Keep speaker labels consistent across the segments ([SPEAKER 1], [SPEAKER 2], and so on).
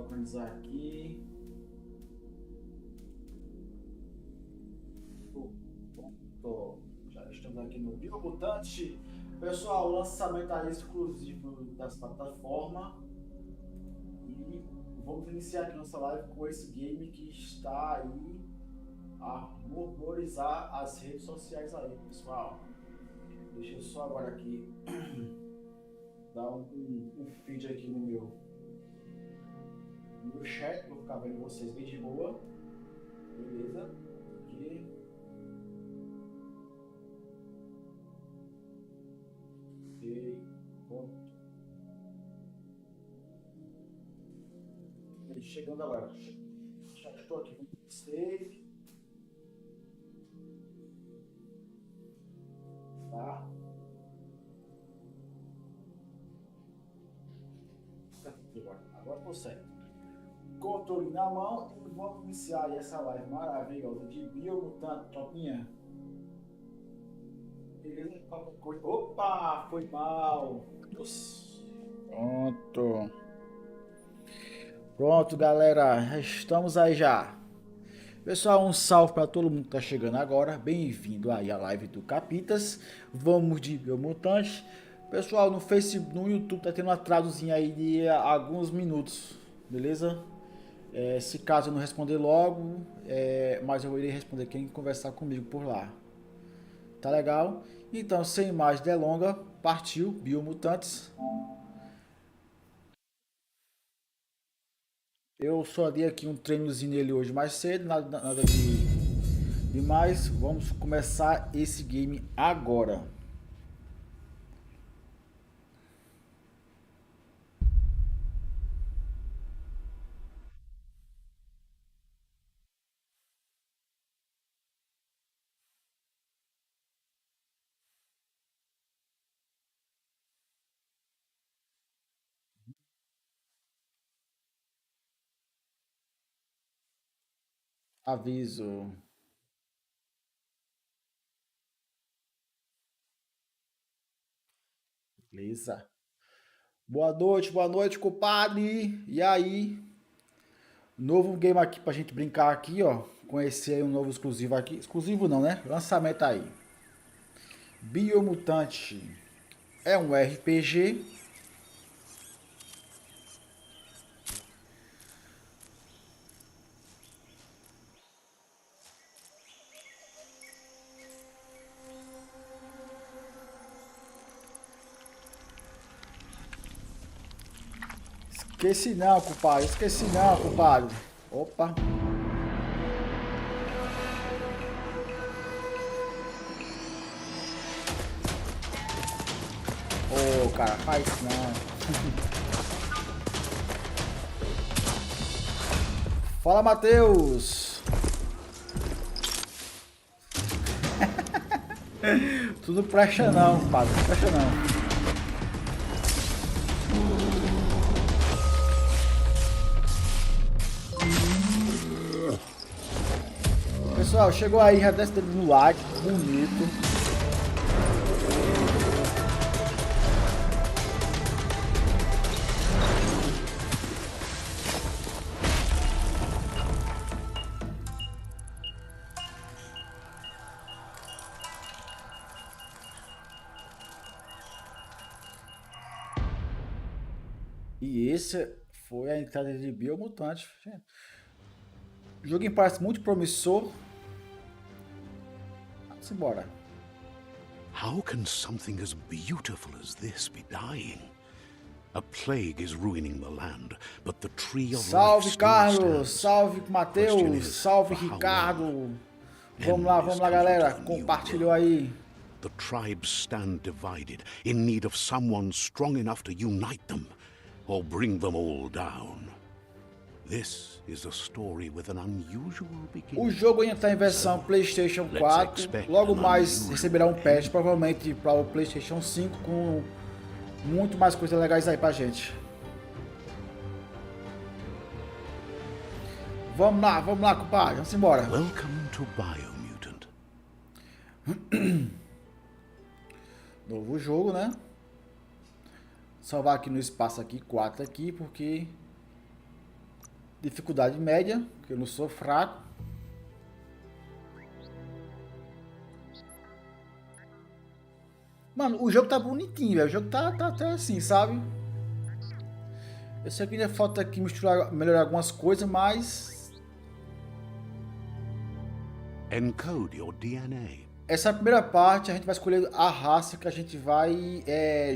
[SPEAKER 1] organizar aqui. Pronto. Já estamos aqui no Biomutant. Pessoal, lançamento aí exclusivo das plataformas. E vamos iniciar aqui nossa live com esse game que está aí a mobilizar as redes sociais aí, pessoal. Deixa eu só agora aqui dar um feed aqui no meu chat, vou ficar vendo vocês bem de boa. Beleza? Aqui. E pronto. Chegando agora. Já estou aqui com vocês. Tá? Agora tô certo. Controle na mão e vamos iniciar essa live maravilhosa de Biomutant, tropinha. Beleza? Qualquer coisa. Opa! Foi mal! Pronto. Pronto, galera. Estamos aí já. Pessoal, um salve para todo mundo que tá chegando agora. Bem-vindo aí à live do Capitas. Vamos de Biomutant. Pessoal, no Facebook, no YouTube tá tendo um atrasozinho aí de alguns minutos. Beleza? Se caso eu não responder logo, mas eu irei responder quem conversar comigo por lá. Tá legal? Então, sem mais delongas, partiu Biomutantes. Eu só dei aqui um treinozinho nele hoje mais cedo, nada de mais. Vamos começar esse game agora. Aviso. Beleza. Boa noite, compadre. E aí? Novo game aqui pra gente brincar aqui, ó. Conhecer aí um novo exclusivo aqui. Exclusivo não, né? Lançamento aí. Biomutante é um RPG. Esqueci não, compadre. Esqueci não, compadre. Opa. Ô, cara, faz não. Fala, Matheus. Tu não presta não, compadre. Não presta não. Pessoal, chegou aí, já desce dele no like, bonito. E esse foi a entrada de Biomutante. O joguinho parece muito promissor. Vamos embora.
[SPEAKER 2] How can something as beautiful as this be dying? A plague is ruining the land, but the tree of life
[SPEAKER 1] Salve, Carlos!
[SPEAKER 2] stands.
[SPEAKER 1] Salve, Matheus! Salve, Ricardo! Vamos lá, galera. Compartilhou aí.
[SPEAKER 2] The tribes stand divided, in need of someone strong enough to unite them, or bring them all down. This is a story with an unusual beginning.
[SPEAKER 1] O jogo ainda está em versão PlayStation 4. Logo mais receberá um patch, provavelmente para o PlayStation 5, com muito mais coisas legais aí pra gente. Vamos lá, compadre. Vamos embora.
[SPEAKER 2] Welcome to Biomutant.
[SPEAKER 1] Novo jogo, né? Salvar aqui no espaço aqui, 4 aqui, porque Dificuldade média, porque eu não sou fraco. Mano, o jogo tá bonitinho, velho. O jogo tá até assim, sabe? Eu sei que ainda falta aqui misturar, melhorar algumas coisas, mas...
[SPEAKER 2] Encode your DNA.
[SPEAKER 1] Essa primeira parte a gente vai escolher a raça que a gente vai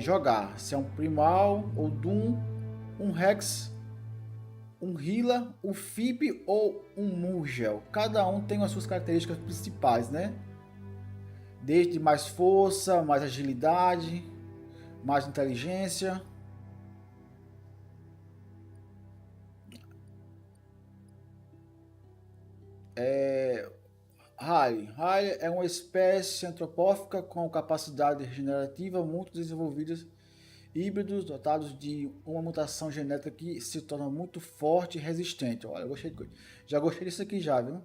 [SPEAKER 1] jogar. Se é um Primal, ou Doom, um Rex, um Healer, um Fib ou um Murgel. Cada um tem as suas características principais, né? Desde mais força, mais agilidade, mais inteligência. Rai é uma espécie antropófaga com capacidade regenerativa muito desenvolvidas, híbridos dotados de uma mutação genética que se torna muito forte e resistente. Olha, já gostei disso aqui já, viu?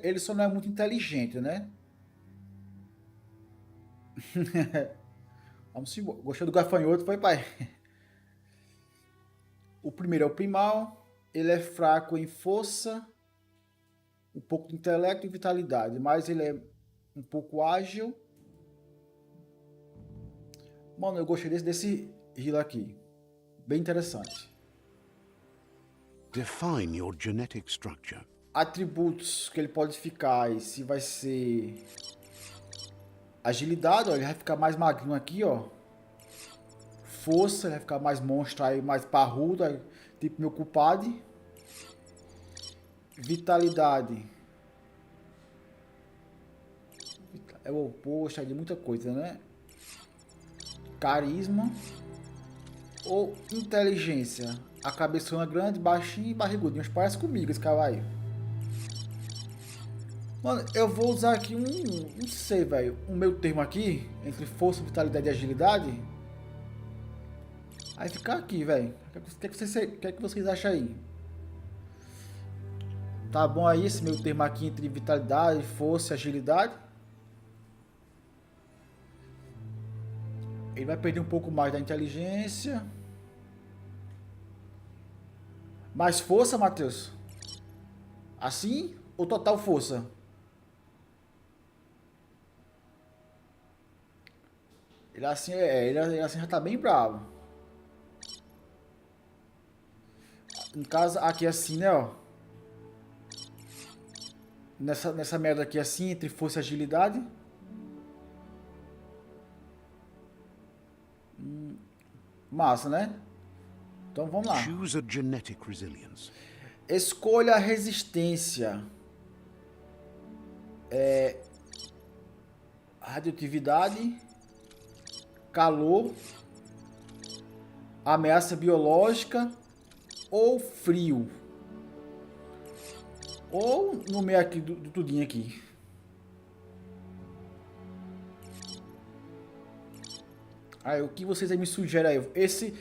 [SPEAKER 1] Ele só não é muito inteligente, né? Vamos embora. Gostou do gafanhoto, foi, pai? O primeiro é o primal. Ele é fraco em força, um pouco de intelecto e vitalidade, mas ele é um pouco ágil. Mano, eu gostei desse healer aqui. Bem interessante.
[SPEAKER 2] Define your genetic structure.
[SPEAKER 1] Atributos que ele pode ficar, se vai ser agilidade, ó, ele vai ficar mais magrinho aqui, ó. Força, ele vai ficar mais monstro aí, mais parrudo, aí, tipo meu culpado. Vitalidade. É o oposto de muita coisa, né? Carisma. Ou inteligência. A cabeçona grande, baixinho e barrigudinho. Parece comigo esse cavalo. Mano, eu vou usar aqui não sei, velho, um meio termo aqui, entre força, vitalidade e agilidade. Aí ficar aqui, velho. O que é que vocês acham aí? Tá bom aí esse meio termo aqui entre vitalidade, força e agilidade? Ele vai perder um pouco mais da inteligência. Mais força, Matheus? Assim? Ou total força? Ele assim já tá bem bravo. No caso, aqui assim, né, ó. Nessa merda aqui assim, entre força e agilidade. Massa, né? Então vamos lá.
[SPEAKER 2] Choose a genetic resilience.
[SPEAKER 1] Escolha a resistência. Radioatividade. Calor. Ameaça biológica. Ou frio. Ou no meio aqui do tudinho aqui. Aí, o que vocês aí me sugerem aí? Esse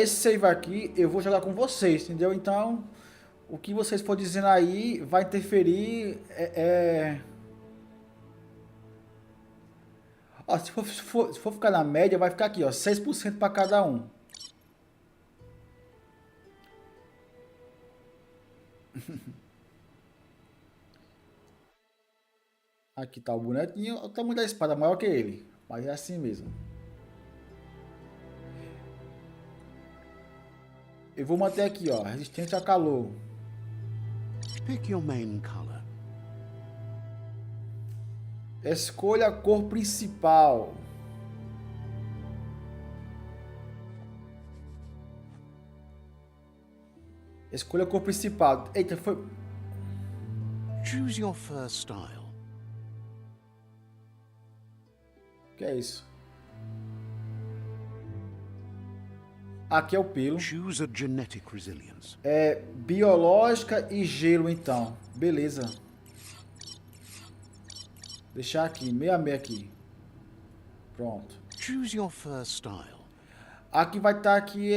[SPEAKER 1] save aqui eu vou jogar com vocês, entendeu? Então, o que vocês for dizendo aí vai interferir. Ó, se for ficar na média, vai ficar aqui, ó, 6% para cada um. Aqui tá o bonequinho, o tamanho da espada maior que ele, mas é assim mesmo. Eu vou manter aqui, ó, resistente a calor.
[SPEAKER 2] Pick your main color.
[SPEAKER 1] Escolha a cor principal. Escolha a cor principal. Eita, foi...
[SPEAKER 2] Choose your first style.
[SPEAKER 1] O que é isso? Aqui é o pelo.
[SPEAKER 2] Choose a genetic resilience.
[SPEAKER 1] É biológica e gelo, então. Beleza. Deixar aqui, 66 aqui. Pronto.
[SPEAKER 2] Choose your first style.
[SPEAKER 1] Aqui vai estar aqui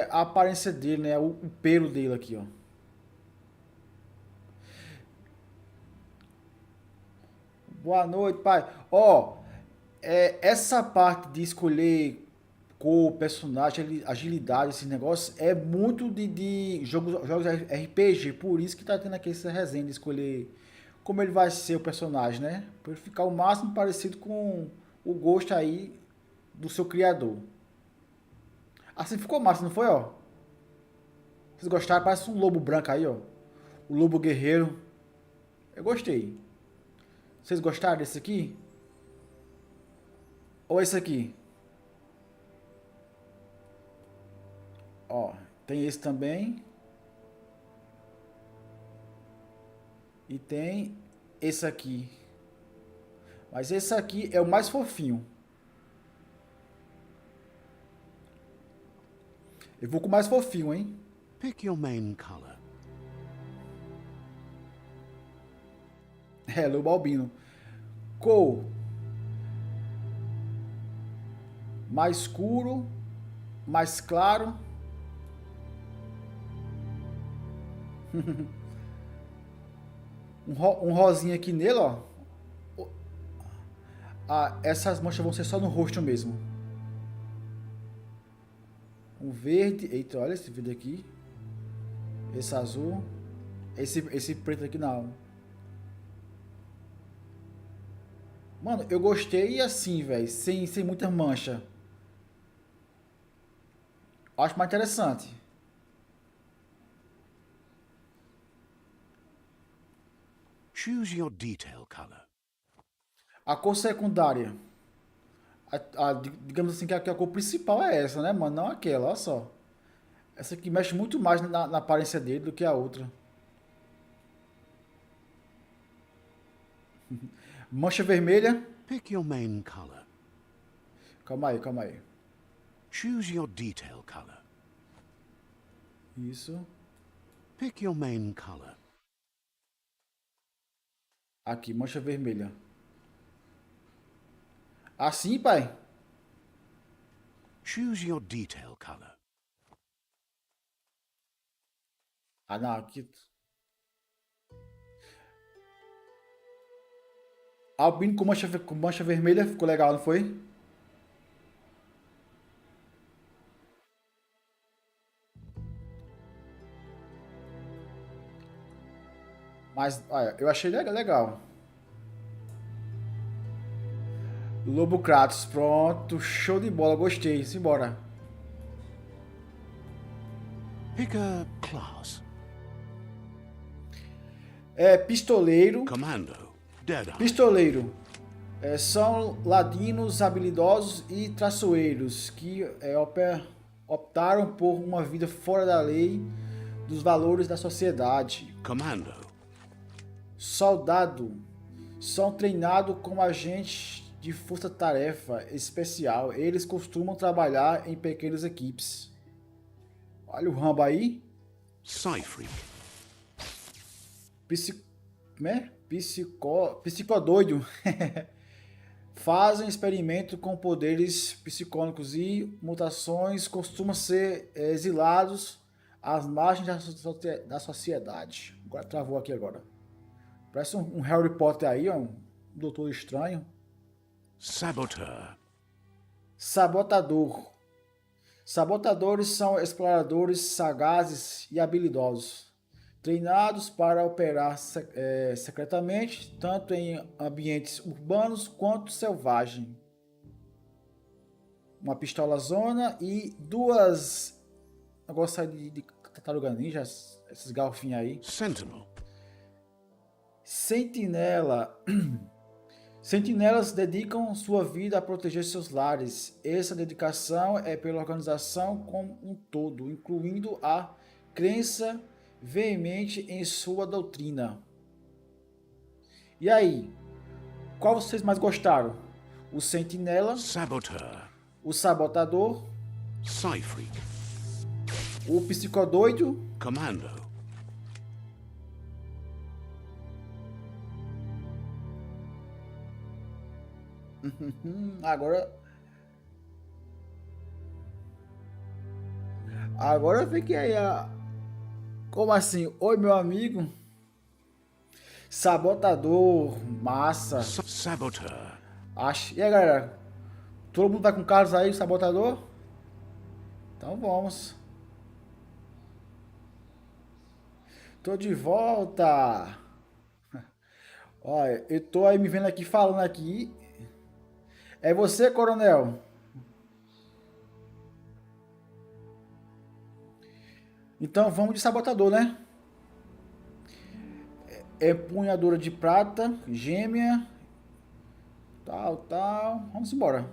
[SPEAKER 1] a aparência dele, né? O pelo dele aqui, ó. Boa noite, pai. Ó, essa parte de escolher cor, personagem, agilidade, esse negócio é muito de jogos RPG, por isso que tá tendo aqui essa resenha de escolher como ele vai ser o personagem, né? Para ele ficar o máximo parecido com o gosto aí do seu criador. Assim ficou massa, não foi, ó? Vocês gostaram? Parece um lobo branco aí, ó. O lobo guerreiro. Eu gostei. Vocês gostaram desse aqui? Ou esse aqui? Ó, tem esse também. E tem esse aqui. Mas esse aqui é o mais fofinho. Eu vou com o mais fofinho, hein?
[SPEAKER 2] Pick your main color.
[SPEAKER 1] É, lobo albino. Cor. Mais escuro. Mais claro. Um rosinha aqui nele, ó. Ah, essas manchas vão ser só no rosto mesmo. Um verde. Eita, olha esse verde aqui. Esse azul. Esse preto aqui não. Mano, eu gostei assim, velho. Sem muita mancha. Acho mais interessante.
[SPEAKER 2] Choose your detail color.
[SPEAKER 1] A cor secundária. Digamos assim que a cor principal é essa, né, mano? Não aquela, olha só. Essa aqui mexe muito mais na aparência dele do que a outra. Mancha vermelha.
[SPEAKER 2] Pick your main color.
[SPEAKER 1] Calma aí, calma aí.
[SPEAKER 2] Choose your detail color.
[SPEAKER 1] Isso.
[SPEAKER 2] Pick your main color.
[SPEAKER 1] Aqui, mancha vermelha. Assim, pai?
[SPEAKER 2] Choose your detail color.
[SPEAKER 1] Ah, não, aqui. Albino com mancha vermelha ficou legal, não foi? Mas, olha, eu achei legal. Lobo Kratos, pronto, show de bola, gostei, simbora.
[SPEAKER 2] Pick a class.
[SPEAKER 1] É, pistoleiro.
[SPEAKER 2] Commando. Deadeye.
[SPEAKER 1] Pistoleiro. São ladinos habilidosos e traiçoeiros que optaram por uma vida fora da lei dos valores da sociedade.
[SPEAKER 2] Commando.
[SPEAKER 1] Soldado. São treinados como agentes de força-tarefa especial. Eles costumam trabalhar em pequenas equipes. Olha o Rambo aí.
[SPEAKER 2] Cyfreak.
[SPEAKER 1] Psicodoido. Fazem experimento com poderes psicônicos e mutações, costumam ser exilados às margens da sociedade. Agora travou aqui agora. Parece um Harry Potter aí, ó, um Doutor Estranho.
[SPEAKER 2] Saboteur.
[SPEAKER 1] Sabotador. Sabotadores são exploradores sagazes e habilidosos, treinados para operar secretamente, tanto em ambientes urbanos quanto selvagens. Uma pistola zona e duas negócio aí de tartaruga ninja, esses galfinhos aí.
[SPEAKER 2] Sentinel.
[SPEAKER 1] Sentinela. Sentinelas dedicam sua vida a proteger seus lares. Essa dedicação é pela organização como um todo, incluindo a crença veemente em sua doutrina. E aí, qual vocês mais gostaram? O Sentinela,
[SPEAKER 2] Saboteur.
[SPEAKER 1] o Sabotador,
[SPEAKER 2] Cyfreak.
[SPEAKER 1] o Psicodoido,
[SPEAKER 2] Commando.
[SPEAKER 1] agora eu fiquei aí. Como assim? Oi, meu amigo. Sabotador, massa.
[SPEAKER 2] Saboteur.
[SPEAKER 1] E aí, galera? Todo mundo tá com carros aí, sabotador? Então vamos. Tô de volta. Olha, eu tô aí me vendo aqui falando aqui. É você, coronel? Então vamos de sabotador, né? Empunhadura de prata, gêmea, tal. Vamos embora.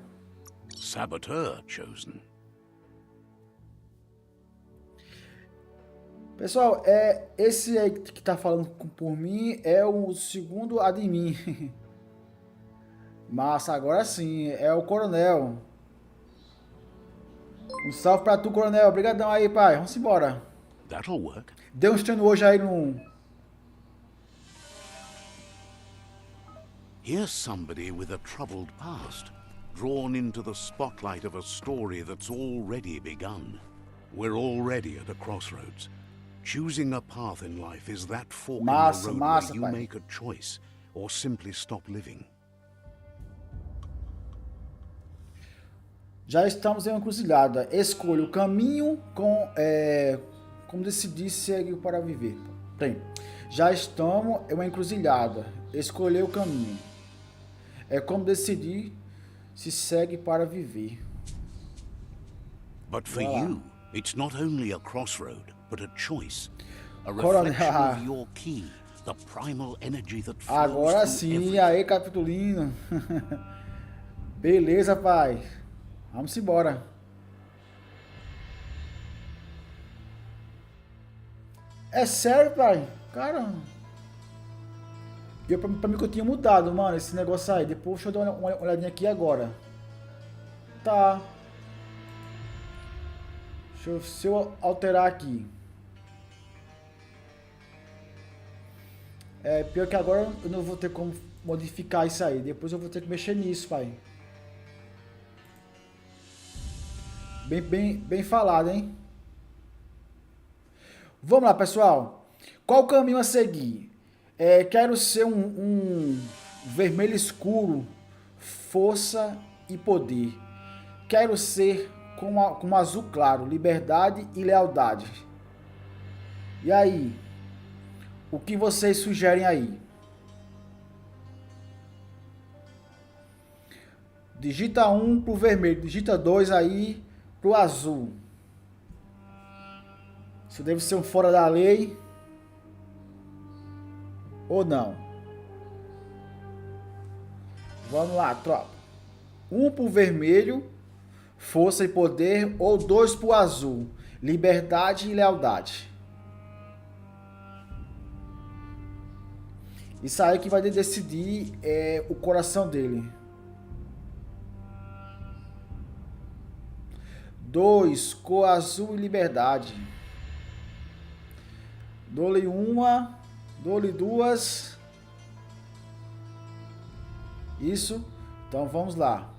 [SPEAKER 2] Saboteur chosen.
[SPEAKER 1] Pessoal, esse aí que tá falando por mim é o segundo admin. Massa, agora sim, é o coronel. Um salve pra tu, coronel. Obrigadão aí, pai. Vamos embora.
[SPEAKER 2] That'll work.
[SPEAKER 1] Deu um treino hoje aí no...
[SPEAKER 2] Here's somebody with a troubled past, drawn into the spotlight of a story that's already begun. We're already at a crossroads. Choosing a path in life is that fork in the road where you
[SPEAKER 1] pai.
[SPEAKER 2] make a choice or simply stop living.
[SPEAKER 1] Já estamos em uma encruzilhada. Escolha o caminho como decidir seguir para viver. Tem. Já estamos em uma encruzilhada. Escolher o caminho. É como decidir se segue para viver.
[SPEAKER 2] But for you, it's not only a crossroad, but a choice. A
[SPEAKER 1] Coronel.
[SPEAKER 2] reflection of your key, the primal energy that flows
[SPEAKER 1] Agora
[SPEAKER 2] through
[SPEAKER 1] sim,
[SPEAKER 2] everything.
[SPEAKER 1] aí, Capitulino. Beleza, pai. Vamos embora. É sério, pai? Cara. Pra mim que eu tinha mudado, mano, esse negócio aí. Depois deixa eu dar uma olhadinha aqui agora. Tá. Se eu alterar aqui. Pior que agora eu não vou ter como modificar isso aí. Depois eu vou ter que mexer nisso, pai. Bem falado, hein? Vamos lá, pessoal. Qual o caminho a seguir? Quero ser um vermelho escuro, força e poder. Quero ser como azul claro, liberdade e lealdade. E aí? O que vocês sugerem aí? Digita 1 pro vermelho, digita 2 aí pro azul. Isso deve ser um fora da lei. Ou não? Vamos lá, tropa. 1 pro vermelho, força e poder, ou 2 pro azul, liberdade e lealdade. Isso aí que vai decidir o coração dele. 2, cor azul e liberdade. Dou-lhe uma, dou-lhe duas. Isso. Então vamos lá.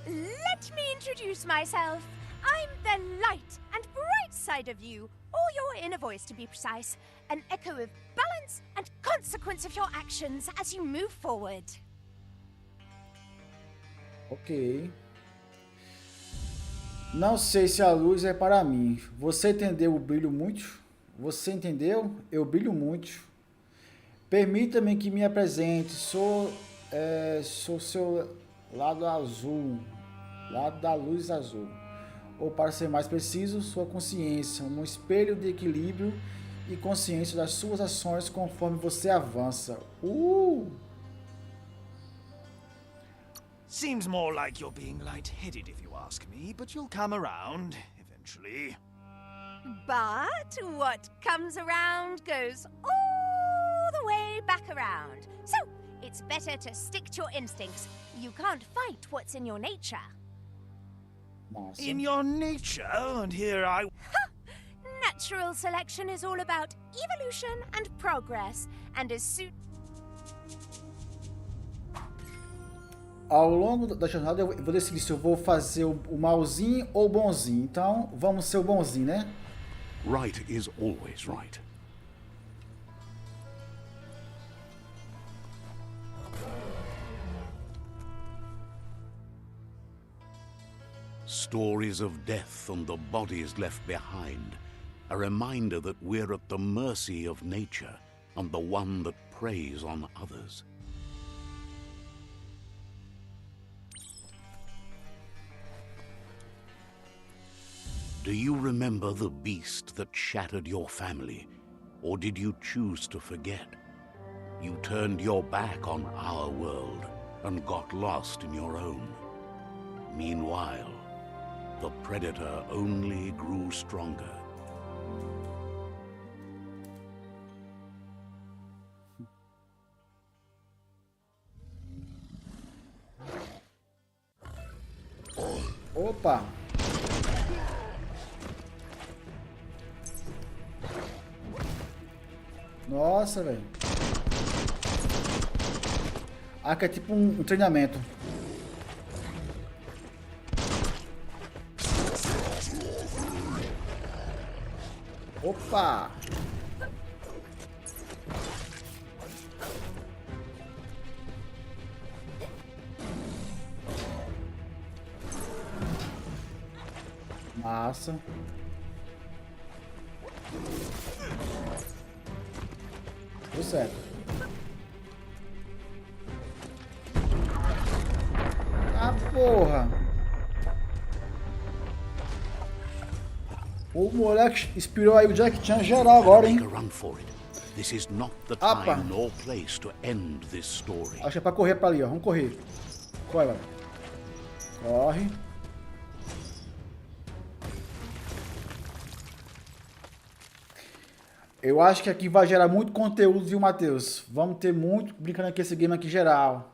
[SPEAKER 3] Let me introduce myself. I'm the light and bright side of you, or your inner voice to be precise, an echo of balance and consequence of your actions as you move forward.
[SPEAKER 1] Ok. Não sei se a luz é para mim. Você entendeu o brilho muito? Você entendeu? Eu brilho muito. Permita-me que me apresente. Sou seu lado azul. Lado da luz azul. Ou para ser mais preciso, sua consciência. Um espelho de equilíbrio e consciência das suas ações conforme você avança.
[SPEAKER 4] Seems more like you're being light-headed if you ask me, but you'll come around eventually.
[SPEAKER 3] But what comes around goes all the way back around. So, it's better to stick to your instincts. You can't fight what's in your nature.
[SPEAKER 1] Nossa.
[SPEAKER 4] In your nature, and here I...
[SPEAKER 3] Natural selection is all about evolution and progress, and as soon...
[SPEAKER 1] Ao longo da jornada eu vou decidir se eu vou fazer o malzinho ou o bonzinho. Então, vamos ser o bonzinho, né?
[SPEAKER 2] Right is always right. Stories of death and the bodies left behind. A reminder that we're at the mercy of nature and the one that preys on others. Do you remember the beast that shattered your family? Or did you choose to forget? You turned your back on our world and got lost in your own. Meanwhile, the predator only grew stronger.
[SPEAKER 1] Opa! Nossa, velho. Aqui é tipo um treinamento. Opa! Massa. Deu certo. Ah, porra! O moleque inspirou aí o Jack Chan geral agora, hein?
[SPEAKER 2] This is not the
[SPEAKER 1] Apa.
[SPEAKER 2] time nor place to end this story.
[SPEAKER 1] Acho que é pra correr pra ali, ó. Vamos correr. Corre, mano. Corre. Eu acho que aqui vai gerar muito conteúdo, viu, Matheus? Vamos ter muito brincando aqui esse game aqui geral.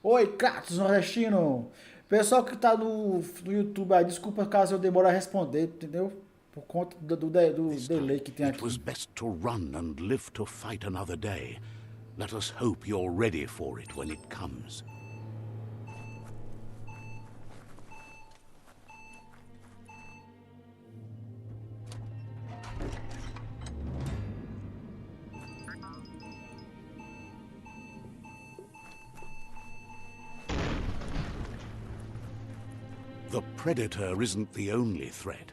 [SPEAKER 1] Oi, Kratos Nordestino. Pessoal que tá no YouTube, desculpa caso eu demore a responder, entendeu? Por conta do delay que tem
[SPEAKER 2] It
[SPEAKER 1] aqui.
[SPEAKER 2] was best to run and live to fight another day. Let us hope you're ready for it when it comes. The predator isn't the only threat.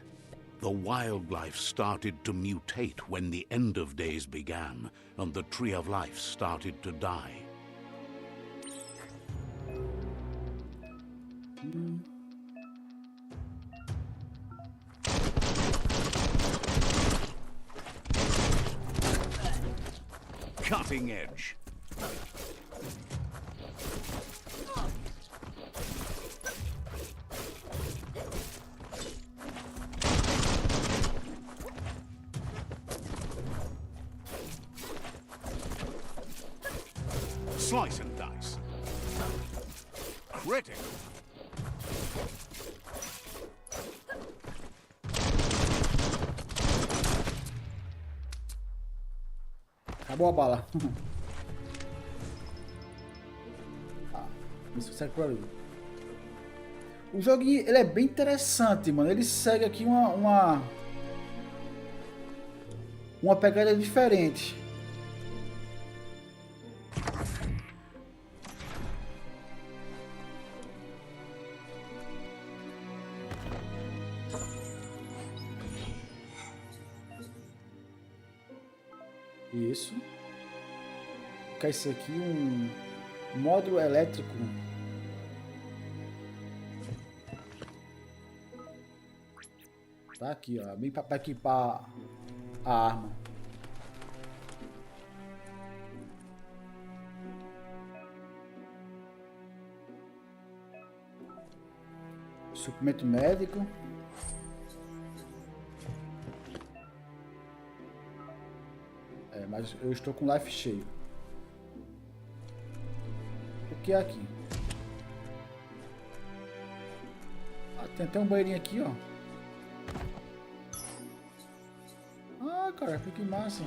[SPEAKER 2] The wildlife started to mutate when the end of days began, and the tree of life started to die. Cutting edge. Slice and dice. Critical.
[SPEAKER 1] Acabou a bala. Isso segue por ali. O joguinho, ele é bem interessante, mano. Ele segue aqui uma pegada diferente. Isso. O que é isso aqui? Um módulo elétrico. Tá aqui, ó. Bem para equipar a arma. Suplemento médico. Mas eu estou com life cheio. O que é aqui? Ah, tem até um banheirinho aqui, ó. Ah, cara, que massa.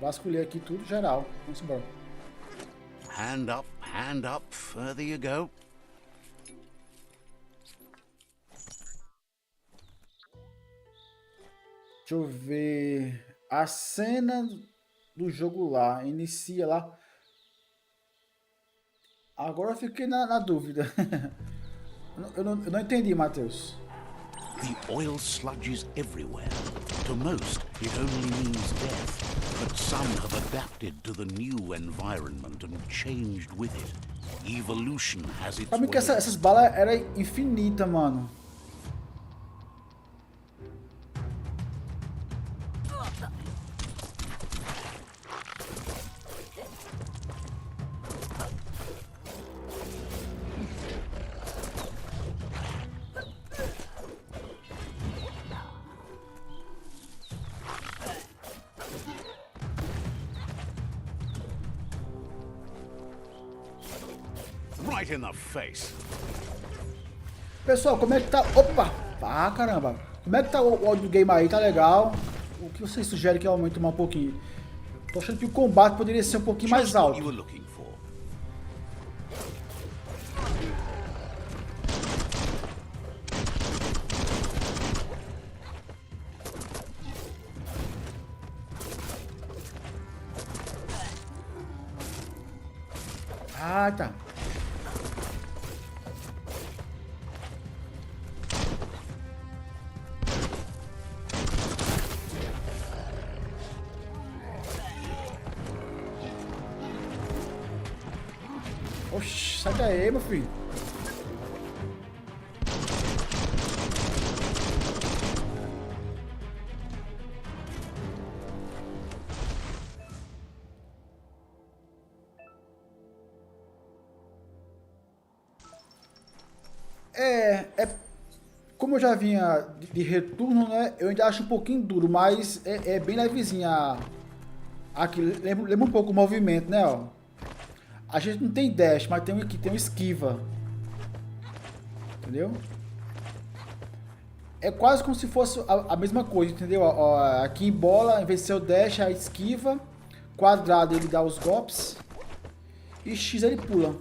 [SPEAKER 1] Vasculhei aqui tudo geral. Vamos embora.
[SPEAKER 2] Hand up, further you go.
[SPEAKER 1] Deixa eu ver. A cena do jogo lá. Inicia lá. Agora eu fiquei na dúvida. Eu não entendi, Matheus.
[SPEAKER 2] The oil sludges everywhere. To most, it only means death, but some have adapted to the new environment and changed with it. Evolution has its
[SPEAKER 1] Pra mim que
[SPEAKER 2] way.
[SPEAKER 1] essas balas eram infinitas, mano.
[SPEAKER 2] Right in the face.
[SPEAKER 1] Pessoal, como é que tá... Opa! Ah, caramba. Como é que tá o áudio do game aí? Tá legal? O que vocês sugerem que eu aumente um pouquinho? Tô achando que o combate poderia ser um pouquinho mais
[SPEAKER 2] Just what
[SPEAKER 1] alto.
[SPEAKER 2] you were looking for.
[SPEAKER 1] Ah, tá. Oxi, sai daí, meu filho. Como eu já vinha de retorno, né? Eu ainda acho um pouquinho duro, mas é bem levezinha. Aqui, lembra um pouco o movimento, né? Ó. A gente não tem dash, mas tem um esquiva. Entendeu? É quase como se fosse a mesma coisa, entendeu? Ó, aqui em bola, em vez de ser o dash, a esquiva. Quadrado ele dá os golpes. E X ele pula.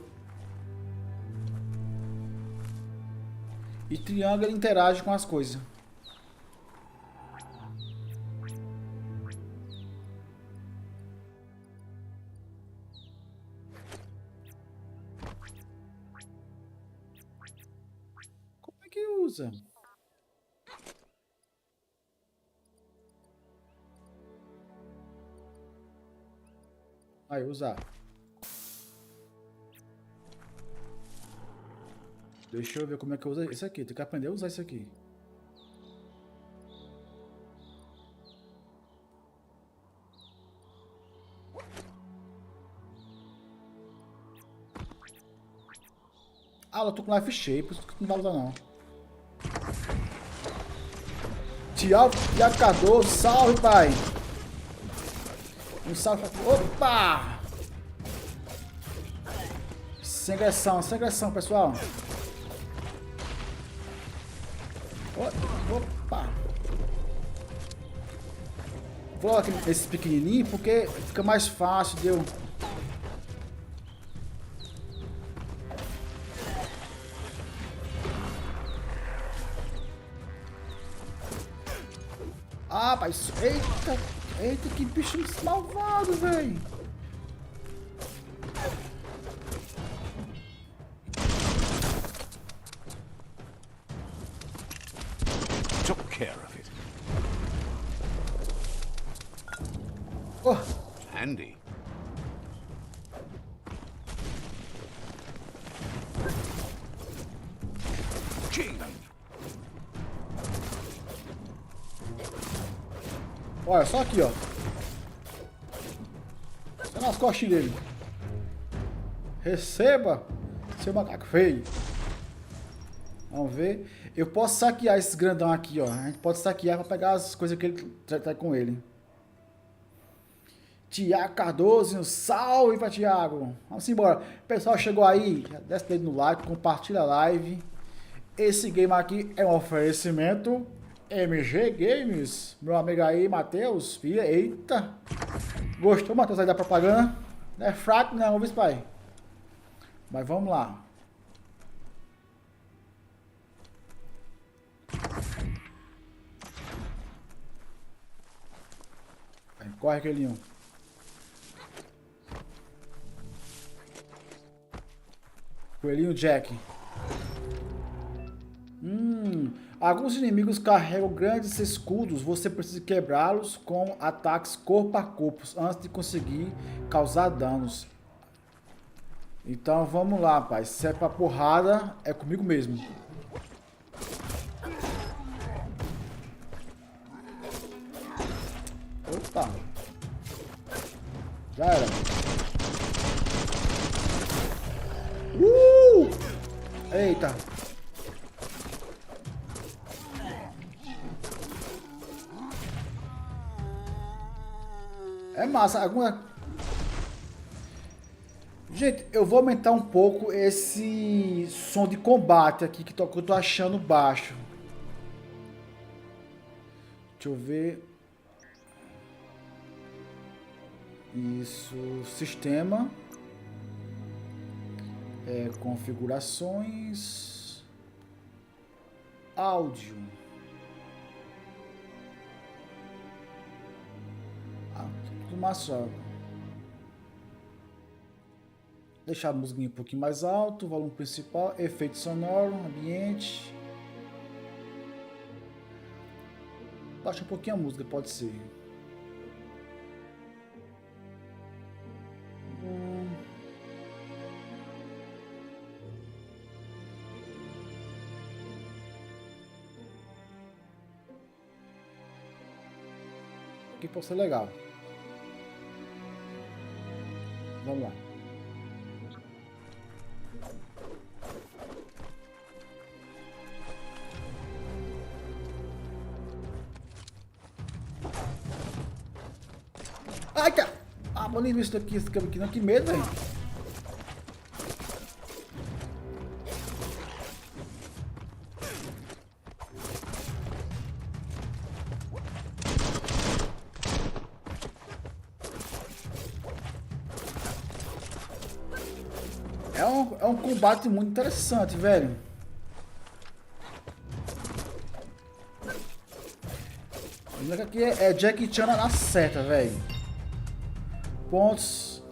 [SPEAKER 1] E triângulo ele interage com as coisas. Como é que usa? Aí, usar. Deixa eu ver como é que eu uso isso aqui. Tem que aprender a usar isso aqui. Ah, eu tô com life shape, por isso que não vai usar não. Tiago Cardoso, salve, pai! Um salve pra... Opa! Sem agressão, pessoal. Opa! Vou aqui nesse pequenininho porque fica mais fácil de eu... Ah, pai, eita, que bicho malvado, velho.
[SPEAKER 2] Took care of it.
[SPEAKER 1] Oh,
[SPEAKER 2] Handy. Gee.
[SPEAKER 1] olha, só aqui, ó. Tá nas costinhas dele. Receba, seu macaco feio. Vamos ver. Eu posso saquear esses grandão aqui, ó. A gente pode saquear pra pegar as coisas que ele tá com ele. Tiago Cardoso, um salve pra Tiago. Vamos embora. Pessoal, chegou aí, já desce o dedo no like, compartilha a live. Esse game aqui é um oferecimento MG Games. Meu amigo aí, Matheus. Eita. Gostou, Matheus, aí da propaganda? Não é fraco não, viu, pai? Mas vamos lá. Corre aquele um. Coelhinho Jack. Alguns inimigos carregam grandes escudos. Você precisa quebrá-los com ataques corpo a corpo antes de conseguir causar danos. Então vamos lá, pai. Se é pra porrada, é comigo mesmo. Opa. Já era. Eita. É massa. Gente, eu vou aumentar um pouco esse som de combate aqui que eu tô achando baixo. Deixa eu ver. Isso, sistema. Configurações. Áudio. Tudo mais só. Deixar a música um pouquinho mais alto, volume principal, efeito sonoro, ambiente. Baixa um pouquinho a música, pode ser. Aqui pode ser legal. Vamos lá. Ai, cara! Ah, vou nem ver isso aqui, esse aqui não, que medo, velho. É um combate muito interessante, velho. O aqui é Jackie Chan na certa, velho. Pontos.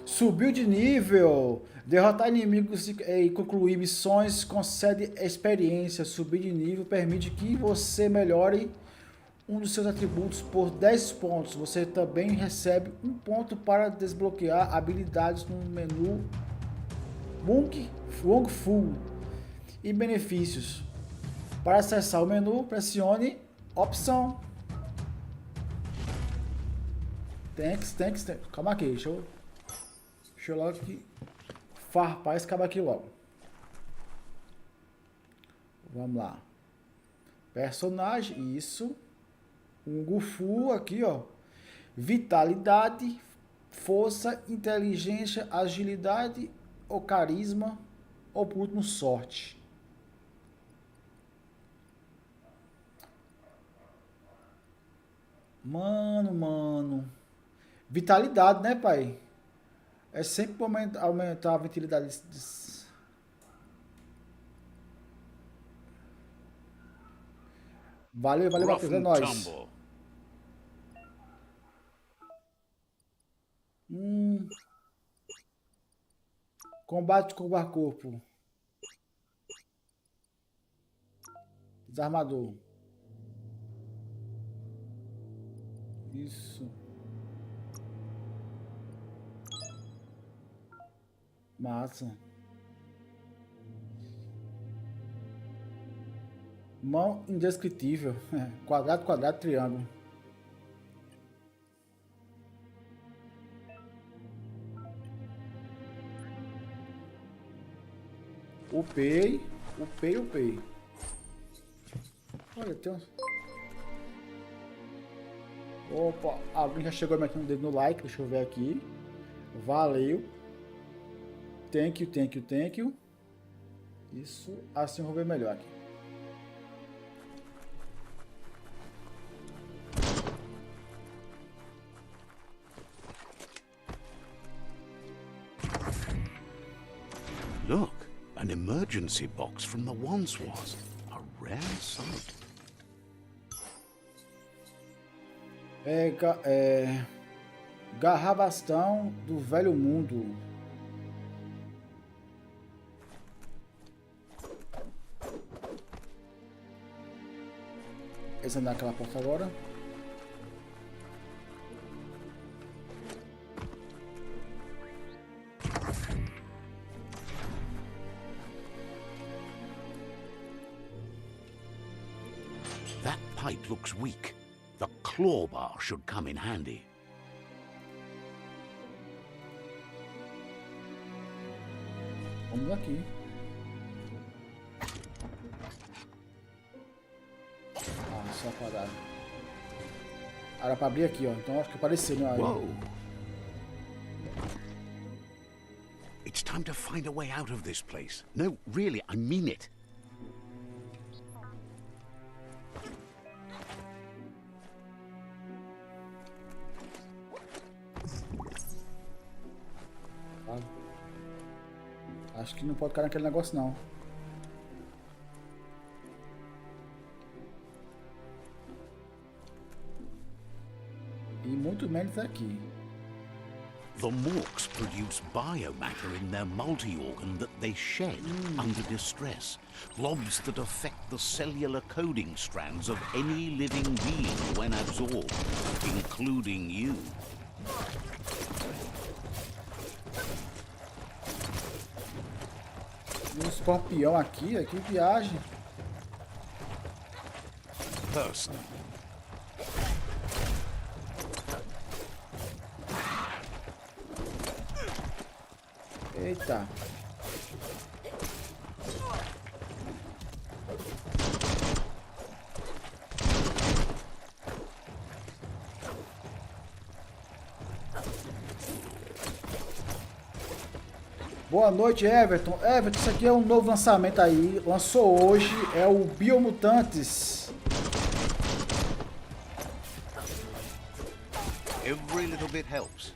[SPEAKER 1] Subiu de nível. Derrotar inimigos e concluir missões concede experiência. Subir de nível permite que você melhore um dos seus atributos por 10 pontos. Você também recebe um ponto para desbloquear habilidades no menu Wong Fu e benefícios. Para acessar o menu, pressione opção. Thanks. Calma aqui, deixa eu logo aqui farpar esse cabo aqui logo. Vamos lá. Personagem, isso. Um Gufu aqui, ó. Vitalidade, força, inteligência, agilidade ou carisma, ou por último, sorte. Mano. Vitalidade, né, pai? É sempre aumentar a vitalidade. Valeu, Matheus, é nóis. Combate corpo a corpo. Desarmador. Isso. Massa. Mão indescritível. Quadrado, triângulo. Upei. Olha, tem uns... Opa, alguém já chegou metendo o dedo no like, deixa eu ver aqui. Valeu. Thank you. Isso, assim eu vou ver melhor aqui.
[SPEAKER 2] Look, an emergency box from the once was. A rare sight.
[SPEAKER 1] Garrabastão do velho mundo. examinar aquela porta agora.
[SPEAKER 2] That pipe looks weak. The claw bar should come in handy.
[SPEAKER 1] Vamos aqui. Ah, só parado. Era pra abrir aqui, ó. Então acho que apareceu, né? Aí.
[SPEAKER 2] Whoa. It's time to find a way out of this place. No, really, I mean it.
[SPEAKER 1] Acho que não pode ficar naquele negócio, não. E muito menos aqui.
[SPEAKER 2] The Morks produce biomatter in their multi-organ that they shed under distress. Blobs that affect the cellular coding strands of any living being when absorbed, including you.
[SPEAKER 1] Um escorpião aqui, que viagem.
[SPEAKER 2] Person.
[SPEAKER 1] Eita. Boa noite, Everton. Everton, isso aqui é um novo lançamento aí. Lançou hoje, é o Biomutantes.
[SPEAKER 2] Every little bit helps.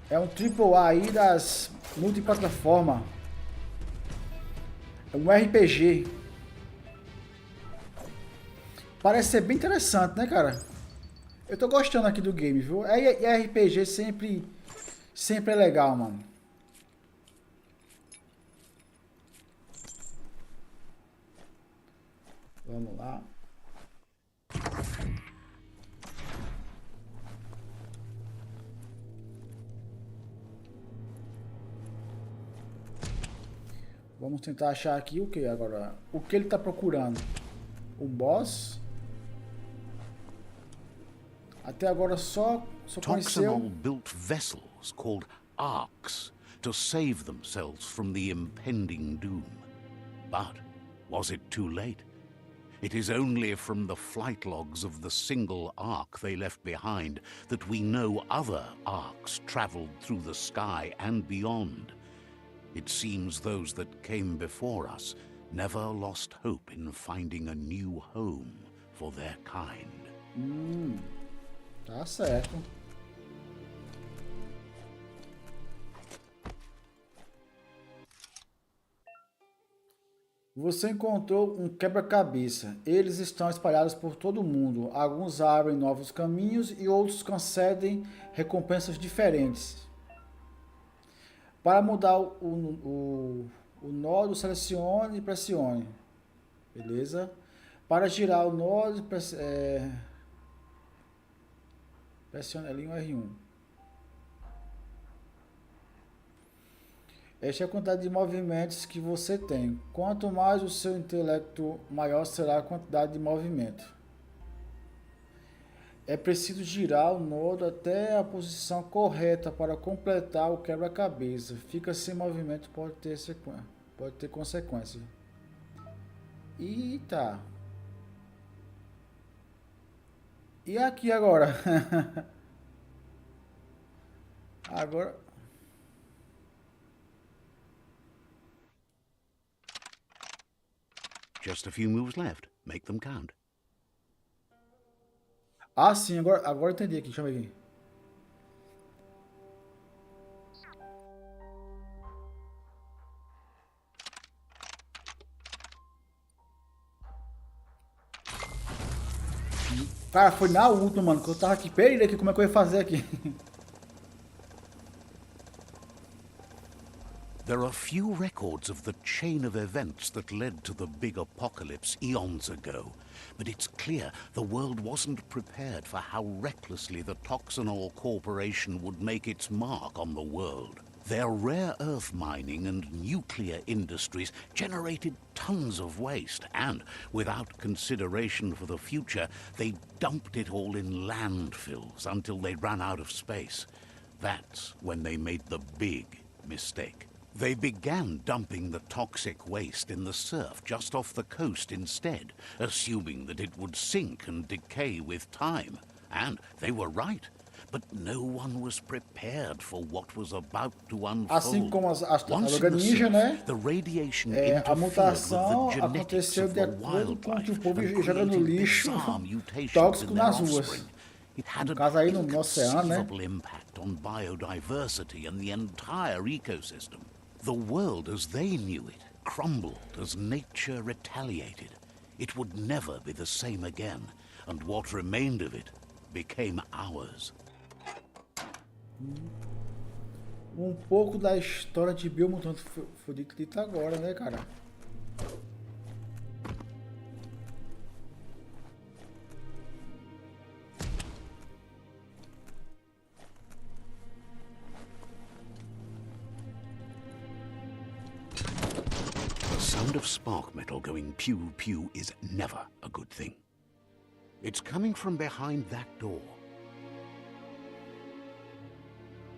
[SPEAKER 1] É um AAA aí das multiplataforma. É um RPG. Parece ser bem interessante, né, cara? Eu tô gostando aqui do game, viu? É RPG sempre é legal, mano. Vamos lá. Vamos tentar achar aqui o que agora? O que ele tá procurando? O boss? Até agora só
[SPEAKER 2] Toxanol
[SPEAKER 1] conheceu...
[SPEAKER 2] built vessels called arks to save themselves from the impending doom. But was it too late? It is only from the flight logs of the single ark they left behind that we know other arks traveled through the sky and beyond. It seems those that came before us never lost hope in finding a new home for their kind.
[SPEAKER 1] Tá certo. Você encontrou um quebra-cabeça. Eles estão espalhados por todo o mundo. Alguns abrem novos caminhos e outros concedem recompensas diferentes. Para mudar o nodo, selecione e pressione. Beleza? Para girar o nodo, pressione ali um R1. Esta é a quantidade de movimentos que você tem. Quanto mais o seu intelecto, maior será a quantidade de movimento. É preciso girar o nodo até a posição correta para completar o quebra-cabeça. Fica sem movimento, pode ter consequência. Eita. E aqui agora? Agora...
[SPEAKER 2] Just a few moves left. Make them count.
[SPEAKER 1] Ah, sim, agora entendi aqui. Deixa eu ver aqui. Cara, foi na última, mano, que eu tava aqui. Perdi aqui, como é que eu ia fazer aqui?
[SPEAKER 2] There are few records of the chain of events that led to the big apocalypse eons ago, but it's clear the world wasn't prepared for how recklessly the Toxanol Corporation would make its mark on the world. Their rare earth mining and nuclear industries generated tons of waste, and, without consideration for the future, they dumped it all in landfills until they ran out of space. That's when they made the big mistake. They began dumping the toxic waste in the surf just off the coast instead, assuming that it would sink and decay with time. And they were right. But no one was prepared for what was about to unfold.
[SPEAKER 1] Assim como as
[SPEAKER 2] Once
[SPEAKER 1] tartarugas
[SPEAKER 2] in the
[SPEAKER 1] ninja, né?
[SPEAKER 2] surf, the radiation
[SPEAKER 1] A
[SPEAKER 2] interfered with
[SPEAKER 1] mutação
[SPEAKER 2] the genetics
[SPEAKER 1] aconteceu
[SPEAKER 2] of
[SPEAKER 1] de
[SPEAKER 2] the
[SPEAKER 1] acordo com que o
[SPEAKER 2] wildlife
[SPEAKER 1] povo
[SPEAKER 2] and
[SPEAKER 1] joga no
[SPEAKER 2] created
[SPEAKER 1] lixo
[SPEAKER 2] bizarre mutations
[SPEAKER 1] tóxico
[SPEAKER 2] in their
[SPEAKER 1] nas ruas.
[SPEAKER 2] offspring. It had
[SPEAKER 1] No
[SPEAKER 2] an
[SPEAKER 1] caso aí no oceano, né?
[SPEAKER 2] inconceivable impact on biodiversity and the entire ecosystem. The world as they knew it crumbled as nature retaliated. It would never be the same again, and what remained of it became ours.
[SPEAKER 1] Pouco da história de Biomutant foi dito agora, né, cara?
[SPEAKER 2] The sound of spark metal going pew-pew is never a good thing. It's coming from behind that door.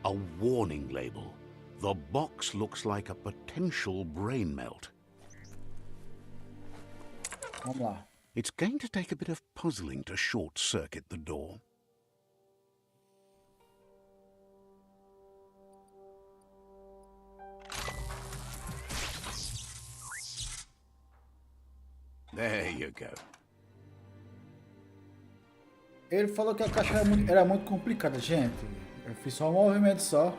[SPEAKER 2] A warning label. The box looks like a potential brain melt.
[SPEAKER 1] Vamos lá.
[SPEAKER 2] It's going to take a bit of puzzling to short-circuit the door. There you go.
[SPEAKER 1] Ele falou que a caixa era muito complicada, gente. Eu fiz só um movimento só.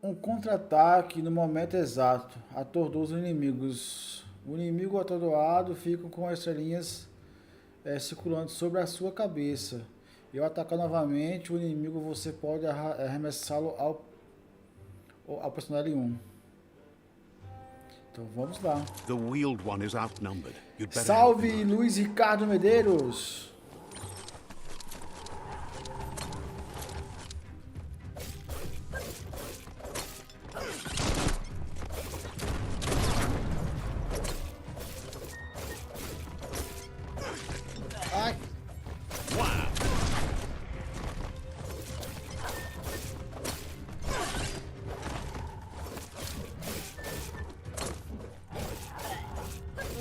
[SPEAKER 1] Um contra-ataque no momento exato atordou os inimigos. O inimigo atordoado fica com as estrelinhas circulando sobre a sua cabeça. E ao atacar novamente o inimigo, você pode arremessá-lo ao personagem 1. Então vamos lá.
[SPEAKER 2] The wheeled one is outnumbered. You'd better
[SPEAKER 1] Salve Luiz Ricardo Medeiros. Ai.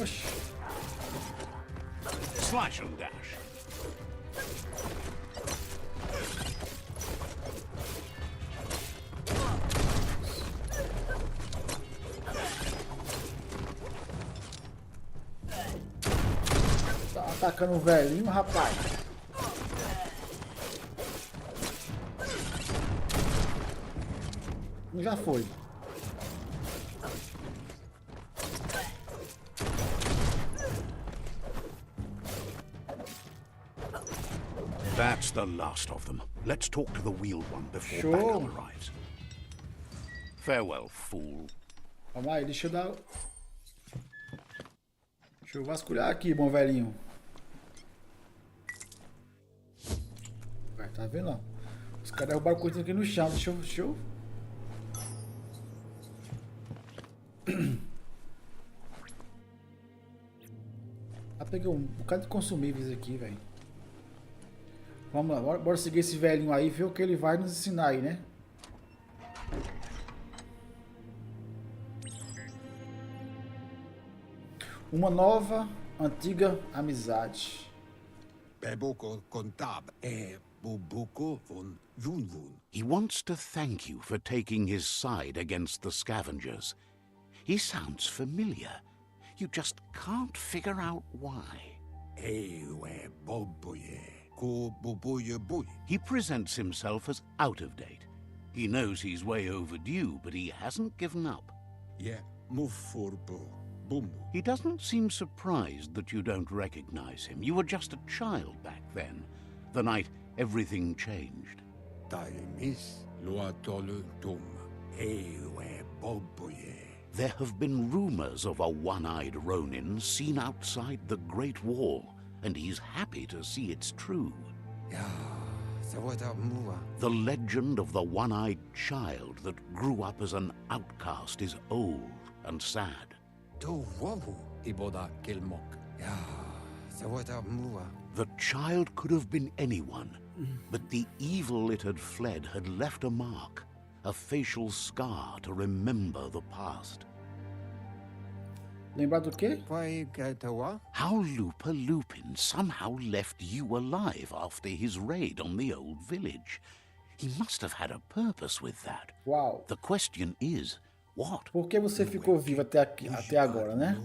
[SPEAKER 1] Oxi.
[SPEAKER 2] slash and dash.
[SPEAKER 1] Tá atacando o velhinho, rapaz. Já foi.
[SPEAKER 2] That's the last of them. Let's talk to the wheeled one before
[SPEAKER 1] Sure.
[SPEAKER 2] backup arrives. Farewell, fool.
[SPEAKER 1] Calma aí, deixa eu dar... Deixa eu vasculhar aqui, bom velhinho. Vai, tá vendo, ó? Os caras derrubaram coisa aqui no chão. Deixa eu... Ah, peguei um bocado de consumíveis aqui, velho. Vamos lá, bora seguir esse velhinho aí e ver o que ele vai nos ensinar aí, né? Uma nova, antiga amizade.
[SPEAKER 5] Beboko kontab bubuko von vunvun.
[SPEAKER 2] He wants to thank you for taking his side against the scavengers. He sounds familiar. You just can't figure out why.
[SPEAKER 5] Ewe boboye ko bubuye buy.
[SPEAKER 2] He presents himself as out of date. He knows he's way overdue, but he hasn't given up.
[SPEAKER 5] Ye mufurbo. Bumu.
[SPEAKER 2] He doesn't seem surprised that you don't recognize him. You were just a child back then, the night everything changed.
[SPEAKER 5] Taimis luatolu tum. Ewe boboye.
[SPEAKER 2] There have been rumors of a one-eyed Ronin seen outside the Great Wall, and he's happy to see it's true.
[SPEAKER 5] Ya, sawata mua.
[SPEAKER 2] The legend of the one-eyed child that grew up as an outcast is old and sad.
[SPEAKER 5] Do wawu iboda kilmok. Ya, sawata mua.
[SPEAKER 2] The child could have been anyone, but the evil it had fled had left a mark, a facial scar to remember the past.
[SPEAKER 1] Lembrar do quê?
[SPEAKER 5] Pai katawa?
[SPEAKER 2] How Lupa Lupin somehow left you alive after his raid on the old village. He must have had a purpose with that.
[SPEAKER 1] Uau.
[SPEAKER 2] The question is, what?
[SPEAKER 1] Por que você ficou vivo até agora, né?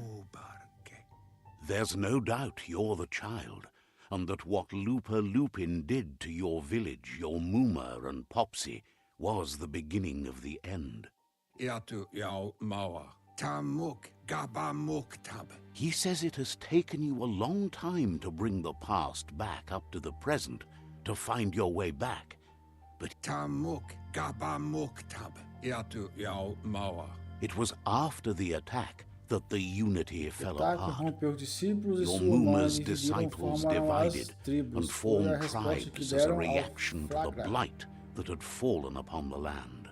[SPEAKER 2] There's no doubt you're the child, and that what Lupa Lupin did to your village, your Muma and Popsy, was the beginning of the end.
[SPEAKER 5] Iatu yao mawa. Tamuk gabamuk tab.
[SPEAKER 2] He says it has taken you a long time to bring the past back up to the present, to find your way back. But
[SPEAKER 5] Tamuk gabamuk tab. Iatu yao mawa.
[SPEAKER 2] it was after the attack that the unity fell
[SPEAKER 1] Ataque
[SPEAKER 2] apart.
[SPEAKER 1] rompeu os discípulos e
[SPEAKER 2] Your
[SPEAKER 1] sua mãe
[SPEAKER 2] Muma's
[SPEAKER 1] dividiram,
[SPEAKER 2] disciples
[SPEAKER 1] formaram as
[SPEAKER 2] divided
[SPEAKER 1] tribos.
[SPEAKER 2] and
[SPEAKER 1] Foi a
[SPEAKER 2] formed
[SPEAKER 1] resposta que
[SPEAKER 2] tribes as a
[SPEAKER 1] deram ao
[SPEAKER 2] reaction to the
[SPEAKER 1] flagra.
[SPEAKER 2] blight that had fallen upon the land.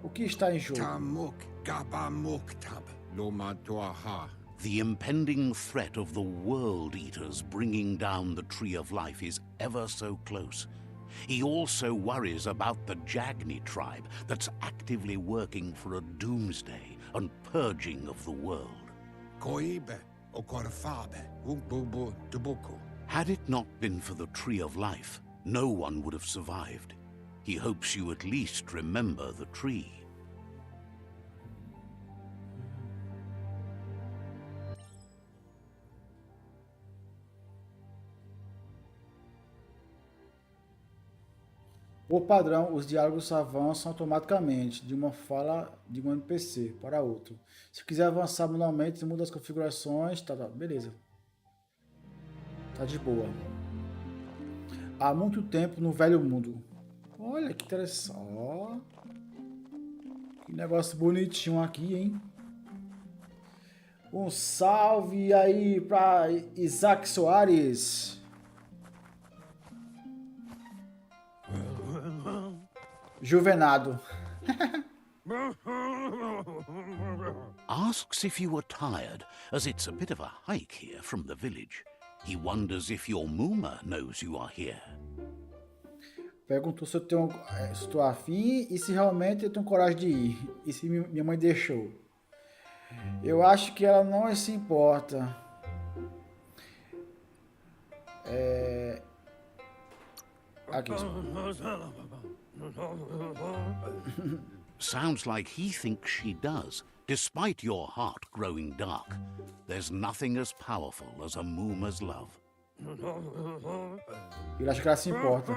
[SPEAKER 1] O que está em jogo?
[SPEAKER 5] Tamuk gabamuk tab. Loma doaha.
[SPEAKER 2] The impending threat of the World Eaters bringing down the Tree of Life is ever so close. He also worries about the Jagni tribe that's actively working for a doomsday and purging of the world.
[SPEAKER 5] Koibe okorfabe. Umbubu dubuku.
[SPEAKER 2] Had it not been for the Tree of Life, no one would have survived. He hopes you at least remember the tree.
[SPEAKER 1] Por padrão, os diálogos avançam automaticamente de uma fala de um NPC para outro. Se quiser avançar manualmente, muda as configurações, tá, beleza. Tá de boa. Há muito tempo no velho mundo. Olha que interessante. Ó, que negócio bonitinho aqui, hein? Um salve aí para Isaac Soares. Juvenado.
[SPEAKER 2] Asks if you were tired, as it's a bit of a hike here from the village. He wonders if your Muma knows you are here.
[SPEAKER 1] Perguntou se eu tenho, se estou afim e se realmente eu tenho coragem de ir. E se minha mãe deixou. Eu acho que ela não se importa. Aqui.
[SPEAKER 2] Sounds like he thinks she does, despite your heart growing dark. There's nothing as powerful as a Muma's love.
[SPEAKER 1] Ele acha que ela se importa.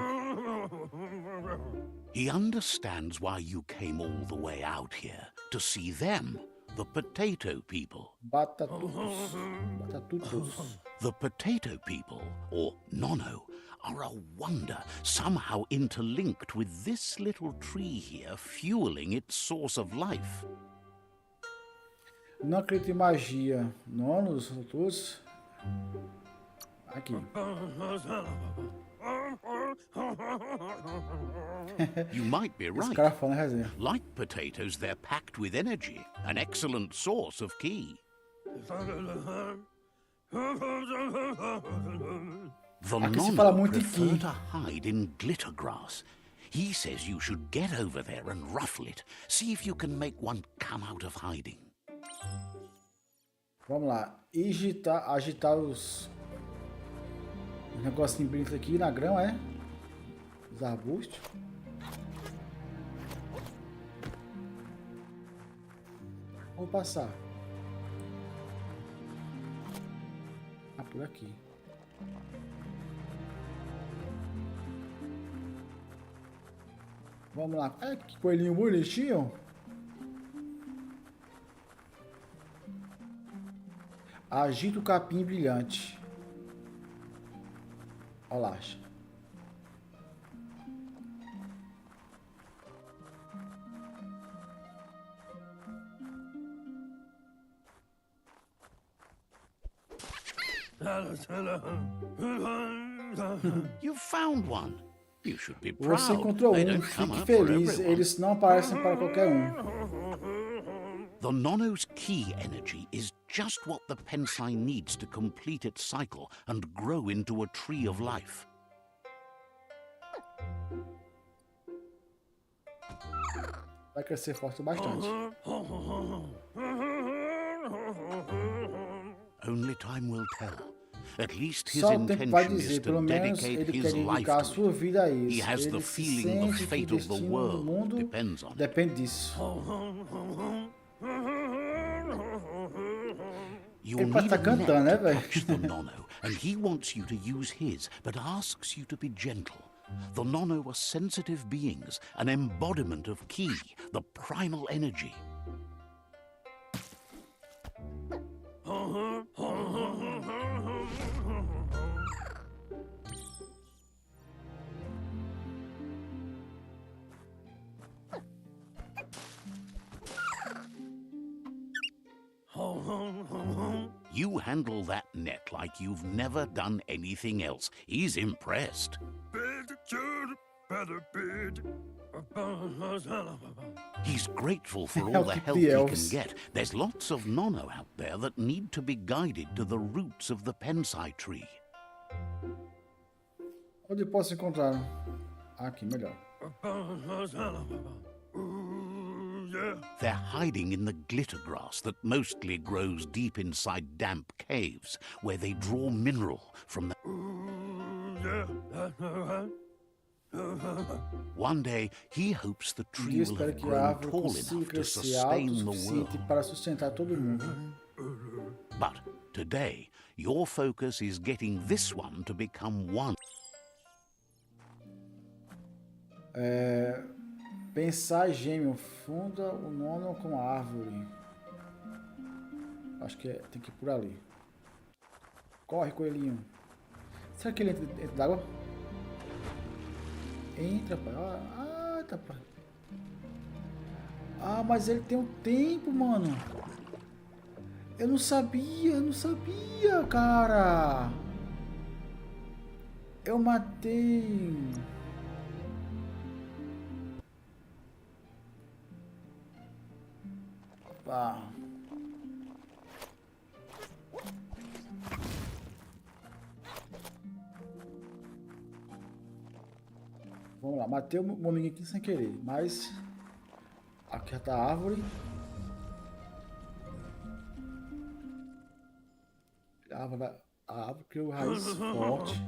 [SPEAKER 2] He understands why you came all the way out here, to see them, the potato people.
[SPEAKER 1] Batatutos. Batatutos.
[SPEAKER 2] The potato people, or Nono, are a wonder, somehow interlinked with this little tree here, fueling its source of life.
[SPEAKER 1] Não acredito em magia. Nonos, todos. Aqui.
[SPEAKER 2] You might be
[SPEAKER 1] Esse
[SPEAKER 2] right.
[SPEAKER 1] cara falando resenha.
[SPEAKER 2] Like potatoes, they're packed with energy, an excellent source of ki. The
[SPEAKER 1] Aqui se fala
[SPEAKER 2] Nono
[SPEAKER 1] muito em
[SPEAKER 2] prefer
[SPEAKER 1] ki.
[SPEAKER 2] to hide in glitter grass. He says you should get over there and ruffle it. See if you can make one come out of hiding.
[SPEAKER 1] Vamos lá. Agitar os negocinhos bonitos aqui na grama, é? Os arbustos. Vou passar. Ah, por aqui. Vamos lá. É, que coelhinho bonitinho. Agita o capim brilhante. Olha lá.
[SPEAKER 2] You found one. You should be
[SPEAKER 1] Você
[SPEAKER 2] proud.
[SPEAKER 1] encontrou
[SPEAKER 2] They
[SPEAKER 1] um,
[SPEAKER 2] don't come
[SPEAKER 1] fique
[SPEAKER 2] up for
[SPEAKER 1] feliz,
[SPEAKER 2] everyone.
[SPEAKER 1] eles não aparecem para qualquer um.
[SPEAKER 2] The Nono's key energy is just what the Pensai needs to complete its cycle and grow into a tree of life.
[SPEAKER 1] Vai crescer forte bastante.
[SPEAKER 2] Only time will tell. At least his
[SPEAKER 1] Só o tempo vai
[SPEAKER 2] intention is
[SPEAKER 1] dizer,
[SPEAKER 2] to
[SPEAKER 1] pelo menos
[SPEAKER 2] dedicate
[SPEAKER 1] ele
[SPEAKER 2] his
[SPEAKER 1] quer
[SPEAKER 2] life
[SPEAKER 1] dedicar a
[SPEAKER 2] to
[SPEAKER 1] sua
[SPEAKER 2] it.
[SPEAKER 1] vida a
[SPEAKER 2] He
[SPEAKER 1] isso.
[SPEAKER 2] has the
[SPEAKER 1] Ele se
[SPEAKER 2] feeling the
[SPEAKER 1] sente que o
[SPEAKER 2] fate of the
[SPEAKER 1] destino do
[SPEAKER 2] world
[SPEAKER 1] mundo
[SPEAKER 2] depends on it.
[SPEAKER 1] depende disso.
[SPEAKER 2] You'll
[SPEAKER 1] Ele pode
[SPEAKER 2] need
[SPEAKER 1] estar
[SPEAKER 2] a
[SPEAKER 1] cantando,
[SPEAKER 2] net
[SPEAKER 1] né,
[SPEAKER 2] to
[SPEAKER 1] velho?
[SPEAKER 2] catch the Nono, and he wants you to use his, but asks you to be gentle. The Nono are sensitive beings, an embodiment of Ki, the primal energy. You handle that net like you've never done anything else. He's impressed. He's grateful for all the help he can get. There's lots of Nono out there that need to be guided to the roots of the Pensai tree.
[SPEAKER 1] Onde posso encontrar? Aqui, melhor.
[SPEAKER 2] They're hiding in the glitter grass that mostly grows deep inside damp caves, where they draw mineral from the... One day, he hopes the tree will
[SPEAKER 1] Espero
[SPEAKER 2] have
[SPEAKER 1] que a
[SPEAKER 2] grown
[SPEAKER 1] árvore
[SPEAKER 2] tall
[SPEAKER 1] consiga
[SPEAKER 2] enough to
[SPEAKER 1] crescer alto o
[SPEAKER 2] sustain the
[SPEAKER 1] suficiente
[SPEAKER 2] world.
[SPEAKER 1] para sustentar todo mundo.
[SPEAKER 2] But today, your focus is getting this one to become one.
[SPEAKER 1] Pensar gêmeo, funda o nono com a árvore. Acho que tem que ir por ali. Corre, coelhinho. Será que ele entra dentro d'água? Entra, pai. Ah, tá, pai. Ah, mas ele tem um tempo, mano. Eu não sabia, cara. Eu matei. Ah. Vamos lá, matei o mominho aqui sem querer, mas aqui já tá a árvore. A árvore criou raiz forte.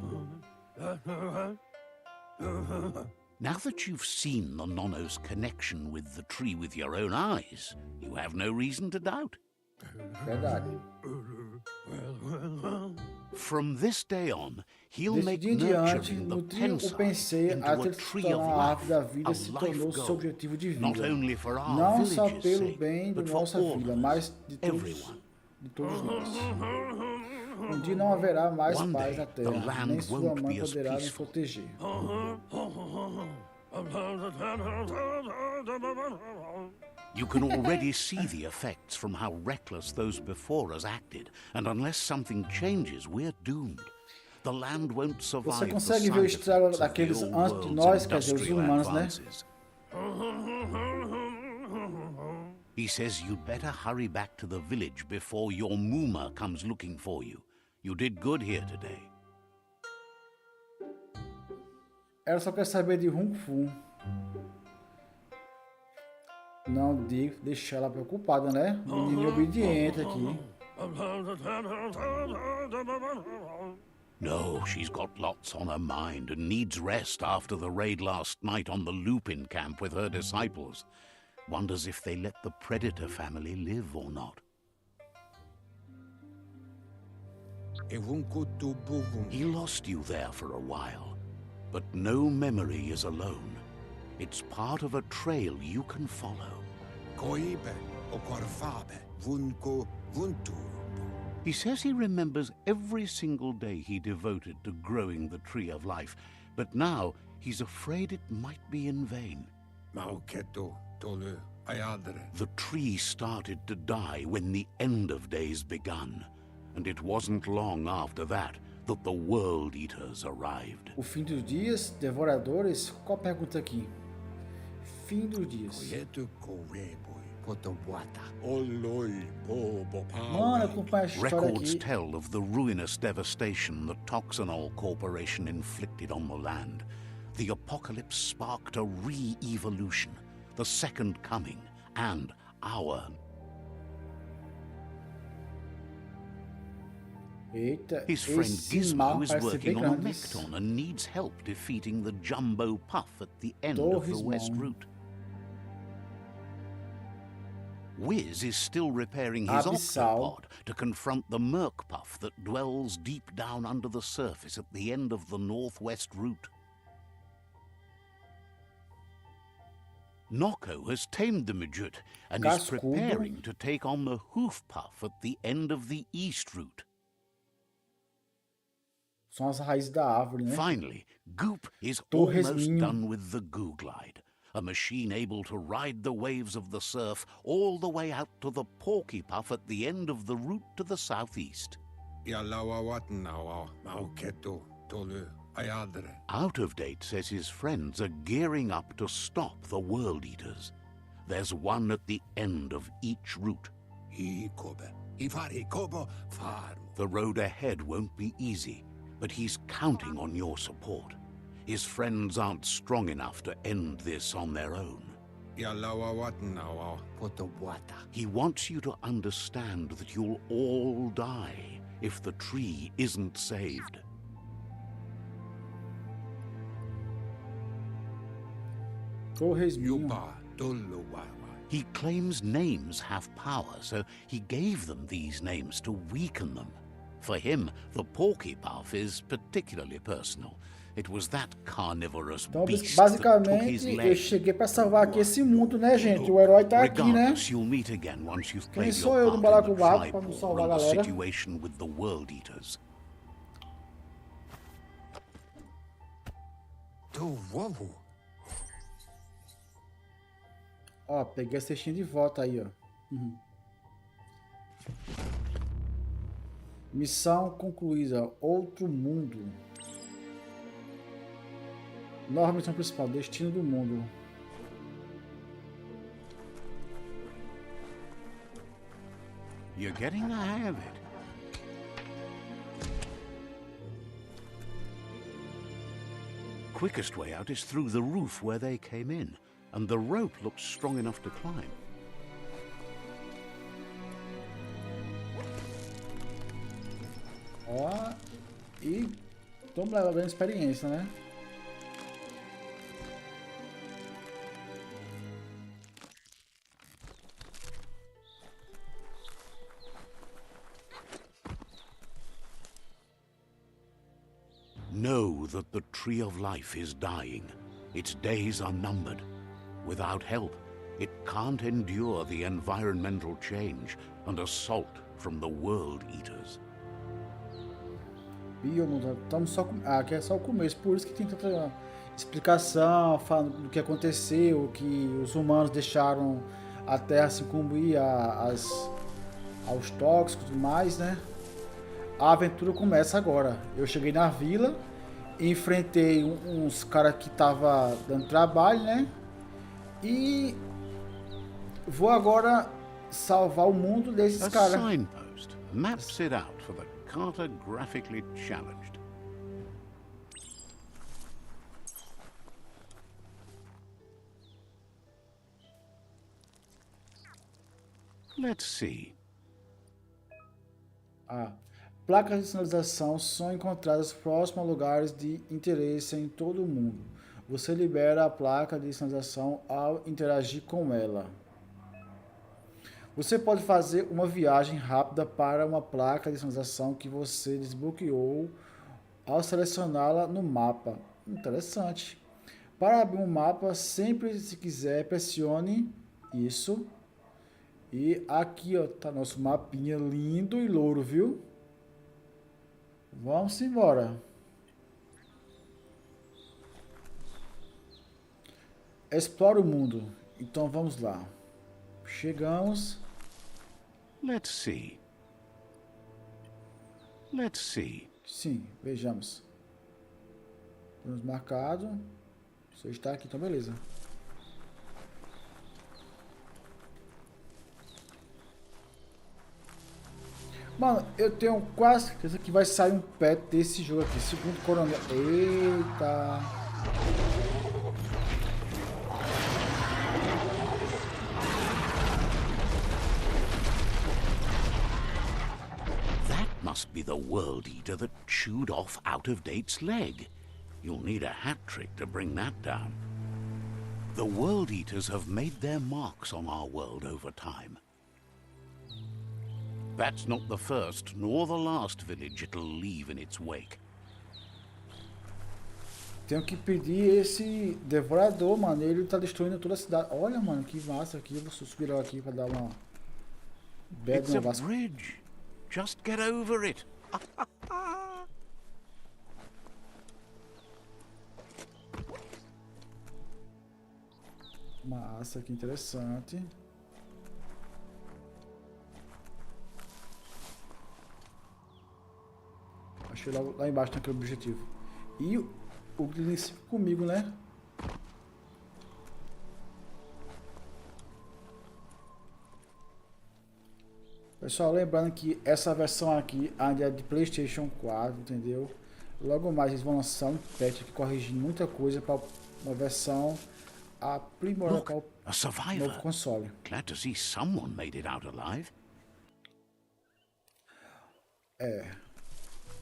[SPEAKER 2] Now that you've seen the Nono's connection with the tree with your own eyes, you have no reason to doubt.
[SPEAKER 1] Verdade.
[SPEAKER 2] From this day on, he'll
[SPEAKER 1] Desse
[SPEAKER 2] make
[SPEAKER 1] dia em diante,
[SPEAKER 2] nurturing the
[SPEAKER 1] nutrir o
[SPEAKER 2] Pensai
[SPEAKER 1] pensei
[SPEAKER 2] into
[SPEAKER 1] até
[SPEAKER 2] a
[SPEAKER 1] se
[SPEAKER 2] tree
[SPEAKER 1] tornar
[SPEAKER 2] of
[SPEAKER 1] a árvore da
[SPEAKER 2] life,
[SPEAKER 1] vida
[SPEAKER 2] a
[SPEAKER 1] se
[SPEAKER 2] life
[SPEAKER 1] tornou seu
[SPEAKER 2] goal.
[SPEAKER 1] objetivo de
[SPEAKER 2] Not
[SPEAKER 1] vida.
[SPEAKER 2] only for our
[SPEAKER 1] Não só
[SPEAKER 2] village's
[SPEAKER 1] pelo
[SPEAKER 2] sake,
[SPEAKER 1] bem de
[SPEAKER 2] but for
[SPEAKER 1] nossa
[SPEAKER 2] all
[SPEAKER 1] vila,
[SPEAKER 2] of
[SPEAKER 1] mas
[SPEAKER 2] us,
[SPEAKER 1] de
[SPEAKER 2] everyone.
[SPEAKER 1] todos nós. Um dia não haverá mais
[SPEAKER 2] One
[SPEAKER 1] paz
[SPEAKER 2] day,
[SPEAKER 1] na
[SPEAKER 2] the
[SPEAKER 1] terra,
[SPEAKER 2] land
[SPEAKER 1] nem sua
[SPEAKER 2] won't
[SPEAKER 1] mãe
[SPEAKER 2] be as
[SPEAKER 1] poderá nos
[SPEAKER 2] peaceful.
[SPEAKER 1] proteger.
[SPEAKER 2] You can already see the effects from how reckless those before us acted, and unless something changes, we're doomed. The land won't survive
[SPEAKER 1] Você
[SPEAKER 2] the
[SPEAKER 1] consegue
[SPEAKER 2] side
[SPEAKER 1] ver o estrago
[SPEAKER 2] effects of the
[SPEAKER 1] daqueles
[SPEAKER 2] old
[SPEAKER 1] antes de
[SPEAKER 2] world's
[SPEAKER 1] nós, quer dizer, os
[SPEAKER 2] industrial
[SPEAKER 1] humanos, né?
[SPEAKER 2] advances. He says you'd better hurry back to the village before your Muma comes looking for you. You did good here today.
[SPEAKER 1] Ela só quer saber de Kung Fu. Não deixa ela preocupada, né? Menino obediente aqui.
[SPEAKER 2] No, she's got lots on her mind and needs rest after the raid last night on the Lupin camp with her disciples. Wonders if they let the Predator family live or not. He lost you there for a while, but no memory is alone. It's part of a trail you can follow. He says he remembers every single day he devoted to growing the Tree of Life, but now he's afraid it might be in vain.
[SPEAKER 5] Mauketo tolu ayadre.
[SPEAKER 2] The tree started to die when the end of days begun, and it wasn't long after that that the World Eaters arrived.
[SPEAKER 1] O fim dos dias, devoradores? Qual a pergunta aqui? Fim dos dias.
[SPEAKER 5] Koyetu koweboy potowata. Oloi bobo
[SPEAKER 1] Mano, acompanha essa história
[SPEAKER 2] Records
[SPEAKER 1] aqui.
[SPEAKER 2] tell of the ruinous devastation the Toxanol Corporation inflicted on the land. The apocalypse sparked a re-evolution, the second coming, and our...
[SPEAKER 1] Eita,
[SPEAKER 2] His friend
[SPEAKER 1] esse mal
[SPEAKER 2] Gizmo is
[SPEAKER 1] parece ser
[SPEAKER 2] working
[SPEAKER 1] bem
[SPEAKER 2] on a
[SPEAKER 1] grande.
[SPEAKER 2] Mecton and needs help defeating the Jumbo Puff at the end of the
[SPEAKER 1] Torres
[SPEAKER 2] West
[SPEAKER 1] Mão.
[SPEAKER 2] Route. Wiz is still repairing his
[SPEAKER 1] Abissal.
[SPEAKER 2] octopod to confront the Merc Puff that dwells deep down under the surface at the end of the Northwest Route. Noko has tamed the Midget and is
[SPEAKER 1] Cascudo.
[SPEAKER 2] preparing to take on the Hoof Puff at the end of the East Route.
[SPEAKER 1] São as raízes da árvore, né?
[SPEAKER 2] Finally, Goop is
[SPEAKER 1] Torres
[SPEAKER 2] almost
[SPEAKER 1] Mão.
[SPEAKER 2] done with the Goo Glide, a machine able to ride the waves of the surf all the way out to the Porky Puff at the end of the route to the southeast.
[SPEAKER 5] Yalawa watnawa. Mauketo tolu ayadre.
[SPEAKER 2] Out of Date says his friends are gearing up to stop the World Eaters. There's one at the end of each route.
[SPEAKER 5] Ikobe. Ifari kobo farm.
[SPEAKER 2] The road ahead won't be easy, but he's counting on your support. His friends aren't strong enough to end this on their own.
[SPEAKER 5] Yalawa watnawa potowata.
[SPEAKER 2] He wants you to understand that you'll all die if the tree isn't saved.
[SPEAKER 1] Torres Mão.
[SPEAKER 5] Yupa tolu wawa.
[SPEAKER 2] He claims names have power, so he gave them these names to weaken them. For him, the Porky Puff is particularly personal. It was that carnivorous
[SPEAKER 1] Então,
[SPEAKER 2] beast that took
[SPEAKER 1] basicamente,
[SPEAKER 2] his
[SPEAKER 1] eu
[SPEAKER 2] leg.
[SPEAKER 1] cheguei pra salvar aqui esse mundo, né, gente? O herói tá aqui, né?
[SPEAKER 2] Regardless, you'll meet again once you've
[SPEAKER 1] Quem
[SPEAKER 2] played
[SPEAKER 1] sou
[SPEAKER 2] your
[SPEAKER 1] eu no
[SPEAKER 2] part in the
[SPEAKER 1] balacobaco
[SPEAKER 2] tribe
[SPEAKER 1] pra não
[SPEAKER 2] war
[SPEAKER 1] salvar a
[SPEAKER 2] and the
[SPEAKER 1] galera?
[SPEAKER 2] situation with the World Eaters.
[SPEAKER 5] Tu vovo.
[SPEAKER 1] Ó, peguei a cestinha de volta aí, ó. Missão concluída. Outro mundo. Nova missão principal. Destino do mundo.
[SPEAKER 2] You're getting the hang of it. Quickest way out is through the roof where they came in, and the rope looks strong enough to climb.
[SPEAKER 1] Ó. E estamos levando experiência, né?
[SPEAKER 2] Know that the Tree of Life is dying. Its days are numbered. Without help, it can't endure the environmental change and assault from the World Eaters.
[SPEAKER 1] Biomutant. Estamos só aqui é só o começo, por isso que tem tanta explicação falando do que aconteceu, que os humanos deixaram a Terra sucumbir aos tóxicos e tudo mais, né? A aventura começa agora. Eu cheguei na vila, enfrentei uns caras que tava dando trabalho, né? E vou agora salvar o mundo desses
[SPEAKER 2] A
[SPEAKER 1] caras.
[SPEAKER 2] signpost maps it out for the cartographically challenged. Let's see.
[SPEAKER 1] Placas de sinalização são encontradas próximas a lugares de interesse em todo o mundo. Você libera a placa de sinalização ao interagir com ela. Você pode fazer uma viagem rápida para uma placa de sinalização que você desbloqueou ao selecioná-la no mapa. Interessante. Para abrir um mapa, sempre se quiser, pressione isso E aqui, ó, tá nosso mapinha lindo e louro, viu? Vamos embora. Explora o mundo. Então vamos lá. Chegamos.
[SPEAKER 2] Let's see. Let's see.
[SPEAKER 1] Sim, vejamos. Temos marcado. Você está aqui, então beleza. Mano, eu tenho quase certeza que vai sair um pet desse jogo aqui. Segundo coronel. Eita.
[SPEAKER 2] That must be the World Eater that chewed off Out-of-Date's leg. You'll need a hat trick to bring that down. The World Eaters have made their marks on our world over time. That's not the first nor the last village it'll leave in its wake.
[SPEAKER 1] Tenho que pedir esse devorador, mano. Ele tá destruindo toda a cidade. Olha, mano, que massa aqui. Eu vou subir aqui pra dar uma...
[SPEAKER 2] It's a bridge. Just get over it.
[SPEAKER 1] Massa, que interessante. Achei lá embaixo tem aquele objetivo. E o Glince comigo, né? Pessoal, lembrando que essa versão aqui ainda é de PlayStation 4, entendeu? Logo mais eles vão lançar um patch que corrige muita coisa para uma versão aprimorada para o
[SPEAKER 2] A survivor.
[SPEAKER 1] novo console.
[SPEAKER 2] Glad to see someone made it out alive.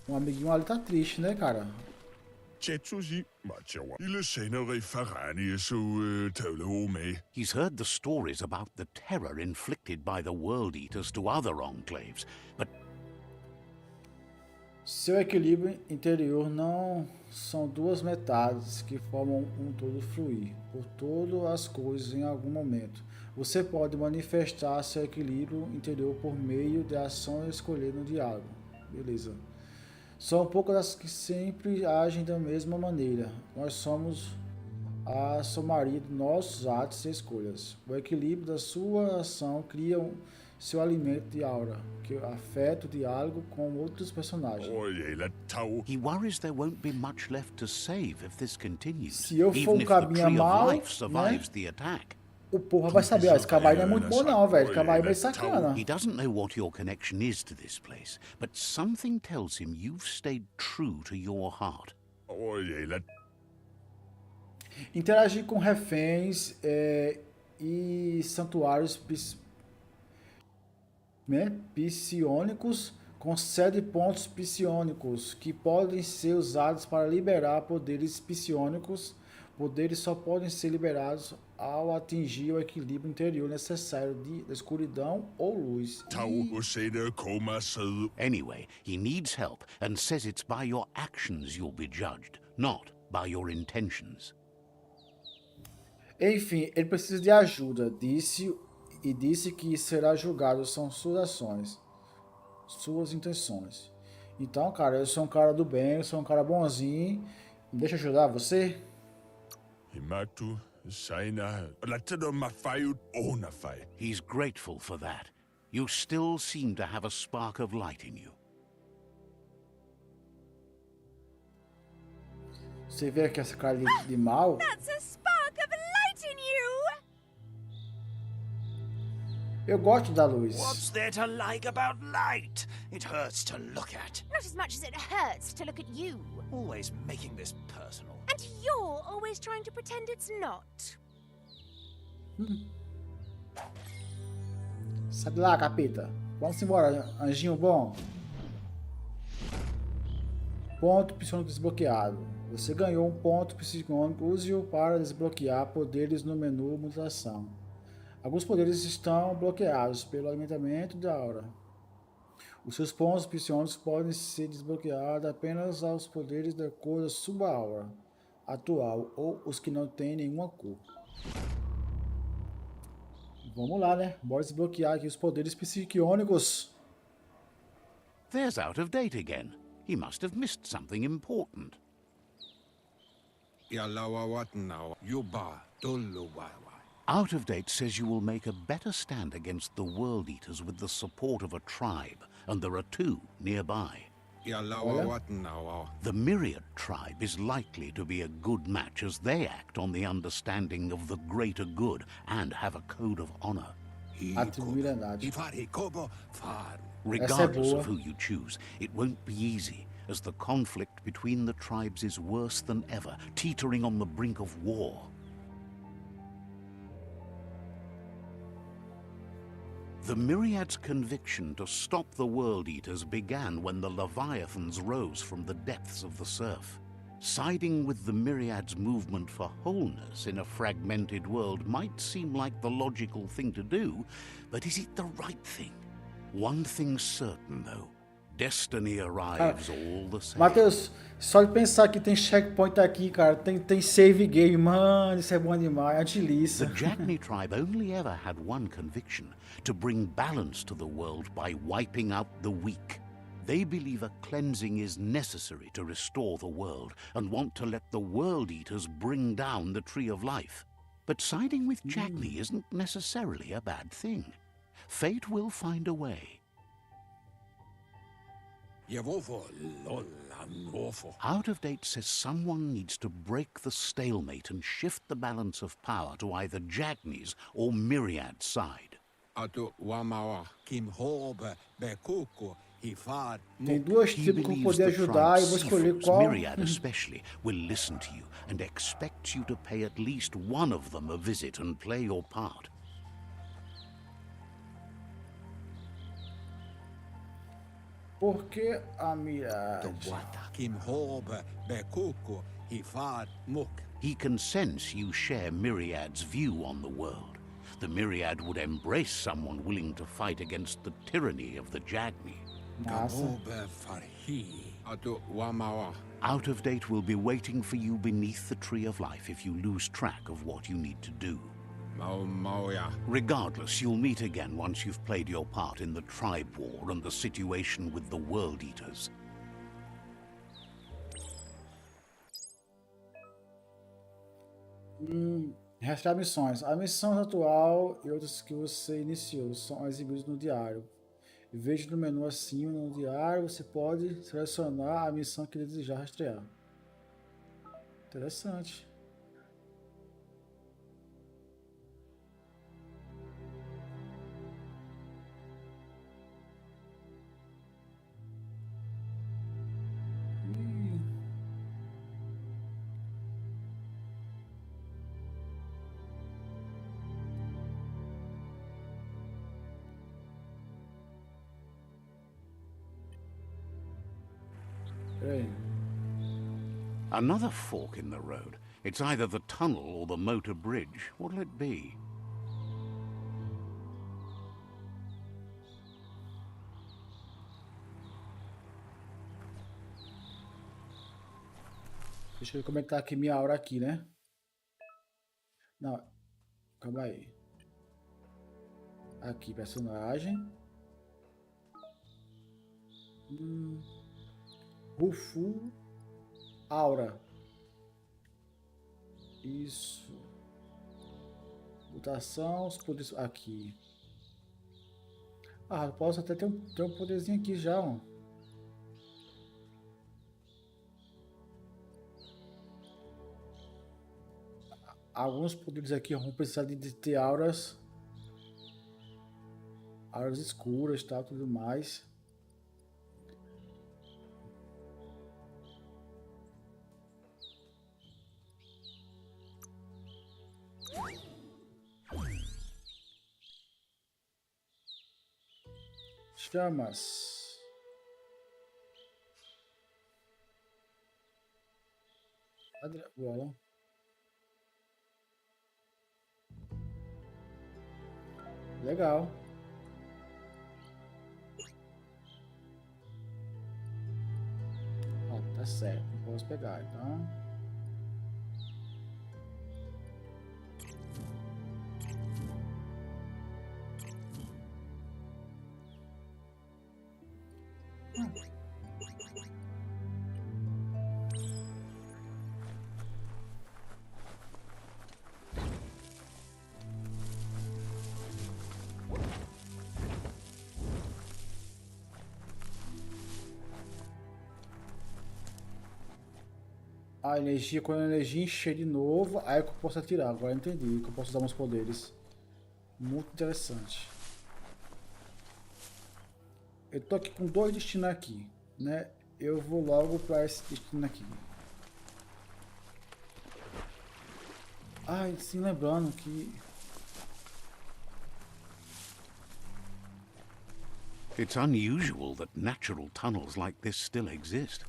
[SPEAKER 1] Um amiguinho ali tá triste, né, cara?
[SPEAKER 2] He's heard the stories about the terror inflicted by the World Eaters to other enclaves, but
[SPEAKER 1] Seu equilíbrio interior não são duas metades que formam um todo fluir por todas as coisas em algum momento. Você pode manifestar seu equilíbrio interior por meio de ação escolher no diálogo. Beleza. São poucas as que sempre agem da mesma maneira. Nós somos a somaria de nossos atos e escolhas. O equilíbrio da sua ação cria seu alimento de aura, que afeta o diálogo com outros personagens.
[SPEAKER 2] he worries there won't be much left to save if this continues,
[SPEAKER 1] Se eu for
[SPEAKER 2] even
[SPEAKER 1] um
[SPEAKER 2] if the
[SPEAKER 1] cabinha
[SPEAKER 2] Tree
[SPEAKER 1] mal,
[SPEAKER 2] of Life survives the attack.
[SPEAKER 1] O povo vai saber, ó, esse cabaré não é muito bom não, velho. Esse cabaré é meio sacana.
[SPEAKER 2] He doesn't know what your connection is to this place, but something tells him you've stayed true to your heart.
[SPEAKER 1] Interagir com reféns e santuários psionicos concede pontos psionicos que podem ser usados para liberar poderes psionicos. Poderes só podem ser liberados ao atingir o equilíbrio interior necessário da escuridão ou luz.
[SPEAKER 2] Anyway, he needs help and says it's by your actions you'll be judged, not by your intentions.
[SPEAKER 1] Enfim, ele precisa de ajuda, disse que será julgado são suas ações, suas intenções. Então, cara, eu sou um cara do bem, eu sou um cara bonzinho. Deixa eu ajudar você?
[SPEAKER 2] He's grateful for that. You still seem to have a spark of light in you.
[SPEAKER 1] Você vê aqui essa cara de mal?
[SPEAKER 3] That's a spark of light in you!
[SPEAKER 1] Eu gosto da luz.
[SPEAKER 4] What's there to like about light? It hurts to look at.
[SPEAKER 3] Not as much as it hurts to look at you.
[SPEAKER 4] Always making this personal.
[SPEAKER 3] And you're always trying to pretend it's not.
[SPEAKER 1] Sai de lá, capeta. Vamos embora, anjinho bom. Ponto psiônico desbloqueado. Você ganhou um ponto psiônico. Use-o para desbloquear poderes no menu mutação. Alguns poderes estão bloqueados pelo alimentamento da aura. Os seus pontos psionicos podem ser desbloqueados apenas aos poderes da cor da sua aura atual ou os que não têm nenhuma cor. Vamos lá, né? Bora desbloquear aqui os poderes psiquiônicos.
[SPEAKER 2] There's Out of Date again. He must have missed something important.
[SPEAKER 5] Yalawa wat now. Yuba duluwawa.
[SPEAKER 2] Out of Date says you will make a better stand against the World Eaters with the support of a tribe, and there are 2 nearby.
[SPEAKER 5] Yalawa wat now.
[SPEAKER 2] The Myriad tribe is likely to be a good match as they act on the understanding of the greater good and have a code of honor.
[SPEAKER 1] Atividade.
[SPEAKER 5] Ifari kobo far.
[SPEAKER 2] Regardless of who you choose, it won't be easy, as the conflict between the tribes is worse than ever, teetering on the brink of war. The Myriad's conviction to stop the World Eaters began when the Leviathans rose from the depths of the surf. Siding with the Myriad's movement for wholeness in a fragmented world might seem like the logical thing to do, but is it the right thing? One thing's certain, though. Destiny arrives all the same.
[SPEAKER 1] Matheus, só de pensar que tem checkpoint aqui, cara, tem save game, mano, isso é bom demais, antilícia.
[SPEAKER 2] The Jagni tribe only ever had one conviction, to bring balance to the world by wiping out the weak. They believe a cleansing is necessary to restore the world, and want to let the World Eaters bring down the Tree of Life. But siding with Jagni isn't necessarily a bad thing. Fate will find a way. Out of Date says someone needs to break the stalemate and shift the balance of power to either Jagni's or Myriad's side.
[SPEAKER 1] Tem 2 tribos que eu poder ajudar e eu vou escolher qual.
[SPEAKER 2] Myriad especially will listen to you and expects you to pay at least one of them a visit and play your part.
[SPEAKER 1] Por que a miragem?
[SPEAKER 2] He can sense you share Myriad's view on the world. The Myriad would embrace someone willing to fight against the tyranny of the Jagni.
[SPEAKER 1] Nossa.
[SPEAKER 2] Out of Date will be waiting for you beneath the Tree of Life if you lose track of what you need to do. Regardless, you'll meet again once you've played your part in the tribe war and the situation with the World Eaters.
[SPEAKER 1] Rastrear missões. A missão atual e outras que você iniciou são exibidas no diário. Veja no menu acima no diário, você pode selecionar a missão que desejar rastrear. Interessante.
[SPEAKER 2] Another fork in the road. It's either the tunnel or the motor bridge. What'll it be?
[SPEAKER 1] Deixa eu ver como é que tá aqui minha aura aqui, né? Não, calma aí. Aqui, personagem. Rufu. Aura. Isso. Mutação, os poderes aqui. Ah, eu posso até ter um poderzinho aqui já, ó. Alguns poderes aqui vão precisar de ter auras. Auras escuras, tal, tudo mais. Chamas. Bola. Legal. Ah, tá certo. Não posso pegar, então. A energia, quando a energia encher de novo, aí que eu posso atirar. Agora eu entendi que eu posso usar meus poderes. Muito interessante. Eu tô aqui com 2 destinos aqui, né? Eu vou logo para esse destino aqui. Ai, sim, lembrando que...
[SPEAKER 2] It's unusual that natural tunnels like this still exist.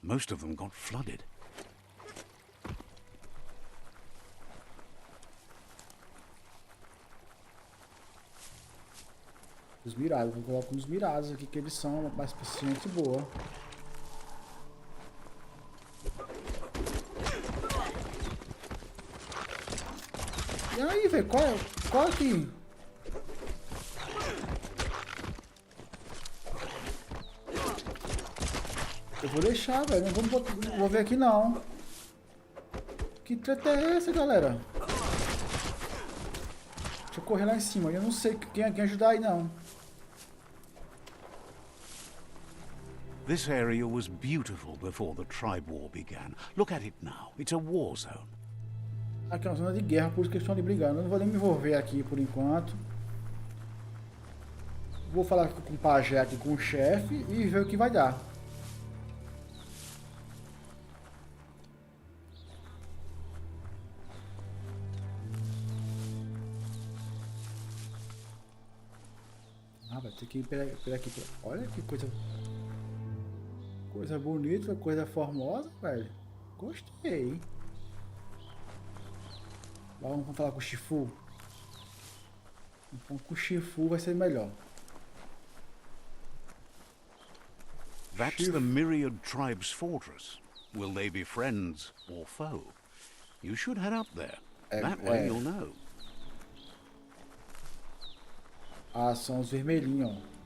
[SPEAKER 2] Most of them got flooded.
[SPEAKER 1] Os mirados, vou colocar uns mirados aqui, que eles são uma paciente boa. E aí, velho, qual aqui? Eu vou deixar, velho, não vou ver aqui não. Que treta é essa, galera? Deixa eu correr lá em cima, eu não sei quem ajudar aí não.
[SPEAKER 2] This area was beautiful before the tribe war began. Look at it now. It's a war zone.
[SPEAKER 1] Aqui é uma zona de guerra, por isso que eles estão ali brigando. Eu não vou nem me envolver aqui por enquanto. Vou falar com o pajé aqui, com o chefe, e ver o que vai dar. Ah, vai ter que ir por aqui. Olha que coisa... Coisa bonita, coisa formosa, velho. Gostei. Vamos falar com o Shifu. Então, com o Shifu vai ser melhor.
[SPEAKER 2] That's the Myriad Tribe's fortress. Will they be friends or foe? You should head up there. That way you'll know.
[SPEAKER 1] Ah, são os vermelhinhos, ó.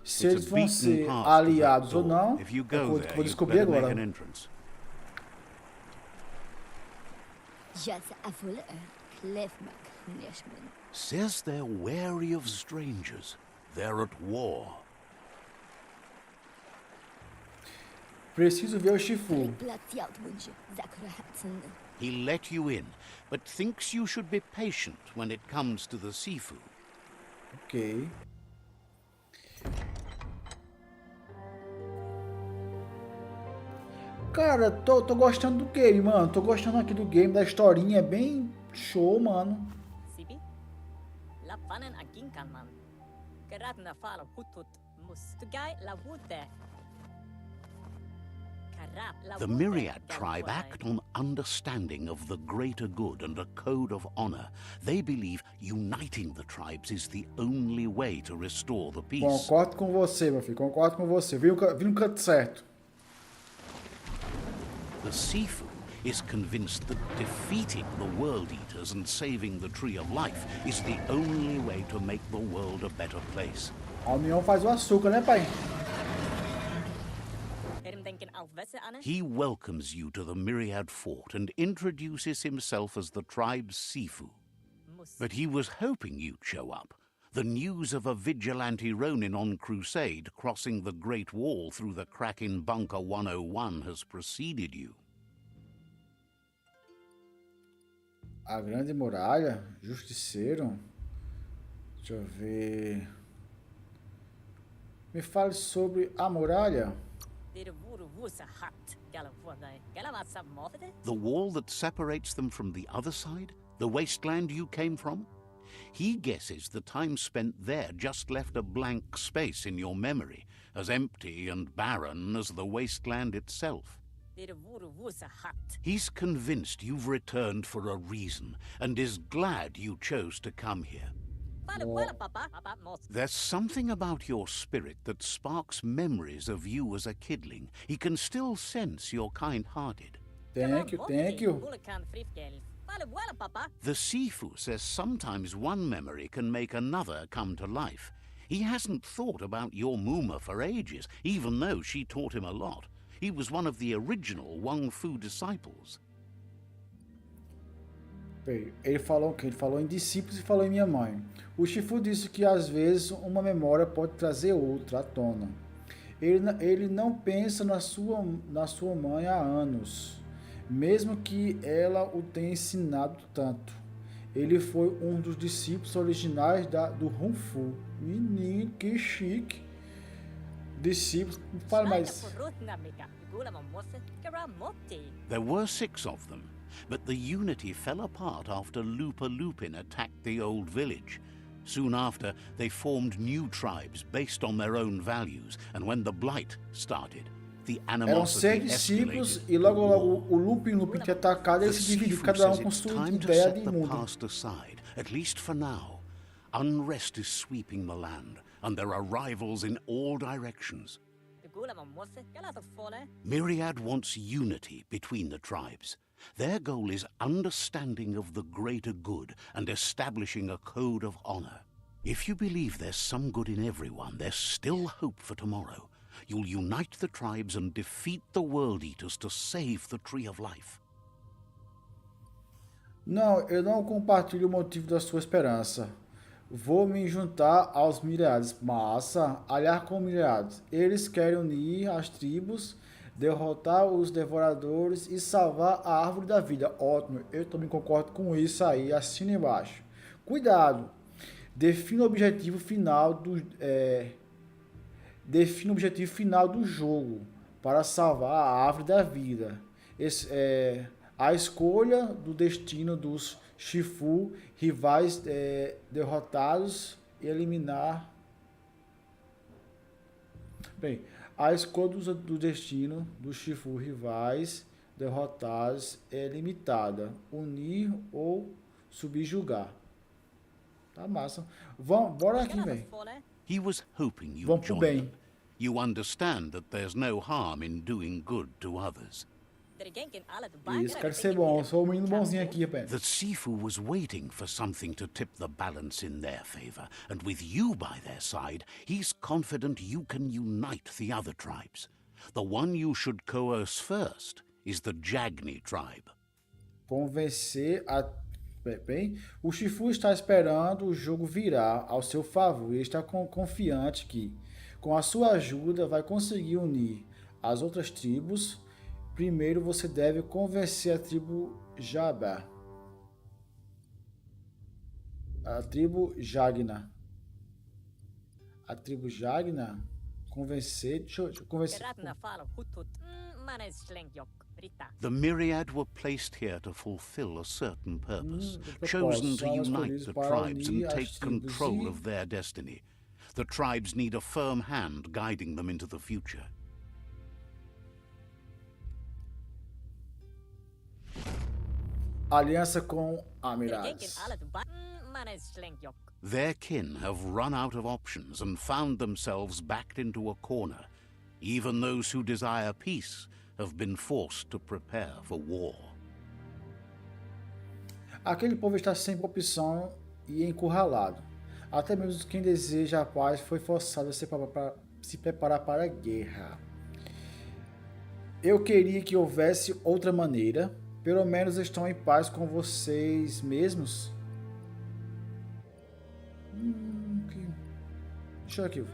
[SPEAKER 1] Se eles vão ser aliados ou não, eu vou descobrir agora.
[SPEAKER 2] Says they're wary of strangers. They're at war.
[SPEAKER 1] Preciso ver o Shifu.
[SPEAKER 2] He let you in, but thinks you should be patient when it comes to the Sifu.
[SPEAKER 1] Ok. Cara, tô gostando do game, mano. Tô gostando aqui do game, da historinha. É bem show, mano.
[SPEAKER 2] The Myriad tribe act on understanding of the greater good and a code of honor. They believe uniting the tribes is the only way to restore the peace.
[SPEAKER 1] Concordo com você, meu filho. Concordo com você. Vi no canto certo.
[SPEAKER 2] The Sifu is convinced that defeating the World Eaters and saving the Tree of Life is the only way to make the world a better place.
[SPEAKER 1] A união faz o açúcar, né, pai?
[SPEAKER 2] He welcomes you to the Myriad Fort and introduces himself as the tribe's Sifu. But he was hoping you'd show up. The news of a vigilante Ronin on crusade crossing the Great Wall through the crack in Bunker 101 has preceded you.
[SPEAKER 1] A Grande Muralha, Justiceiro. Deixa eu ver. Me fale sobre a muralha.
[SPEAKER 2] The wall that separates them from the other side? The wasteland you came from? He guesses the time spent there just left a blank space in your memory, as empty and barren as the wasteland itself. He's convinced you've returned for a reason, and is glad you chose to come here. There's something about your spirit that sparks memories of you as a kidling. He can still sense you're kind-hearted.
[SPEAKER 1] Thank you.
[SPEAKER 2] The Sifu says sometimes one memory can make another come to life. He hasn't thought about your Muma for ages, even though she taught him a lot. He was one of the original Wang Fu disciples.
[SPEAKER 1] Ele falou o quê? Ele falou em discípulos e falou em minha mãe. O Shifu disse que às vezes uma memória pode trazer outra à tona. Ele não pensa na sua mãe há anos, mesmo que ela o tenha ensinado tanto. Ele foi um dos discípulos originais do Kung Fu. Menino, que chique. Discípulos, não fala mais.
[SPEAKER 2] There were 6 of them, but the unity fell apart after Lupa Lupin attacked the old village. Soon after, they formed new tribes based on their own values, and when the Blight started, the
[SPEAKER 1] Eram 6
[SPEAKER 2] animosity
[SPEAKER 1] discípulos
[SPEAKER 2] escalated.
[SPEAKER 1] e logo o Lupin tinha atacado e ele se dividiu, cada um com sua ideia de
[SPEAKER 2] the
[SPEAKER 1] mundo.
[SPEAKER 2] past aside, at least for now. Unrest is sweeping the land, and there are rivals in all directions. Myriad wants unity between the tribes. Their goal is understanding of the greater good and establishing a code of honor. If you believe there's some good in everyone, there's still hope for tomorrow. You'll unite the tribes and defeat the World Eaters to save the Tree of Life.
[SPEAKER 1] Não, eu não compartilho o motivo da sua esperança. Vou me juntar aos Myriads. Massa, aliar com Myriads. Eles querem unir as tribos, derrotar os devoradores e salvar a árvore da vida. Ótimo, eu também concordo com isso aí. Assina embaixo. Cuidado. Defina o objetivo final do jogo para salvar a árvore da vida. A escolha do destino dos Shifu, rivais derrotados e eliminar. Bem, a escolha do destino dos Shifu, rivais derrotados é limitada. Unir ou subjugar. Tá massa. Bora aqui, velho.
[SPEAKER 2] He was hoping you'd
[SPEAKER 1] Vamos pro
[SPEAKER 2] join
[SPEAKER 1] bem.
[SPEAKER 2] them. You understand that there's no harm in doing good to others.
[SPEAKER 1] Isso, quero ser bom. Eu sou o menino bonzinho aqui, rapaz.
[SPEAKER 2] The Sifu was waiting for something to tip the balance in their favor, and with you by their side, he's confident you can unite the other tribes. The one you should coerce first is the Jagni tribe.
[SPEAKER 1] Convencer a... Bem, o Shifu está esperando o jogo virar ao seu favor e está confiante que, com a sua ajuda, vai conseguir unir as outras tribos. Primeiro você deve convencer a tribo Jabba. A tribo Jagna. A tribo Jagna? Convencer... Deixa eu convencer...
[SPEAKER 2] The Myriad were placed here to fulfill a certain purpose, chosen to unite the tribes and take control of their destiny. The tribes need a firm hand guiding them into the future.
[SPEAKER 1] Aliança com Myriads.
[SPEAKER 2] Their kin have run out of options and found themselves backed into a corner. Even those who desire peace have been forced to prepare for war.
[SPEAKER 1] Aquele povo está sem opção e encurralado. Até mesmo quem deseja a paz foi forçado a se preparar para a guerra. Eu queria que houvesse outra maneira. Pelo menos estão em paz com vocês mesmos. Deixa eu aqui.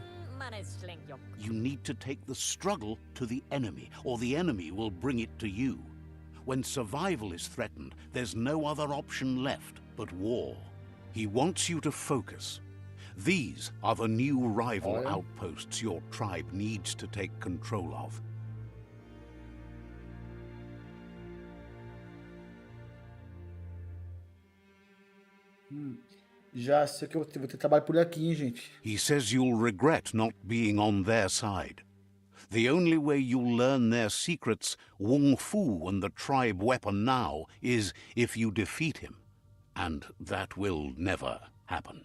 [SPEAKER 2] You need to take the struggle to the enemy, or the enemy will bring it to you. When survival is threatened, there's no other option left but war. He wants you to focus. These are the new rival outposts your tribe needs to take control of.
[SPEAKER 1] Já sei que eu vou ter trabalho por aqui, hein, gente.
[SPEAKER 2] He says you'll regret not being on their side. The only way you'll learn their secrets, Wung Fu and the tribe weapon now, is if you defeat him. And that will never happen.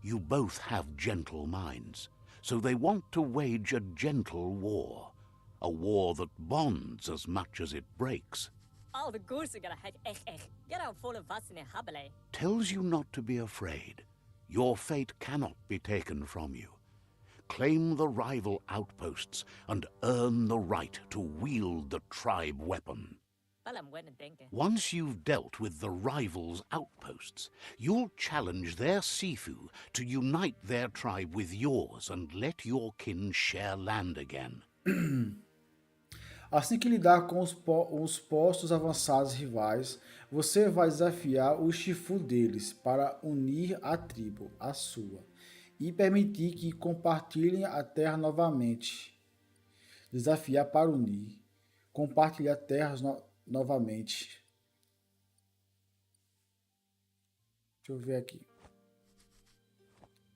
[SPEAKER 2] You both have gentle minds, so they want to wage a gentle war. A war that bonds as much as it breaks. Tells you not to be afraid. Your fate cannot be taken from you. Claim the rival outposts and earn the right to wield the tribe weapon. Once you've dealt with the rival's outposts, you'll challenge their Sifu to unite their tribe with yours and let your kin share land again.
[SPEAKER 1] Assim que lidar com os postos avançados rivais, você vai desafiar o Shifu deles para unir a tribo à sua e permitir que compartilhem a terra novamente. Desafiar para unir, compartilhar terras novamente. Deixa eu ver aqui.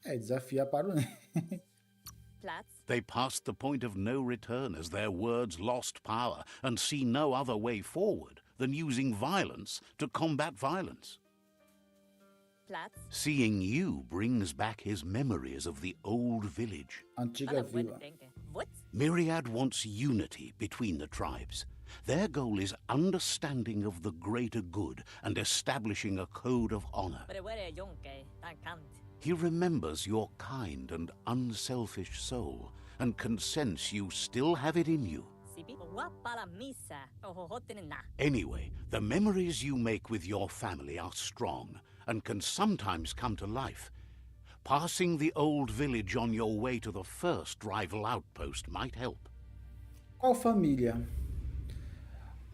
[SPEAKER 1] Desafiar para unir.
[SPEAKER 2] They passed the point of no return as their words lost power and see no other way forward than using violence to combat violence. Seeing you brings back his memories of the old village.
[SPEAKER 1] Antiga vila.
[SPEAKER 2] Myriad wants unity between the tribes. Their goal is understanding of the greater good and establishing a code of honor. He remembers your kind and unselfish soul and can sense you still have it in you. Anyway, the memories you make with your family are strong and can sometimes come to life. Passing the old village on your way to the first rival outpost might help.
[SPEAKER 1] Qual família?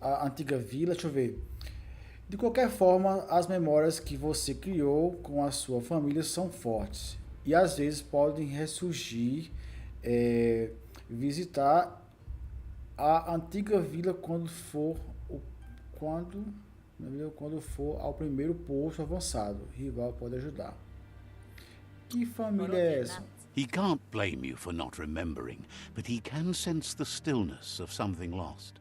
[SPEAKER 1] A antiga vila, deixa eu ver. De qualquer forma, as memórias que você criou com a sua família são fortes e às vezes podem ressurgir. Visitar a antiga vila quando for ao primeiro posto avançado. O rival pode ajudar. Que família é essa?
[SPEAKER 2] He can't blame you for not remembering, but he can sense the stillness of something lost.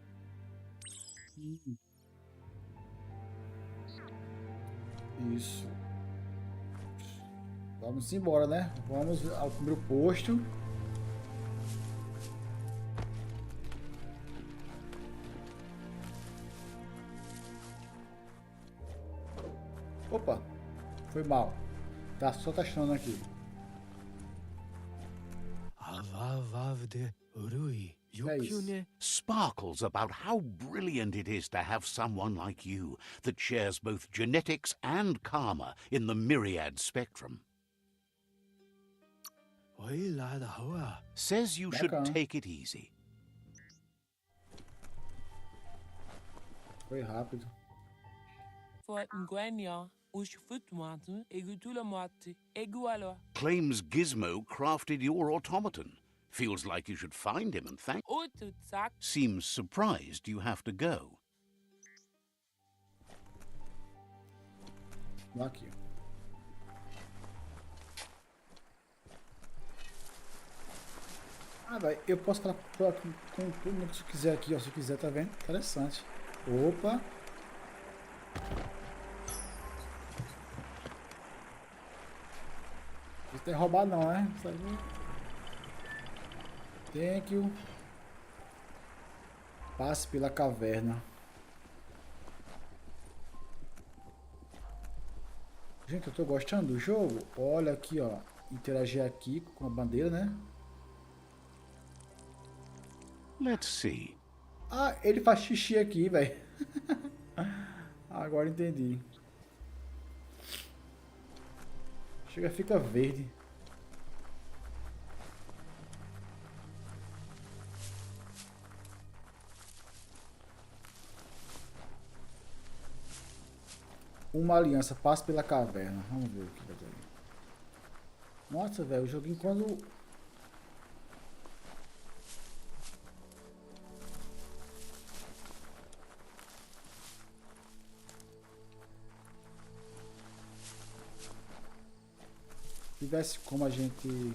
[SPEAKER 1] Isso. Vamos embora, né? Vamos ao primeiro posto. Opa, foi mal. Tá só testando aqui.
[SPEAKER 2] Sparkles about how brilliant it is to have someone like you that shares both genetics and karma in the myriad spectrum. Says you should take it easy.
[SPEAKER 1] Foi rápido.
[SPEAKER 2] Claims Gizmo crafted your automaton. Feels like you should find him and thank. Seems surprised you have to go.
[SPEAKER 1] Aqui. Velho, eu posso falar com todo mundo se quiser aqui, ó. Se quiser, tá vendo? Interessante. Opa. Não tem roubar não, né? Thank you. Passe pela caverna. Gente, eu tô gostando do jogo. Olha aqui, ó. Interagir aqui com a bandeira, né?
[SPEAKER 2] Let's see.
[SPEAKER 1] Ah, ele faz xixi aqui, velho. Agora entendi. Chega, fica verde. Uma aliança passa pela caverna. Vamos ver o que vai ter. Nossa, velho, o joguinho quando... tivesse como a gente...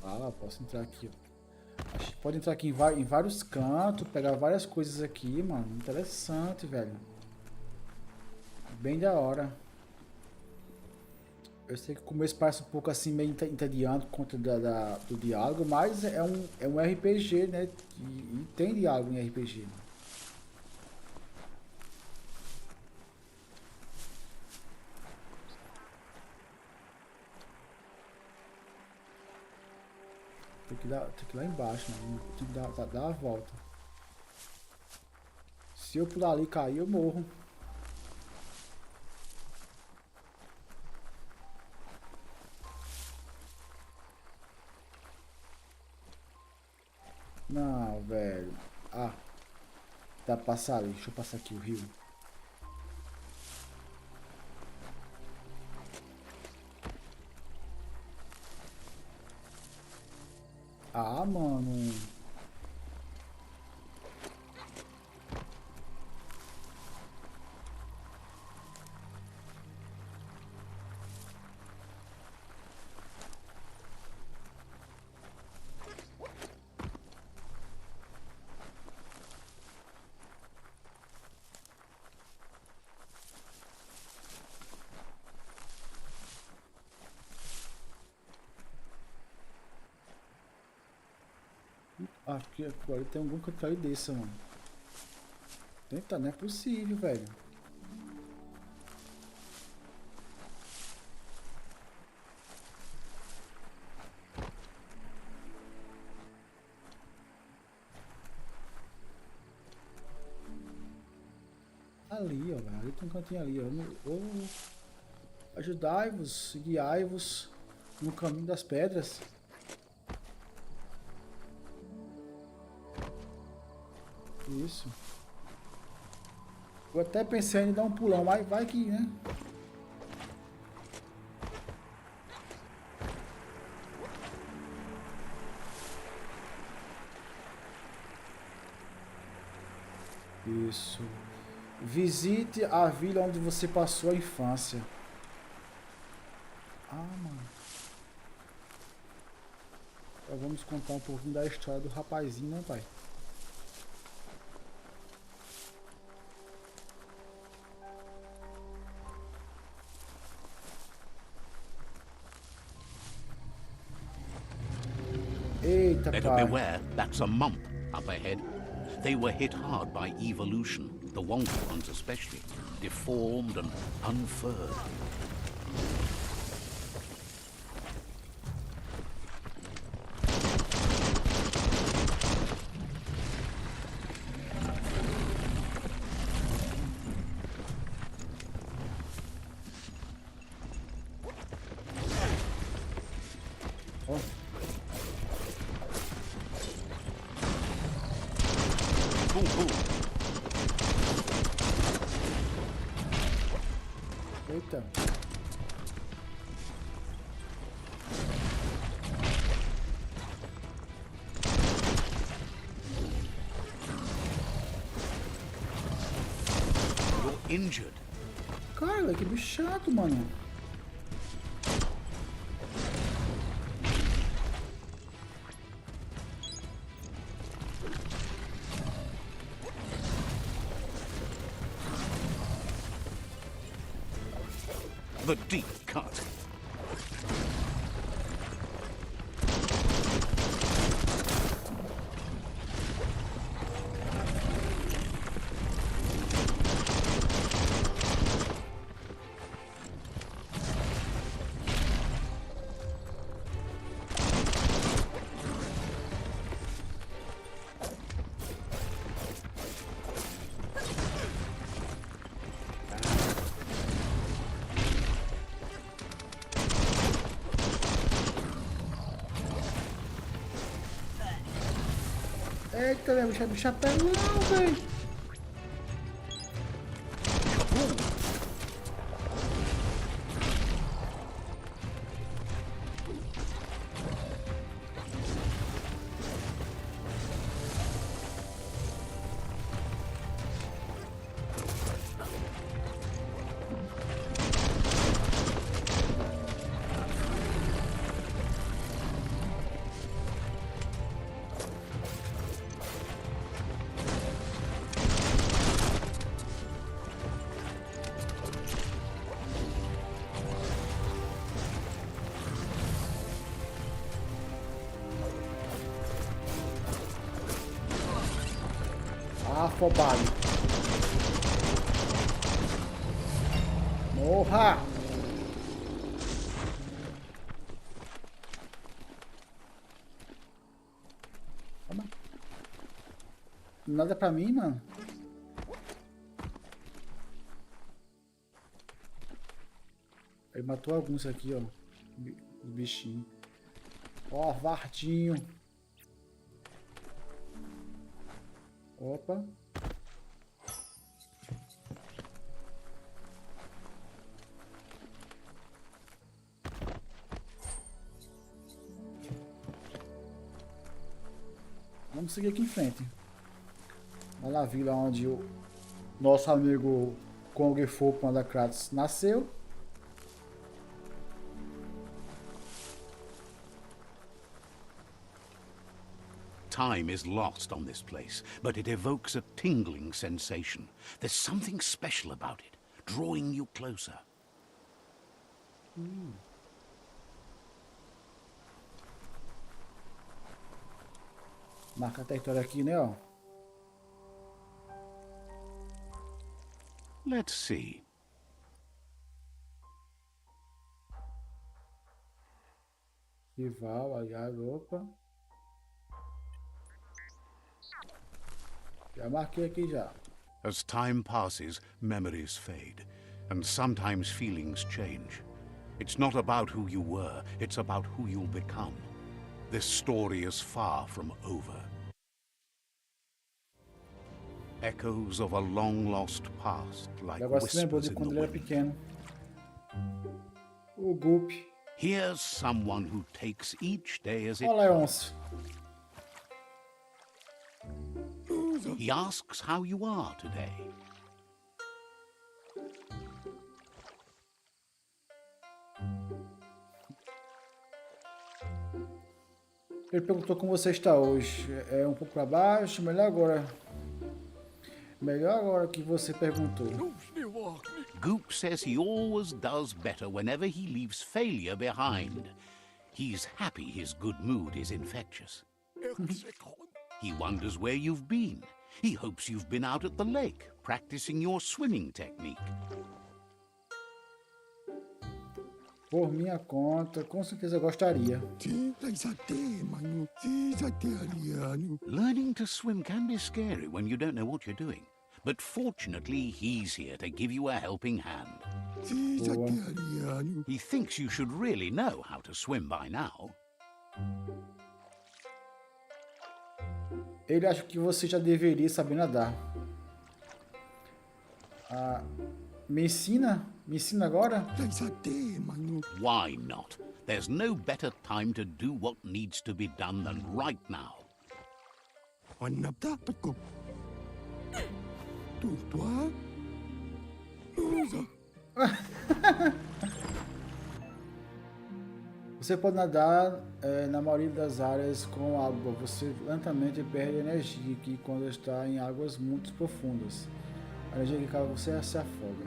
[SPEAKER 1] Ah, posso entrar aqui. Acho que pode entrar aqui em vários cantos, pegar várias coisas aqui, mano. Interessante, velho. Bem da hora. Eu sei que o começo parece um pouco assim meio entediante por conta do diálogo, mas é um RPG, né? E tem diálogo em RPG. Tem que ir lá embaixo, mano. Tem que dar a volta. Se eu pular ali e cair, eu morro. Não, velho. Ah, dá pra passar ali. Deixa eu passar aqui o rio. Ah, mano. Acho que agora tem algum canto aí desse, mano. Tenta, não é possível, velho. Ali, ó, velho. Ali tem um cantinho ali, ó. Ajudai-vos, guiai-vos no caminho das pedras. Isso. Eu até pensei em dar um pulão, mas vai que, né? Isso. Visite a vila onde você passou a infância. Ah, mano. Então vamos contar um pouquinho da história do rapazinho, né, pai? Eita,
[SPEAKER 2] Better
[SPEAKER 1] pai.
[SPEAKER 2] beware, that's a mump up ahead. They were hit hard by evolution, the wonky ones especially, deformed and unfurred.
[SPEAKER 1] Ó.
[SPEAKER 2] Boom, boom.
[SPEAKER 1] Eita.
[SPEAKER 2] You're injured.
[SPEAKER 1] Cara, que bicho chato, mano.
[SPEAKER 2] The deep cut.
[SPEAKER 1] Eita, velho, bicho apelão, velho. Afobado. Morra! Toma. Nada pra mim, mano. Ele matou alguns aqui, ó. Os bichinhos. Ó, vardinho. Opa. Vamos seguir aqui em frente. Vai lá, vila onde o nosso amigo Kong Fu Panda Kratos nasceu.
[SPEAKER 2] Time is lost on this place, but it evokes a tingling sensation. There's something special about it, drawing you closer.
[SPEAKER 1] Marca a território aqui, né, ó.
[SPEAKER 2] Let's see.
[SPEAKER 1] Rival, aliado, opa. Já marquei aqui já.
[SPEAKER 2] As time passes, memories fade, and sometimes feelings change. It's not about who you were, it's about who you'll become. This story is far from over. Echoes of a long-lost past, like
[SPEAKER 1] Agora se lembrou
[SPEAKER 2] whispers
[SPEAKER 1] de
[SPEAKER 2] in
[SPEAKER 1] quando
[SPEAKER 2] the
[SPEAKER 1] ele era
[SPEAKER 2] wind.
[SPEAKER 1] pequeno. O Goop.
[SPEAKER 2] Here's someone who takes each day as it
[SPEAKER 1] Olha lá,
[SPEAKER 2] comes.
[SPEAKER 1] onça.
[SPEAKER 2] He asks how you are today.
[SPEAKER 1] Ele perguntou como você está hoje. É um pouco para baixo, melhor agora. Melhor agora que você perguntou.
[SPEAKER 2] Goop says he always does better whenever he leaves failure behind. He's happy his good mood is infectious. He wonders where you've been. He hopes you've been out at the lake, practicing your swimming technique.
[SPEAKER 1] Por minha conta, com certeza gostaria.
[SPEAKER 2] Learning to swim can be scary when you don't know what you're doing. But fortunately, he's here to give you a helping hand. He thinks you should really know how to swim by now.
[SPEAKER 1] Ele acha que você já deveria saber nadar. Me ensina? Me ensina agora?
[SPEAKER 2] Why not? There's no better time to do what needs to be done than right now.
[SPEAKER 1] Você pode nadar na maioria das áreas com água. Você lentamente perde energia aqui quando está em águas muito profundas. A energia que cai você se afoga.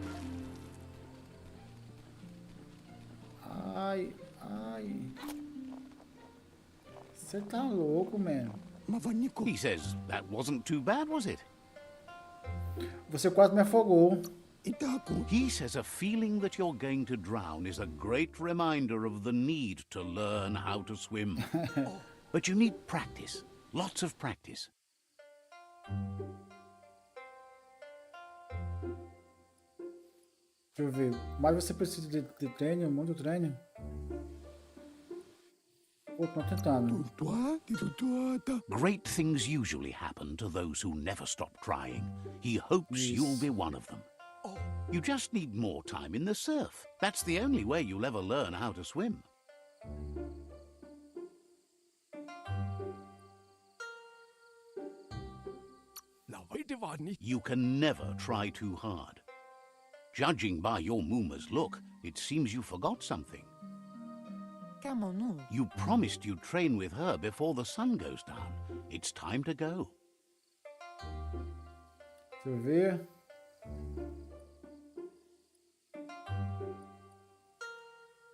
[SPEAKER 1] Ai, ai. Você tá louco, mano.
[SPEAKER 2] He says that wasn't too bad, was it?
[SPEAKER 1] Você quase me afogou.
[SPEAKER 2] He says a feeling that you're going to drown is a great reminder of the need to learn how to swim. But you need practice, lots of practice.
[SPEAKER 1] Deixa eu ver. Mas você precisa de treino, muito treino. Pô, tô tentando.
[SPEAKER 2] Great things usually happen to those who never stop trying. He hopes you'll be one of them. You just need more time in the surf. That's the only way you'll ever learn how to swim. You can never try too hard. Judging by your Muma's look, it seems you forgot something. You promised you'd train with her before the sun goes down. It's time to go.
[SPEAKER 1] Deixa eu ver.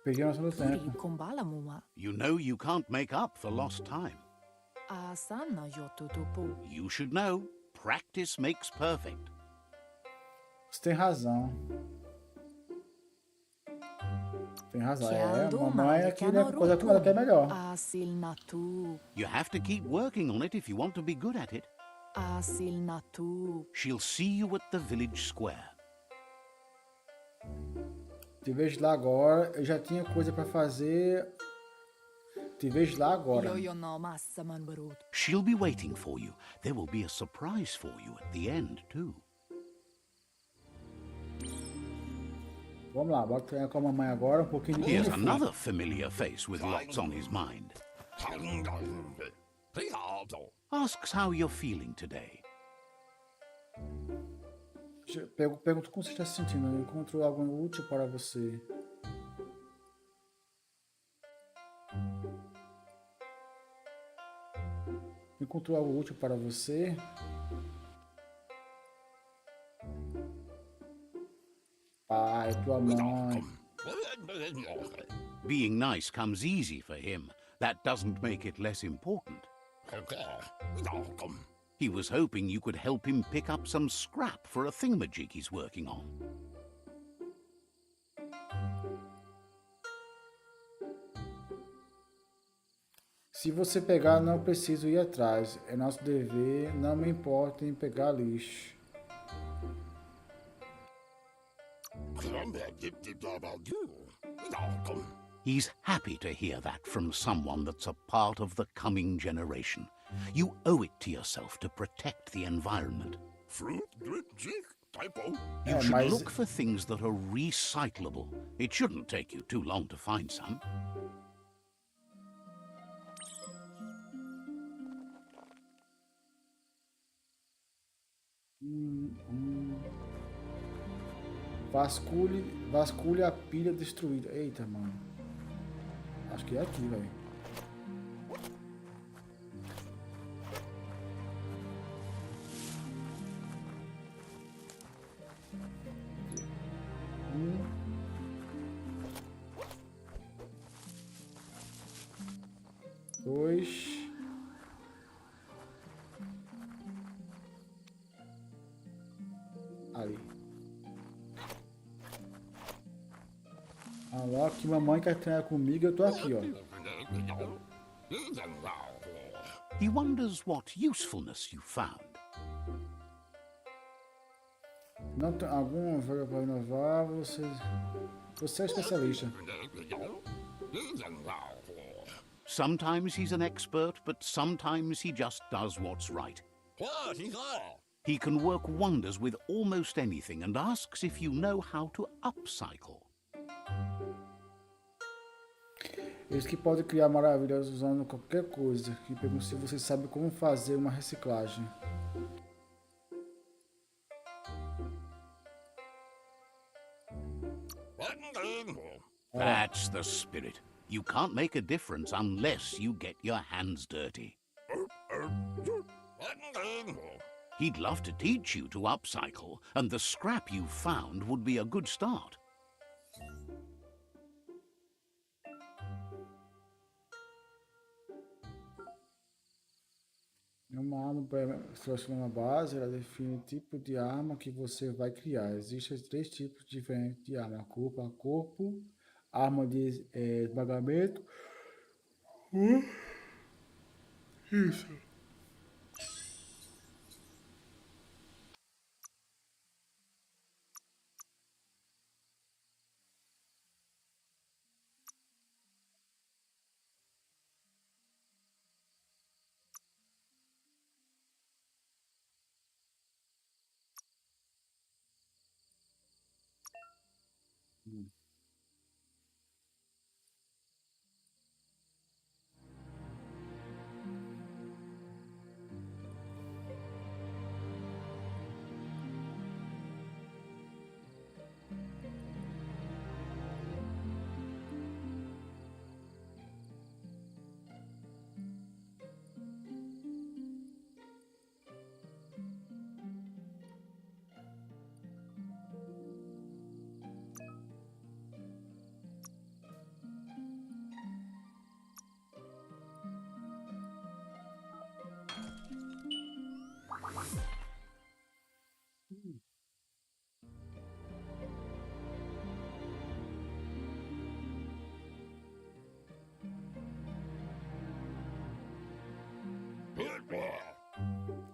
[SPEAKER 1] Peguei a noção do tempo.
[SPEAKER 2] You know you can't make up for lost time. You should know. practice makes perfect.
[SPEAKER 1] Você tem razão. Tem razão. É, mamãe aqui, né? Coisa que ela quer melhor.
[SPEAKER 2] You have to keep working on it if you want to be good at it. She'll see you at the village square.
[SPEAKER 1] Te vejo lá agora. Eu já tinha coisa pra fazer. Te vejo lá agora.
[SPEAKER 2] She'll be waiting for you. There will be a surprise for you at the end, too.
[SPEAKER 1] Vamos lá, bora treinar com a mamãe agora, um pouquinho de
[SPEAKER 2] Here's
[SPEAKER 1] Kung Fu.
[SPEAKER 2] another familiar face with lots on his mind. Asks how you're feeling today.
[SPEAKER 1] Pergunto como você está se sentindo. Encontrou algo útil para você? Encontrou algo útil para você? Pai, tua mãe.
[SPEAKER 2] Being nice comes easy for him. That doesn't make it less important. He was hoping you could help him pick up some scrap for a thingamajig he's working on.
[SPEAKER 1] Se você pegar, não preciso ir atrás. É nosso dever, não me importa em pegar lixo.
[SPEAKER 2] He's happy to hear that from someone that's a part of the coming generation. You owe it to yourself to protect the environment. You should look for things that are recyclable. It shouldn't take you too long to find some.
[SPEAKER 1] Vasculhe a pilha destruída. Eita, mano. Acho que é aqui, velho. Dois. Ali. Alô, que mamãe quer treinar comigo, eu tô aqui, ó.
[SPEAKER 2] He wonders what usefulness you found.
[SPEAKER 1] Não tem algum jogo para inovar, você é especialista.
[SPEAKER 2] Sometimes he's an expert, but sometimes he just does what's right. He can work wonders with almost anything and asks if you know how to upcycle.
[SPEAKER 1] Eles que podem criar maravilhas usando qualquer coisa. Que perguntam se você sabe como fazer uma reciclagem.
[SPEAKER 2] That's the spirit. You can't make a difference unless you get your hands dirty. He'd love to teach you to upcycle, and the scrap you found would be a good start.
[SPEAKER 1] Uma arma selecionar na base, ela define o tipo de arma que você vai criar. Existem 3 tipos diferentes de arma: corpo a corpo, arma de esmagamento. Isso.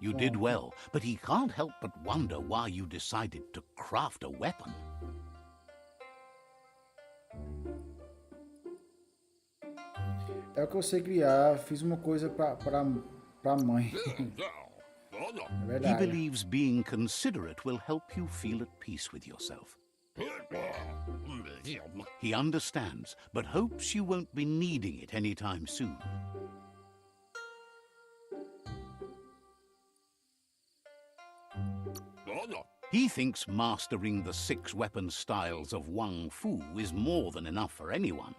[SPEAKER 2] You did well, but he can't help but wonder why you decided to craft a weapon.
[SPEAKER 1] É o que eu sei criar. Fiz uma coisa pra mãe. É
[SPEAKER 2] He
[SPEAKER 1] verdade.
[SPEAKER 2] believes being considerate will help you feel at peace with yourself. He understands, but hopes you won't be needing it anytime soon. He thinks mastering the 6 weapon styles of Wang Fu is more than enough for anyone.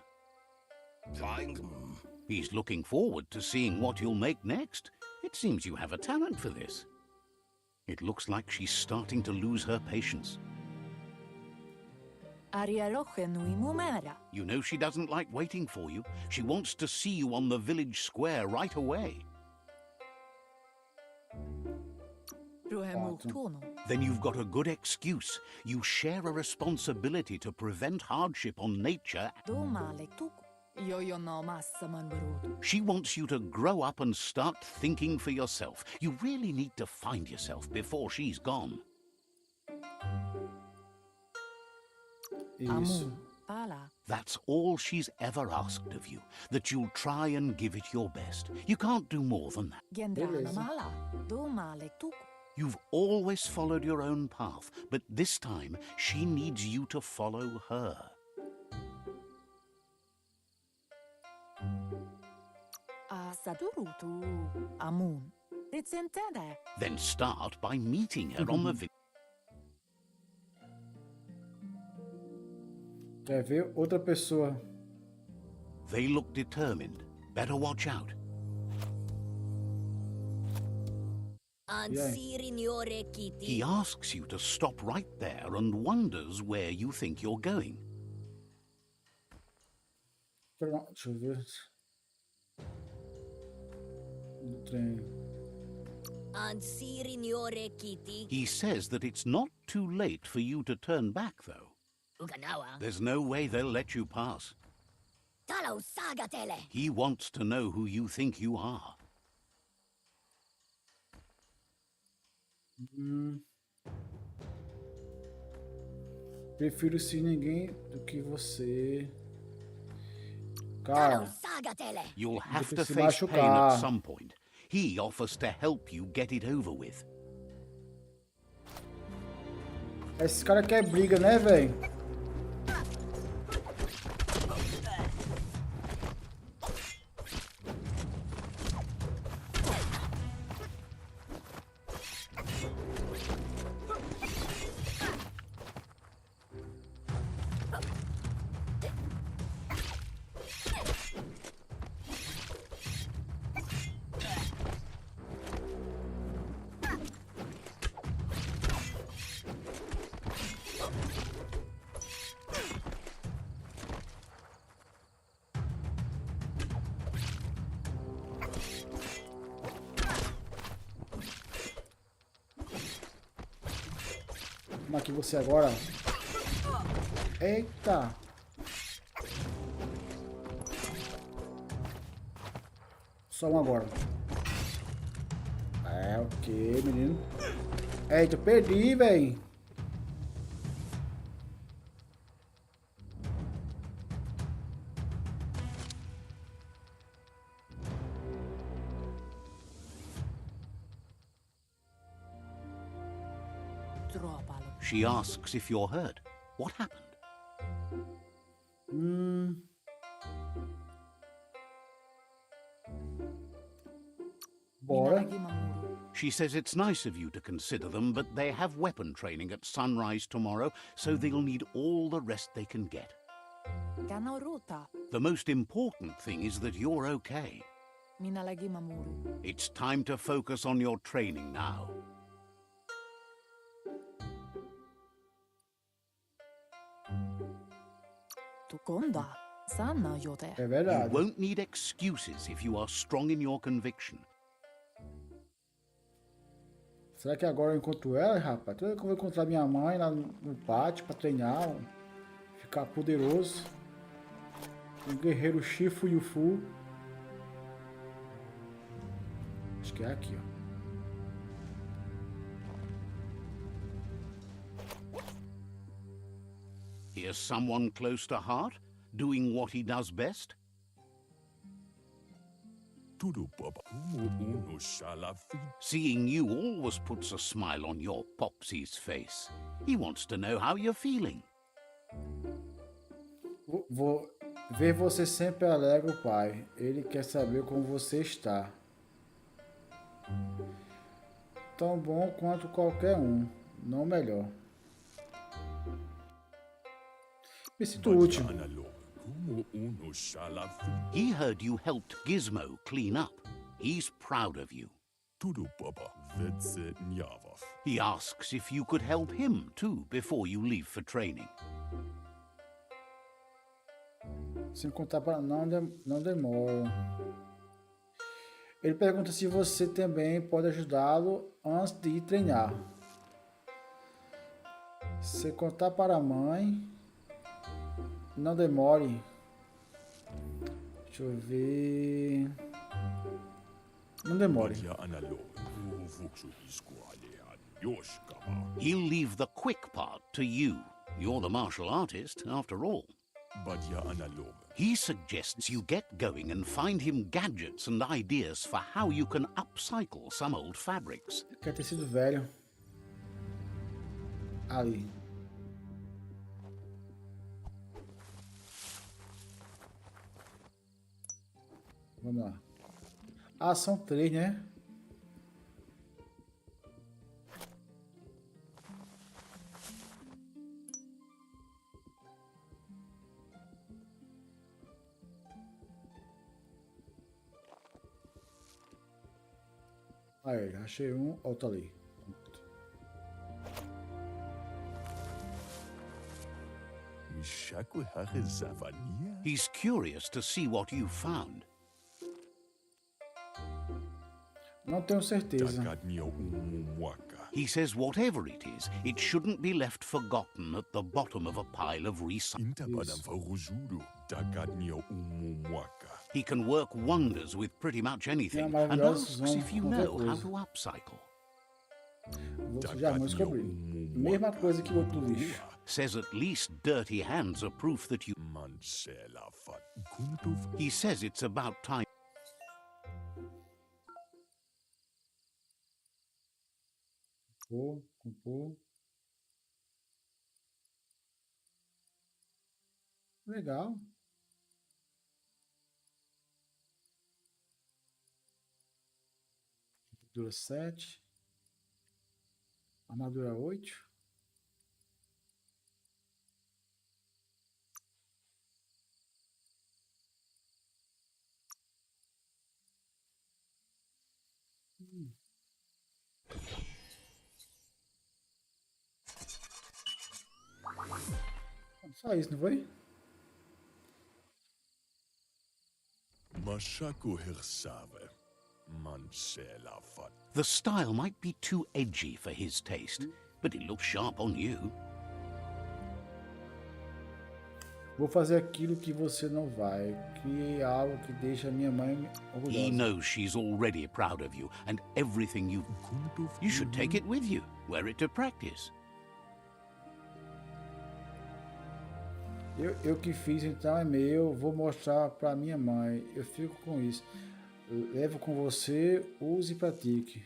[SPEAKER 2] He's looking forward to seeing what you'll make next. It seems you have a talent for this. It looks like she's starting to lose her patience. You know she doesn't like waiting for you. She wants to see you on the village square right away. Then you've got a good excuse. You share a responsibility to prevent hardship on nature. She wants you to grow up and start thinking for yourself. You really need to find yourself before she's gone.
[SPEAKER 1] Isso.
[SPEAKER 2] That's all she's ever asked of you, that you'll try and give it your best. You can't do more than that. You've always followed your own path, but this time she needs you to follow her. Then start by meeting her on the village.
[SPEAKER 1] Quer ver outra pessoa?
[SPEAKER 2] They look determined. Better watch out. He asks you to stop right there and wonders where you think you're going.
[SPEAKER 1] Deixa eu ver. No trem.
[SPEAKER 2] He says that it's not too late for you to turn back, though. There's no way they'll let you pass. He wants to know who you think you are.
[SPEAKER 1] Prefiro ser ninguém do que você. Cara,
[SPEAKER 2] You'll have
[SPEAKER 1] Você
[SPEAKER 2] to
[SPEAKER 1] se
[SPEAKER 2] face pain
[SPEAKER 1] machucar.
[SPEAKER 2] at some point. He offers to help you get it over with.
[SPEAKER 1] esse cara quer briga, né, velho? Vamos aqui você agora. Eita. Só um agora. É, ok, menino. Eita, eu perdi, velho.
[SPEAKER 2] She asks if you're hurt. What happened?
[SPEAKER 1] Bora.
[SPEAKER 2] She says it's nice of you to consider them, but they have weapon training at sunrise tomorrow, so they'll need all the rest they can get. The most important thing is that you're okay. It's time to focus on your training now.
[SPEAKER 1] É
[SPEAKER 2] You
[SPEAKER 1] verdade.
[SPEAKER 2] won't need excuses if you are strong in your conviction.
[SPEAKER 1] Será que agora eu encontro ela, rapaz? Toda vez que eu vou encontrar minha mãe lá no pátio pra treinar, ficar poderoso. Um guerreiro Shifu Yufu. Acho que é aqui, ó.
[SPEAKER 2] He is someone close to heart, doing what he does best?
[SPEAKER 5] Tudo papa. Uno salafi.
[SPEAKER 2] Seeing you always puts a smile on your Popsy's face. He wants to know how you're feeling.
[SPEAKER 1] Ver você sempre alegra o pai. Ele quer saber como você está. Tão bom quanto qualquer um, não melhor. Me sinto útil.
[SPEAKER 5] Uno salafi.
[SPEAKER 2] He heard you helped Gizmo clean up. He's proud of you.
[SPEAKER 5] Tudo papa. Vetse njavaf.
[SPEAKER 2] He asks if you could help him too before you leave for training.
[SPEAKER 1] Sem contar para não demora. Ele pergunta se você também pode ajudá-lo antes de ir treinar. Se contar para a mãe, não demore. Deixa eu ver. Não demore.
[SPEAKER 2] He'll leave the quick part to you. You're the martial artist, after all. He suggests you get going and find him gadgets and ideas for how you can upcycle some old fabrics.
[SPEAKER 1] Quer ter sido velho. Ali. Vamos lá. Ah, são 3, né? Aí, achei um, outro ali.
[SPEAKER 2] He's curious to see what you found.
[SPEAKER 1] Não tenho certeza.
[SPEAKER 2] He says whatever it is, it shouldn't be left forgotten at the bottom of a pile of recycling. He can work wonders with pretty much anything and asks if you know how to upcycle.
[SPEAKER 1] Já não descobri. Mesma coisa que o outro lixo.
[SPEAKER 2] Says at least dirty hands are proof that you... He says it's about time.
[SPEAKER 1] Compor. Legal. Armadura 7. Armadura 8. Só isso, não foi?
[SPEAKER 2] The style might be too edgy for his taste, but it looks sharp on you.
[SPEAKER 1] Vou fazer aquilo que você não vai. Criei algo que deixa minha mãe orgulhosa.
[SPEAKER 2] He knows she's already proud of you and everything you... You should take it with you, wear it to practice.
[SPEAKER 1] Eu que fiz, então é meu. Vou mostrar para minha mãe. Eu fico com isso. Levo com você, use e pratique.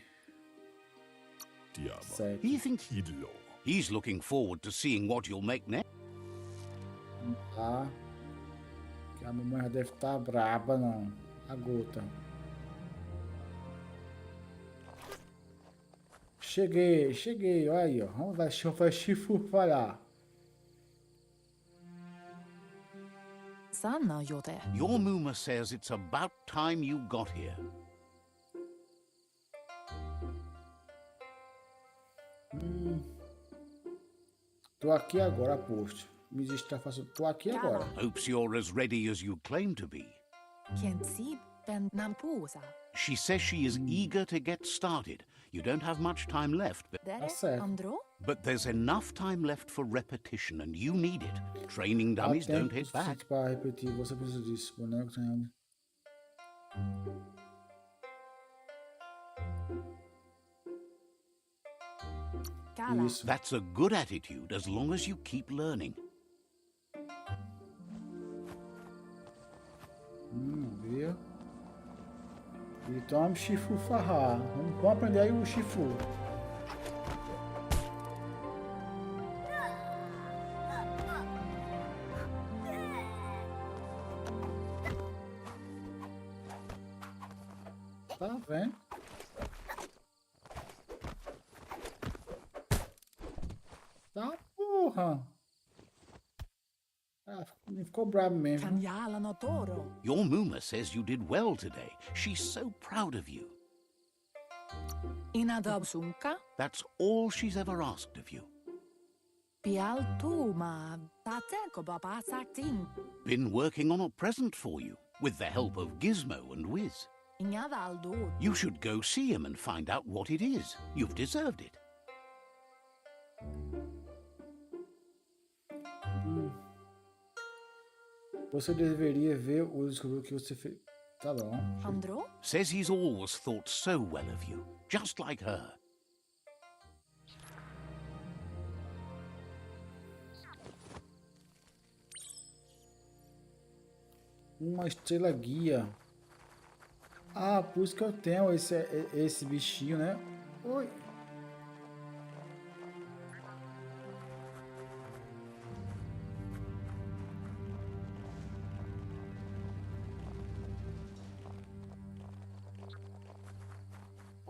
[SPEAKER 1] Certo.
[SPEAKER 2] He thinks he's looking forward to seeing what you'll make next.
[SPEAKER 1] Tá. Que a mamãe já deve estar braba, não. A gota. Cheguei. Olha aí, ó. Vai chifurfalhar.
[SPEAKER 2] Your Muma says it's about time you got here.
[SPEAKER 1] Tô aqui agora, posto. Me diz que tá fazendo. Tô aqui agora.
[SPEAKER 2] Hopes you're as ready as you claim to be. She says she is eager to get started. You don't have much time left,
[SPEAKER 1] Tá certo.
[SPEAKER 2] but there's enough time left for repetition, and you need it. Training dummies don't hit back.
[SPEAKER 1] Para repetir, você precisa disso. Boneco treinando. Isso.
[SPEAKER 2] That's a good attitude as long as you keep learning.
[SPEAKER 1] Então, Shifu farrar. Vamos aprender aí o Shifu. Tá vendo? Tá, porra. Ah, ficou bravo mesmo.
[SPEAKER 6] Kanyala no toro.
[SPEAKER 2] Your Muma says you did well today. She's so proud of you.
[SPEAKER 6] Inadabsunka.
[SPEAKER 2] That's all she's ever asked of you.
[SPEAKER 6] Pial tu ma tateko baba satin.
[SPEAKER 2] Been working on a present for you, with the help of Gizmo and Wiz.
[SPEAKER 6] Inyadaldo.
[SPEAKER 2] You should go see him and find out what it is. You've deserved it.
[SPEAKER 1] Você deveria ver o descobrir o que você fez. Tá bom.
[SPEAKER 6] Andro?
[SPEAKER 2] Says he's always thought so well of you, just like her.
[SPEAKER 1] Uma estrela guia. Ah, por isso que eu tenho esse bichinho, né? Oi.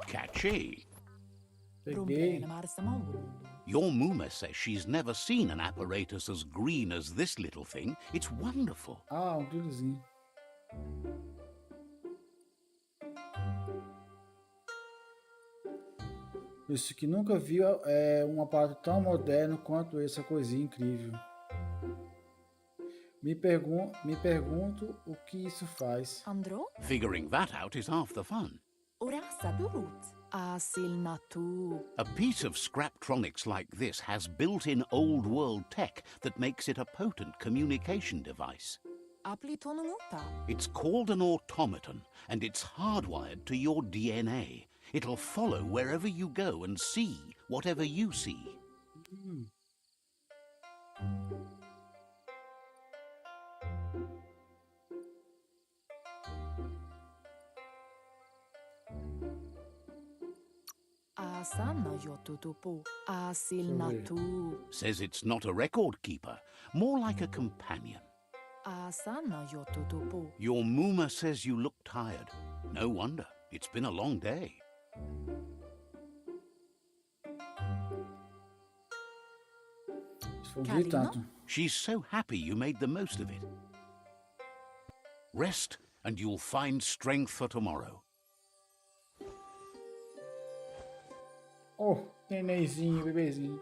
[SPEAKER 2] Catchy.
[SPEAKER 1] Peguei.
[SPEAKER 2] Your Muma says she's never seen an apparatus as green as this little thing. It's wonderful.
[SPEAKER 1] Ah, brilhozinho. Isso que nunca viu um aparato tão moderno quanto essa coisinha incrível. Me pergunto o que isso faz.
[SPEAKER 6] Andro?
[SPEAKER 2] Figuring that out is half the fun.
[SPEAKER 6] Orasa durut. Asil natu.
[SPEAKER 2] A piece of Scraptronics like this has built-in old-world tech that makes it a potent communication device.
[SPEAKER 6] Aplitonumuta.
[SPEAKER 2] It's called an automaton, and it's hardwired to your DNA. It'll follow wherever you go and see whatever you see.
[SPEAKER 6] Asana yotutupu. Asil natu.
[SPEAKER 2] Says it's not a record keeper, more like a companion.
[SPEAKER 6] Asana yotutupu.
[SPEAKER 2] Your Muma says you look tired. No wonder. It's been a long day.
[SPEAKER 1] Tanto.
[SPEAKER 2] She's so happy you made the most of it. Rest, and you'll find strength for tomorrow.
[SPEAKER 1] Oh, nenenzinho, bebezinho.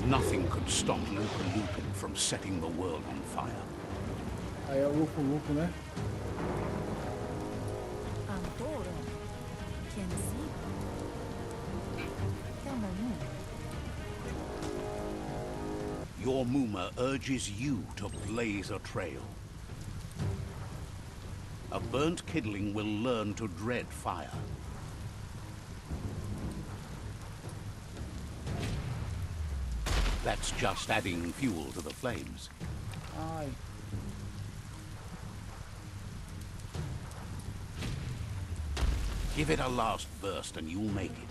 [SPEAKER 2] Nothing could stop Lupa Lupin from setting the world on fire.
[SPEAKER 1] Aí é o Lupo, né?
[SPEAKER 6] Antoro. Kensi. Kamonu.
[SPEAKER 2] Your Muma urges you to blaze a trail. A burnt kidling will learn to dread fire. That's just adding fuel to the flames.
[SPEAKER 1] Ai.
[SPEAKER 2] Give it a last burst and you'll make it.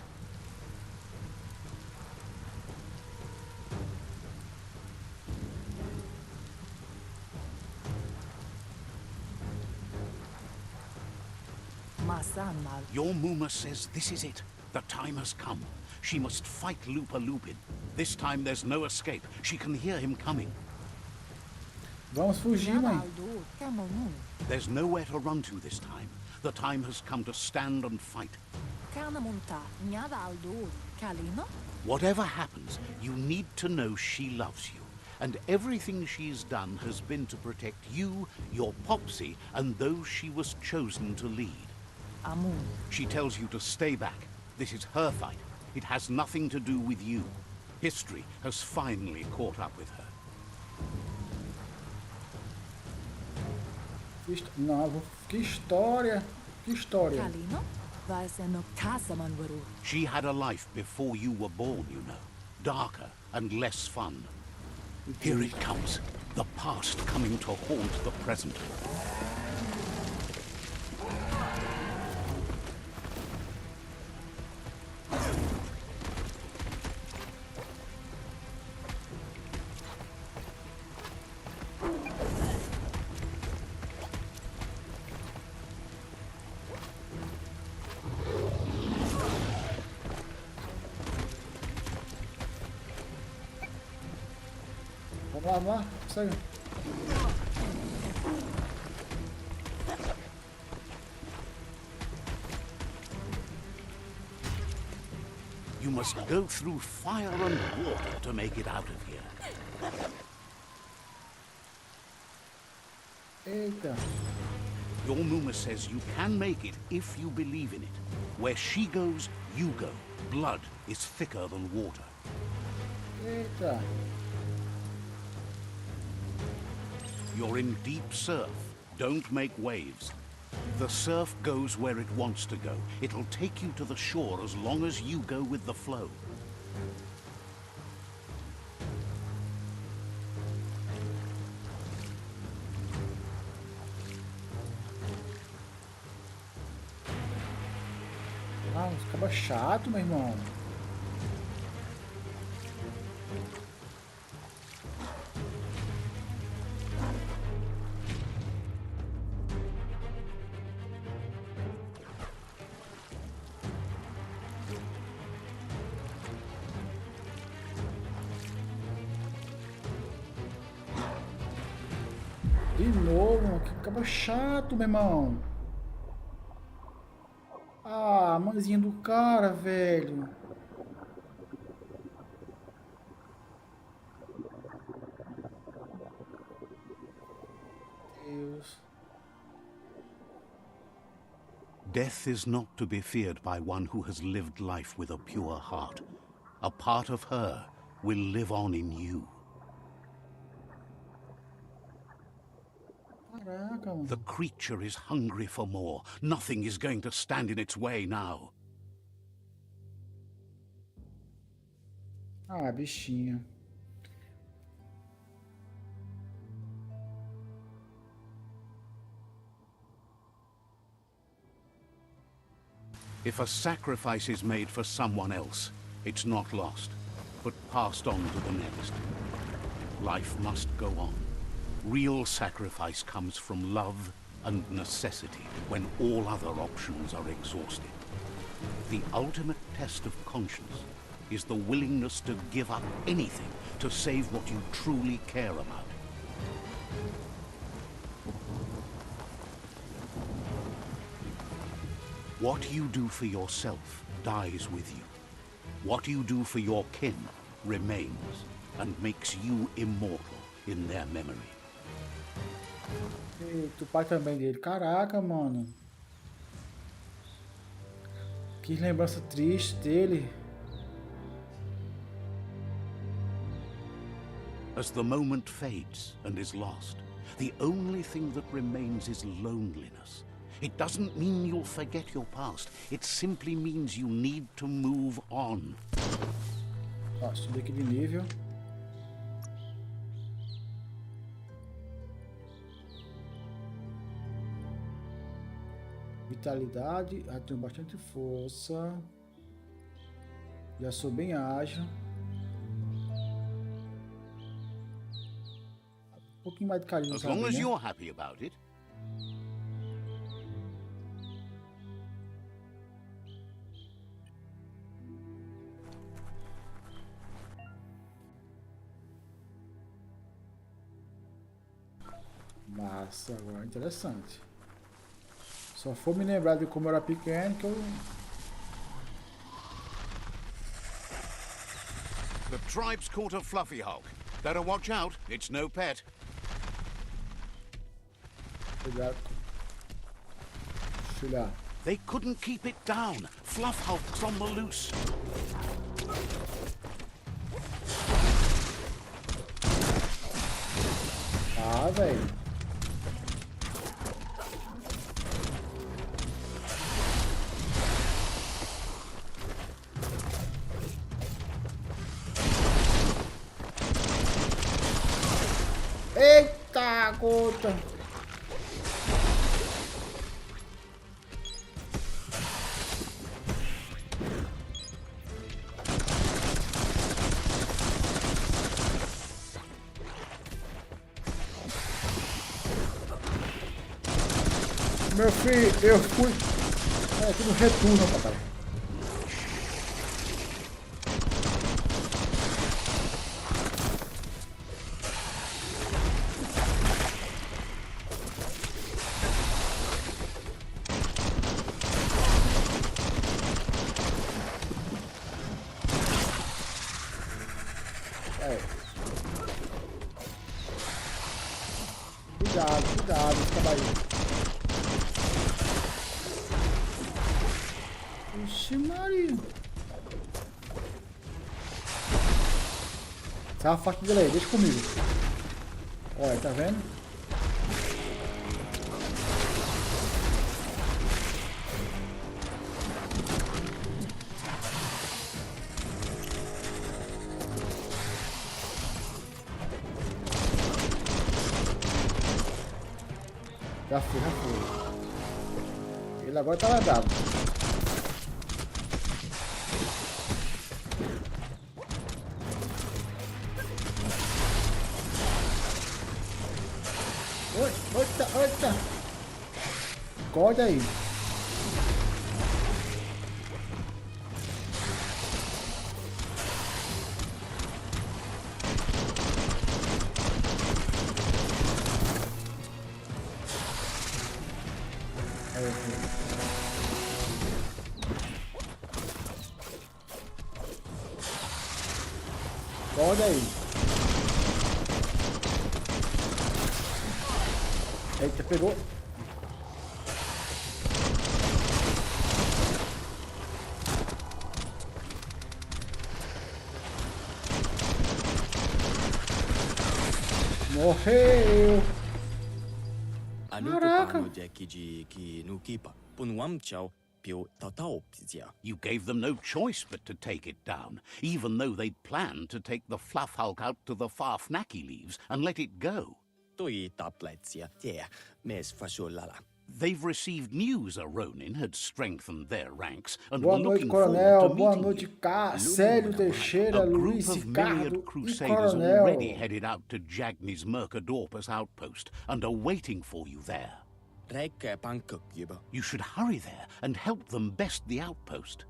[SPEAKER 6] Masanmal.
[SPEAKER 2] Your Muma says this is it. The time has come. She must fight Lupa Lupin. This time there's no escape. She can hear him coming.
[SPEAKER 1] Vamos fugir, mãe.
[SPEAKER 6] Nyadaldo. Kamonu.
[SPEAKER 2] There's nowhere to run to this time. The time has come to stand and fight.
[SPEAKER 6] Kanamunta. Nyadaldo. Kalino.
[SPEAKER 2] Whatever happens, you need to know she loves you. And everything she's done has been to protect you, your Popsy, and those she was chosen to lead.
[SPEAKER 6] Amun.
[SPEAKER 2] She tells you to stay back. This is her fight. It has nothing to do with you. History has finally caught up with her.
[SPEAKER 1] Não, que história. Que história.
[SPEAKER 6] Kalino. Vaiseno kasaman waru.
[SPEAKER 2] She had a life before you were born, you know. Darker and less fun. Here it comes. the past coming to haunt the present.
[SPEAKER 1] Vamos lá, segue.
[SPEAKER 2] You must go through fire and water to make it out of here.
[SPEAKER 1] Eita.
[SPEAKER 2] Your Muma says you can make it if you believe in it. Where she goes, you go. Blood is thicker than water.
[SPEAKER 1] Eita.
[SPEAKER 2] You're in deep surf. Don't make waves. The surf goes where it wants to go. It'll take you to the shore as long as you go with the flow.
[SPEAKER 1] Ah, acaba chato, meu irmão. De novo, que acaba chato, meu irmão. Ah, mãezinha do cara, velho. Deus.
[SPEAKER 2] Death is not to be feared by one who has lived life with a pure heart. A part of her will live on in you.
[SPEAKER 1] Caraca, mano.
[SPEAKER 2] The creature is hungry for more. Nothing is going to stand in its way now.
[SPEAKER 1] Ah, bichinha.
[SPEAKER 2] If a sacrifice is made for someone else, it's not lost, but passed on to the next. Life must go on. Real sacrifice comes from love and necessity when all other options are exhausted. The ultimate test of conscience is the willingness to give up anything to save what you truly care about. What you do for yourself dies with you. What you do for your kin remains and makes you immortal in their memory.
[SPEAKER 1] Eita, o pai também dele. Caraca, mano. Que lembrança triste dele.
[SPEAKER 2] As the moment fades and is lost, the only thing that remains is loneliness. It doesn't mean you'll forget your past. It simply means you need to move on.
[SPEAKER 1] Ó, subir aqui de nível. Vitalidade, já tenho bastante força. Já sou bem ágil. Um pouquinho mais de carinho.
[SPEAKER 2] As long as you're happy about it.
[SPEAKER 1] Massa, agora interessante. Só for me lembrar de como eu era pequeno que eu...
[SPEAKER 2] The tribe's caught a fluffy hulk. Better watch out, it's no pet.
[SPEAKER 1] Cuidado. Filha.
[SPEAKER 2] They couldn't keep it down. Fluff hulk's on the loose.
[SPEAKER 1] Ah, velho. conta. Meu filho, eu fui. É tudo retorno, papai. Cuidado, fica aí. Ixi, Maria. Sai a faca dele aí, deixa comigo. Olha, tá vendo? Já foi. Ele agora tá ladado. Eita. Acorda aí. Acorda aí. Eita, pegou. Morreu. Caraca.
[SPEAKER 2] You gave them no choice but to take it down, even though they'd planned to take the fluff hulk out to the Farfnaki leaves and let it go. They've received news a Ronin had strengthened their ranks and
[SPEAKER 1] Boa
[SPEAKER 2] were
[SPEAKER 1] noite,
[SPEAKER 2] looking
[SPEAKER 1] Coronel.
[SPEAKER 2] forward to
[SPEAKER 1] Boa
[SPEAKER 2] meeting
[SPEAKER 1] noite,
[SPEAKER 2] you.
[SPEAKER 1] Célio Teixeira,
[SPEAKER 2] A group
[SPEAKER 1] Luiz
[SPEAKER 2] of
[SPEAKER 1] Ricardo
[SPEAKER 2] myriad
[SPEAKER 1] e
[SPEAKER 2] crusaders
[SPEAKER 1] Coronel.
[SPEAKER 2] already headed out to Jagni's Mercadorpus outpost and are waiting for you there. You should hurry there and help them best the outpost.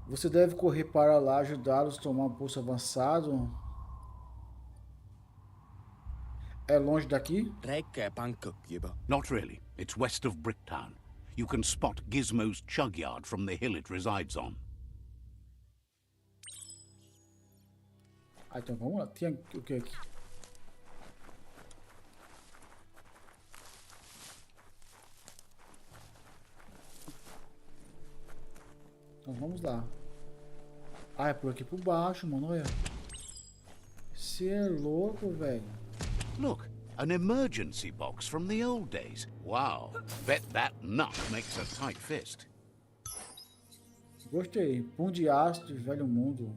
[SPEAKER 1] Você deve correr para lá ajudá-los a tomar um pulso avançado. É longe daqui?
[SPEAKER 2] Not really. It's west of Bricktown. You can spot Gizmo's chug yard from the hill it resides on.
[SPEAKER 1] Ah, então vamos lá. Tem o que aqui? Então vamos lá. Ah, é por aqui por baixo, mano. Olha. Você é louco, velho.
[SPEAKER 2] Look, an emergency box from the old days. Wow, bet that nut makes a tight fist.
[SPEAKER 1] Gostei. Pão de aço de velho mundo.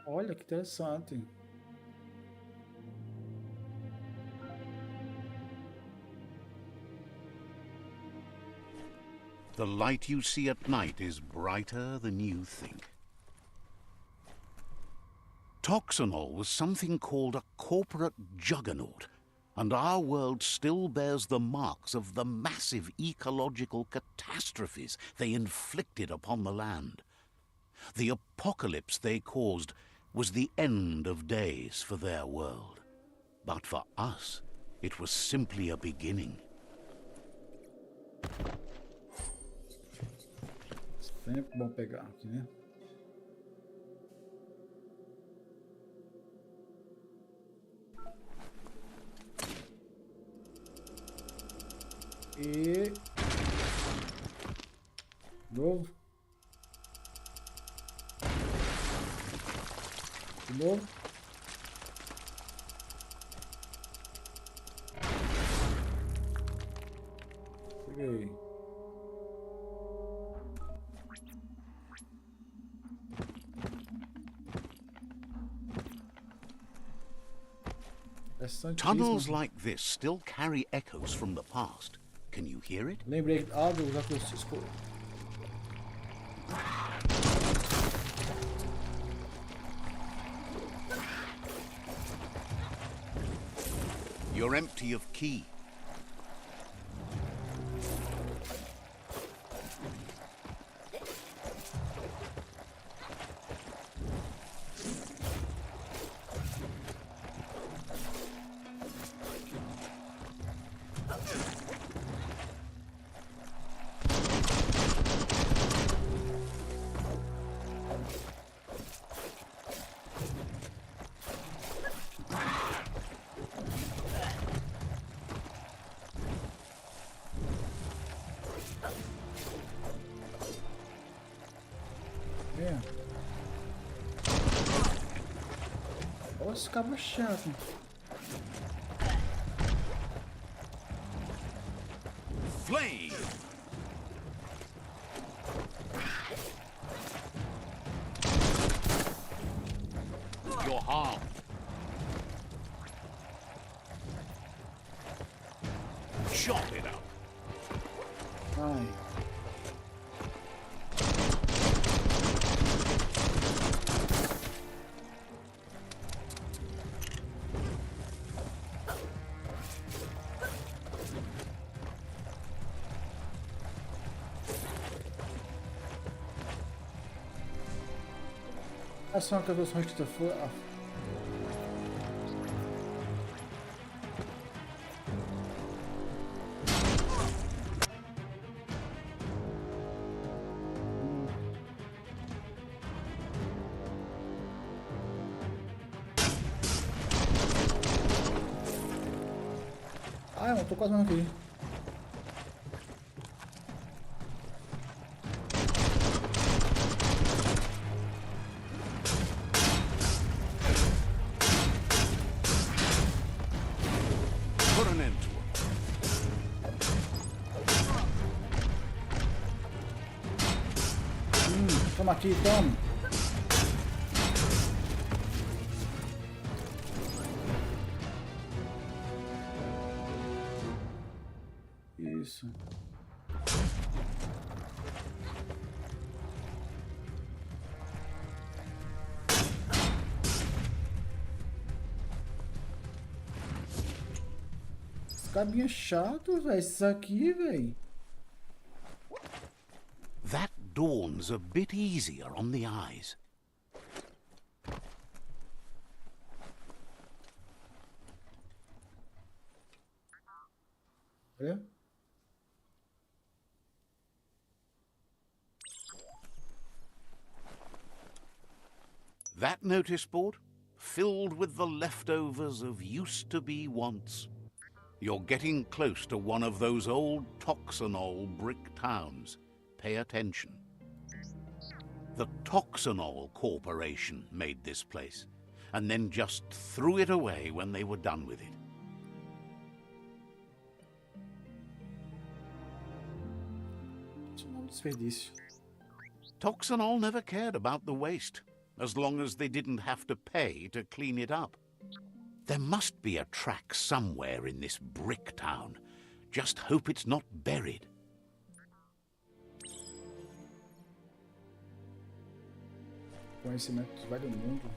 [SPEAKER 1] Olha que interessante.
[SPEAKER 2] The light you see at night is brighter than you think. Toxanol was something called a corporate juggernaut, and our world still bears the marks of the massive ecological catastrophes they inflicted upon the land. The apocalypse they caused was the end of days for their world. But for us, it was simply a beginning.
[SPEAKER 1] Sempre bom pegar aqui, né? E... novo. De novo. Peguei.
[SPEAKER 2] Tunnels like this still carry echoes from the past. Can you hear it?
[SPEAKER 1] Lembrei dos acústicos.
[SPEAKER 2] You're empty of key.
[SPEAKER 1] Olha esse cabo chato.
[SPEAKER 2] Flame! You're harmed. Chop it up.
[SPEAKER 1] Ai. Ação que a versão restrita foi. Ai, eu tô quase morrendo aqui. Toma aqui, toma. Isso. Esse cabinho é chato, velho. Isso aqui, velho.
[SPEAKER 2] That dawn's a bit easier on the eyes.
[SPEAKER 1] Olha.
[SPEAKER 2] That notice board, filled with the leftovers of used-to-be wants. You're getting close to one of those old Toxanol brick towns. Pay attention. The Toxanol Corporation made this place, and then just threw it away when they were done with it. Toxanol never cared about the waste, as long as they didn't have to pay to clean it up. There must be a track somewhere in this brick town. Just hope it's not buried.
[SPEAKER 1] Conhecimento vai do mundo.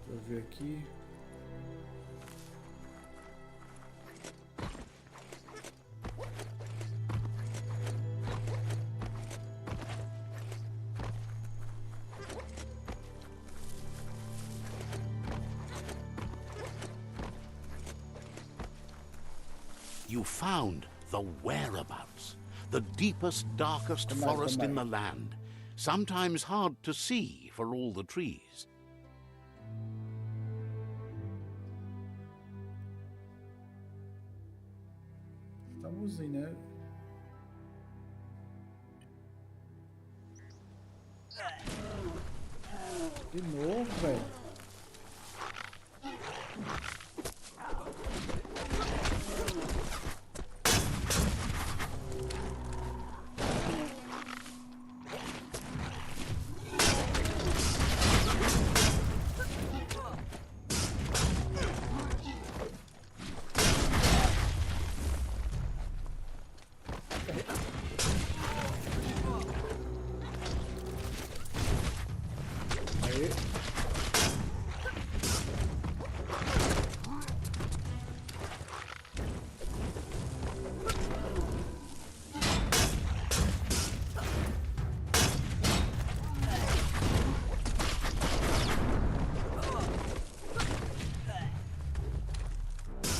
[SPEAKER 1] Deixa eu ver aqui.
[SPEAKER 2] You found the whereabouts, the deepest, darkest forest in the land, sometimes hard to see for all the trees.
[SPEAKER 1] Estamos aí, né? De novo, velho.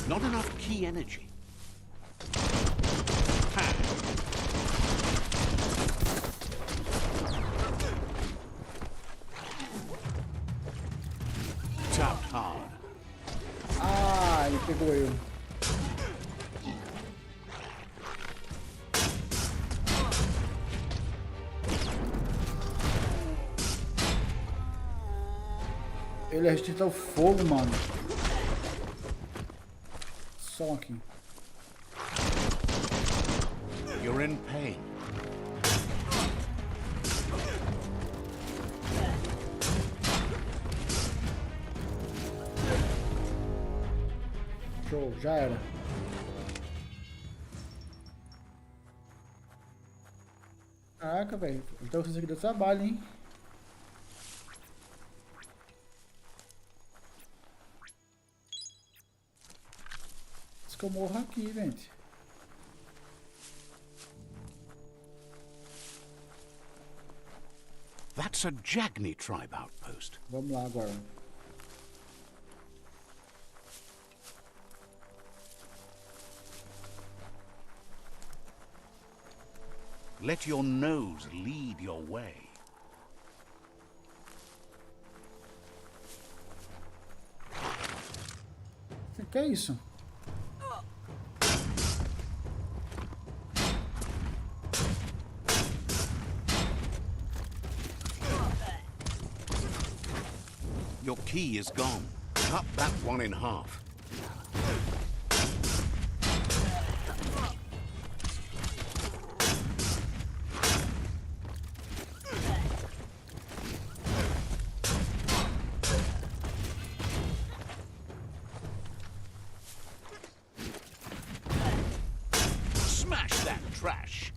[SPEAKER 2] Not enough key energy. Tag. Tapped hard.
[SPEAKER 1] Ah, ele pegou eu. Ele resiste ao fogo, mano. Só aqui.
[SPEAKER 2] You're in pain.
[SPEAKER 1] Show, já era. Caraca, velho. Ele tá conseguindo trabalho, hein? Que eu morro aqui, gente.
[SPEAKER 2] That's a Jagni tribe outpost.
[SPEAKER 1] Vamos lá agora.
[SPEAKER 2] Let your nose lead your way.
[SPEAKER 1] O que é isso?
[SPEAKER 2] Your key is gone. Cut that one in half. Smash that trash.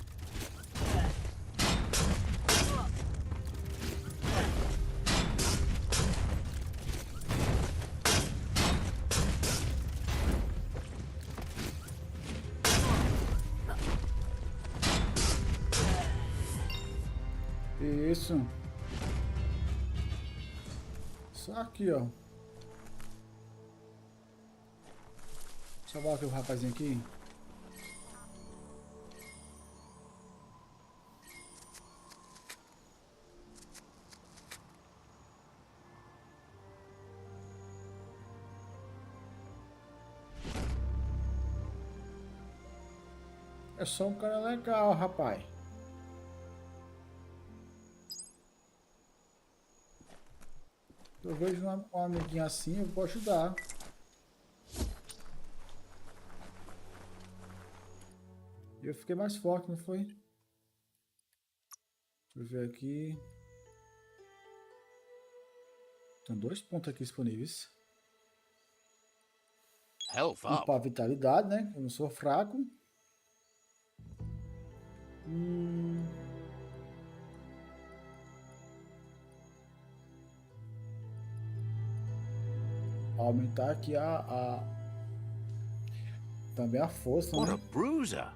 [SPEAKER 1] Isso. Só aqui, ó. Salvar aqui o rapazinho aqui. É só um cara legal, rapaz. Eu vejo um amiguinho assim, eu vou ajudar. E eu fiquei mais forte, não foi? Deixa eu ver aqui. Tem 2 pontos aqui disponíveis.
[SPEAKER 2] Health
[SPEAKER 1] Um
[SPEAKER 2] up.
[SPEAKER 1] para vitalidade, né? Eu não sou fraco. Aumentar aqui também a força,
[SPEAKER 2] What
[SPEAKER 1] né?
[SPEAKER 2] a bruiser.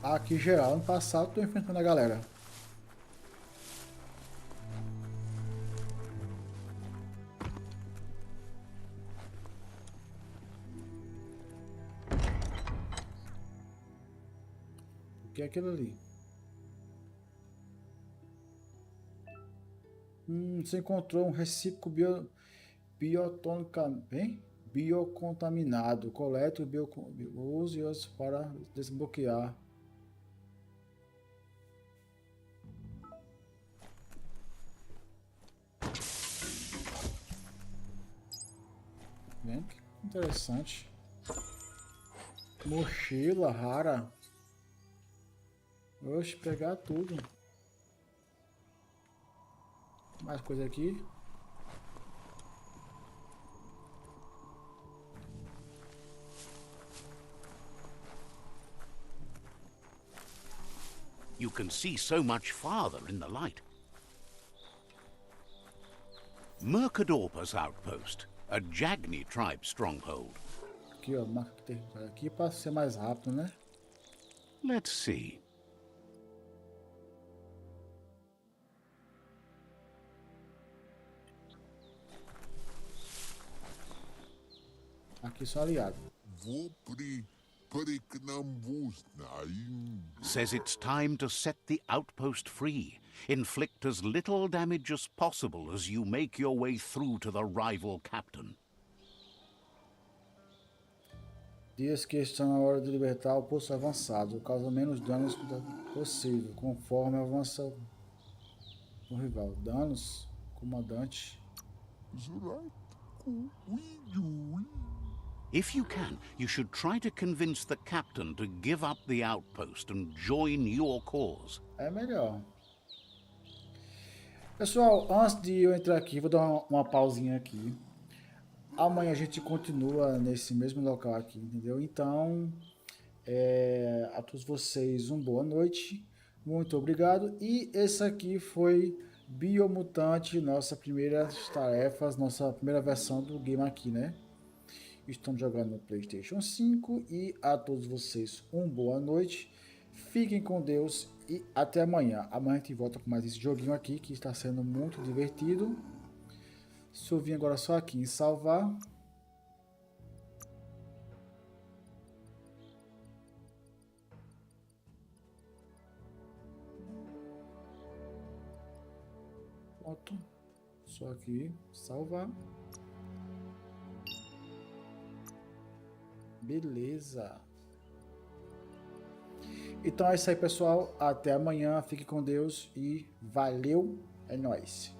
[SPEAKER 1] Aqui geral, ano passado tô enfrentando a galera. O que é aquilo ali? Você encontrou um recíproco biocontaminado. Colete use-os para desbloquear. Bem, que interessante. Mochila rara. Oxe, pegar tudo. Mais coisa aqui.
[SPEAKER 2] You can see so much farther in the light. Mercadorpa's outpost, a Jagni tribe stronghold.
[SPEAKER 1] Aqui, ó, marca aqui para ser mais rápido, né?
[SPEAKER 2] Let's see.
[SPEAKER 1] Aqui sou aliado.
[SPEAKER 5] Vopri Periknambusnaim.
[SPEAKER 2] Says it's time to set the outpost free. Inflict as little damage as possible as you make your way through to the rival captain.
[SPEAKER 1] Dias que está na hora de libertar o posto avançado. Causa menos danos possível, conforme avança o rival. Danos, comandante.
[SPEAKER 2] If you can, you should try to convince the captain to give up the outpost and join your cause.
[SPEAKER 1] É melhor. Pessoal, antes de eu entrar aqui, vou dar uma pausinha aqui. Amanhã a gente continua nesse mesmo local aqui, entendeu? Então, a todos vocês, uma boa noite. Muito obrigado. E esse aqui foi Biomutante, nossa primeira tarefas, nossa primeira versão do game aqui, né? Estamos jogando no PlayStation 5 e a todos vocês, uma boa noite. Fiquem com Deus e até amanhã. Amanhã a gente volta com mais esse joguinho aqui, que está sendo muito divertido. Se eu vim agora só aqui em salvar. Pronto. Só aqui, salvar. Beleza. Então é isso aí, pessoal. Até amanhã. Fique com Deus e valeu. É nóis.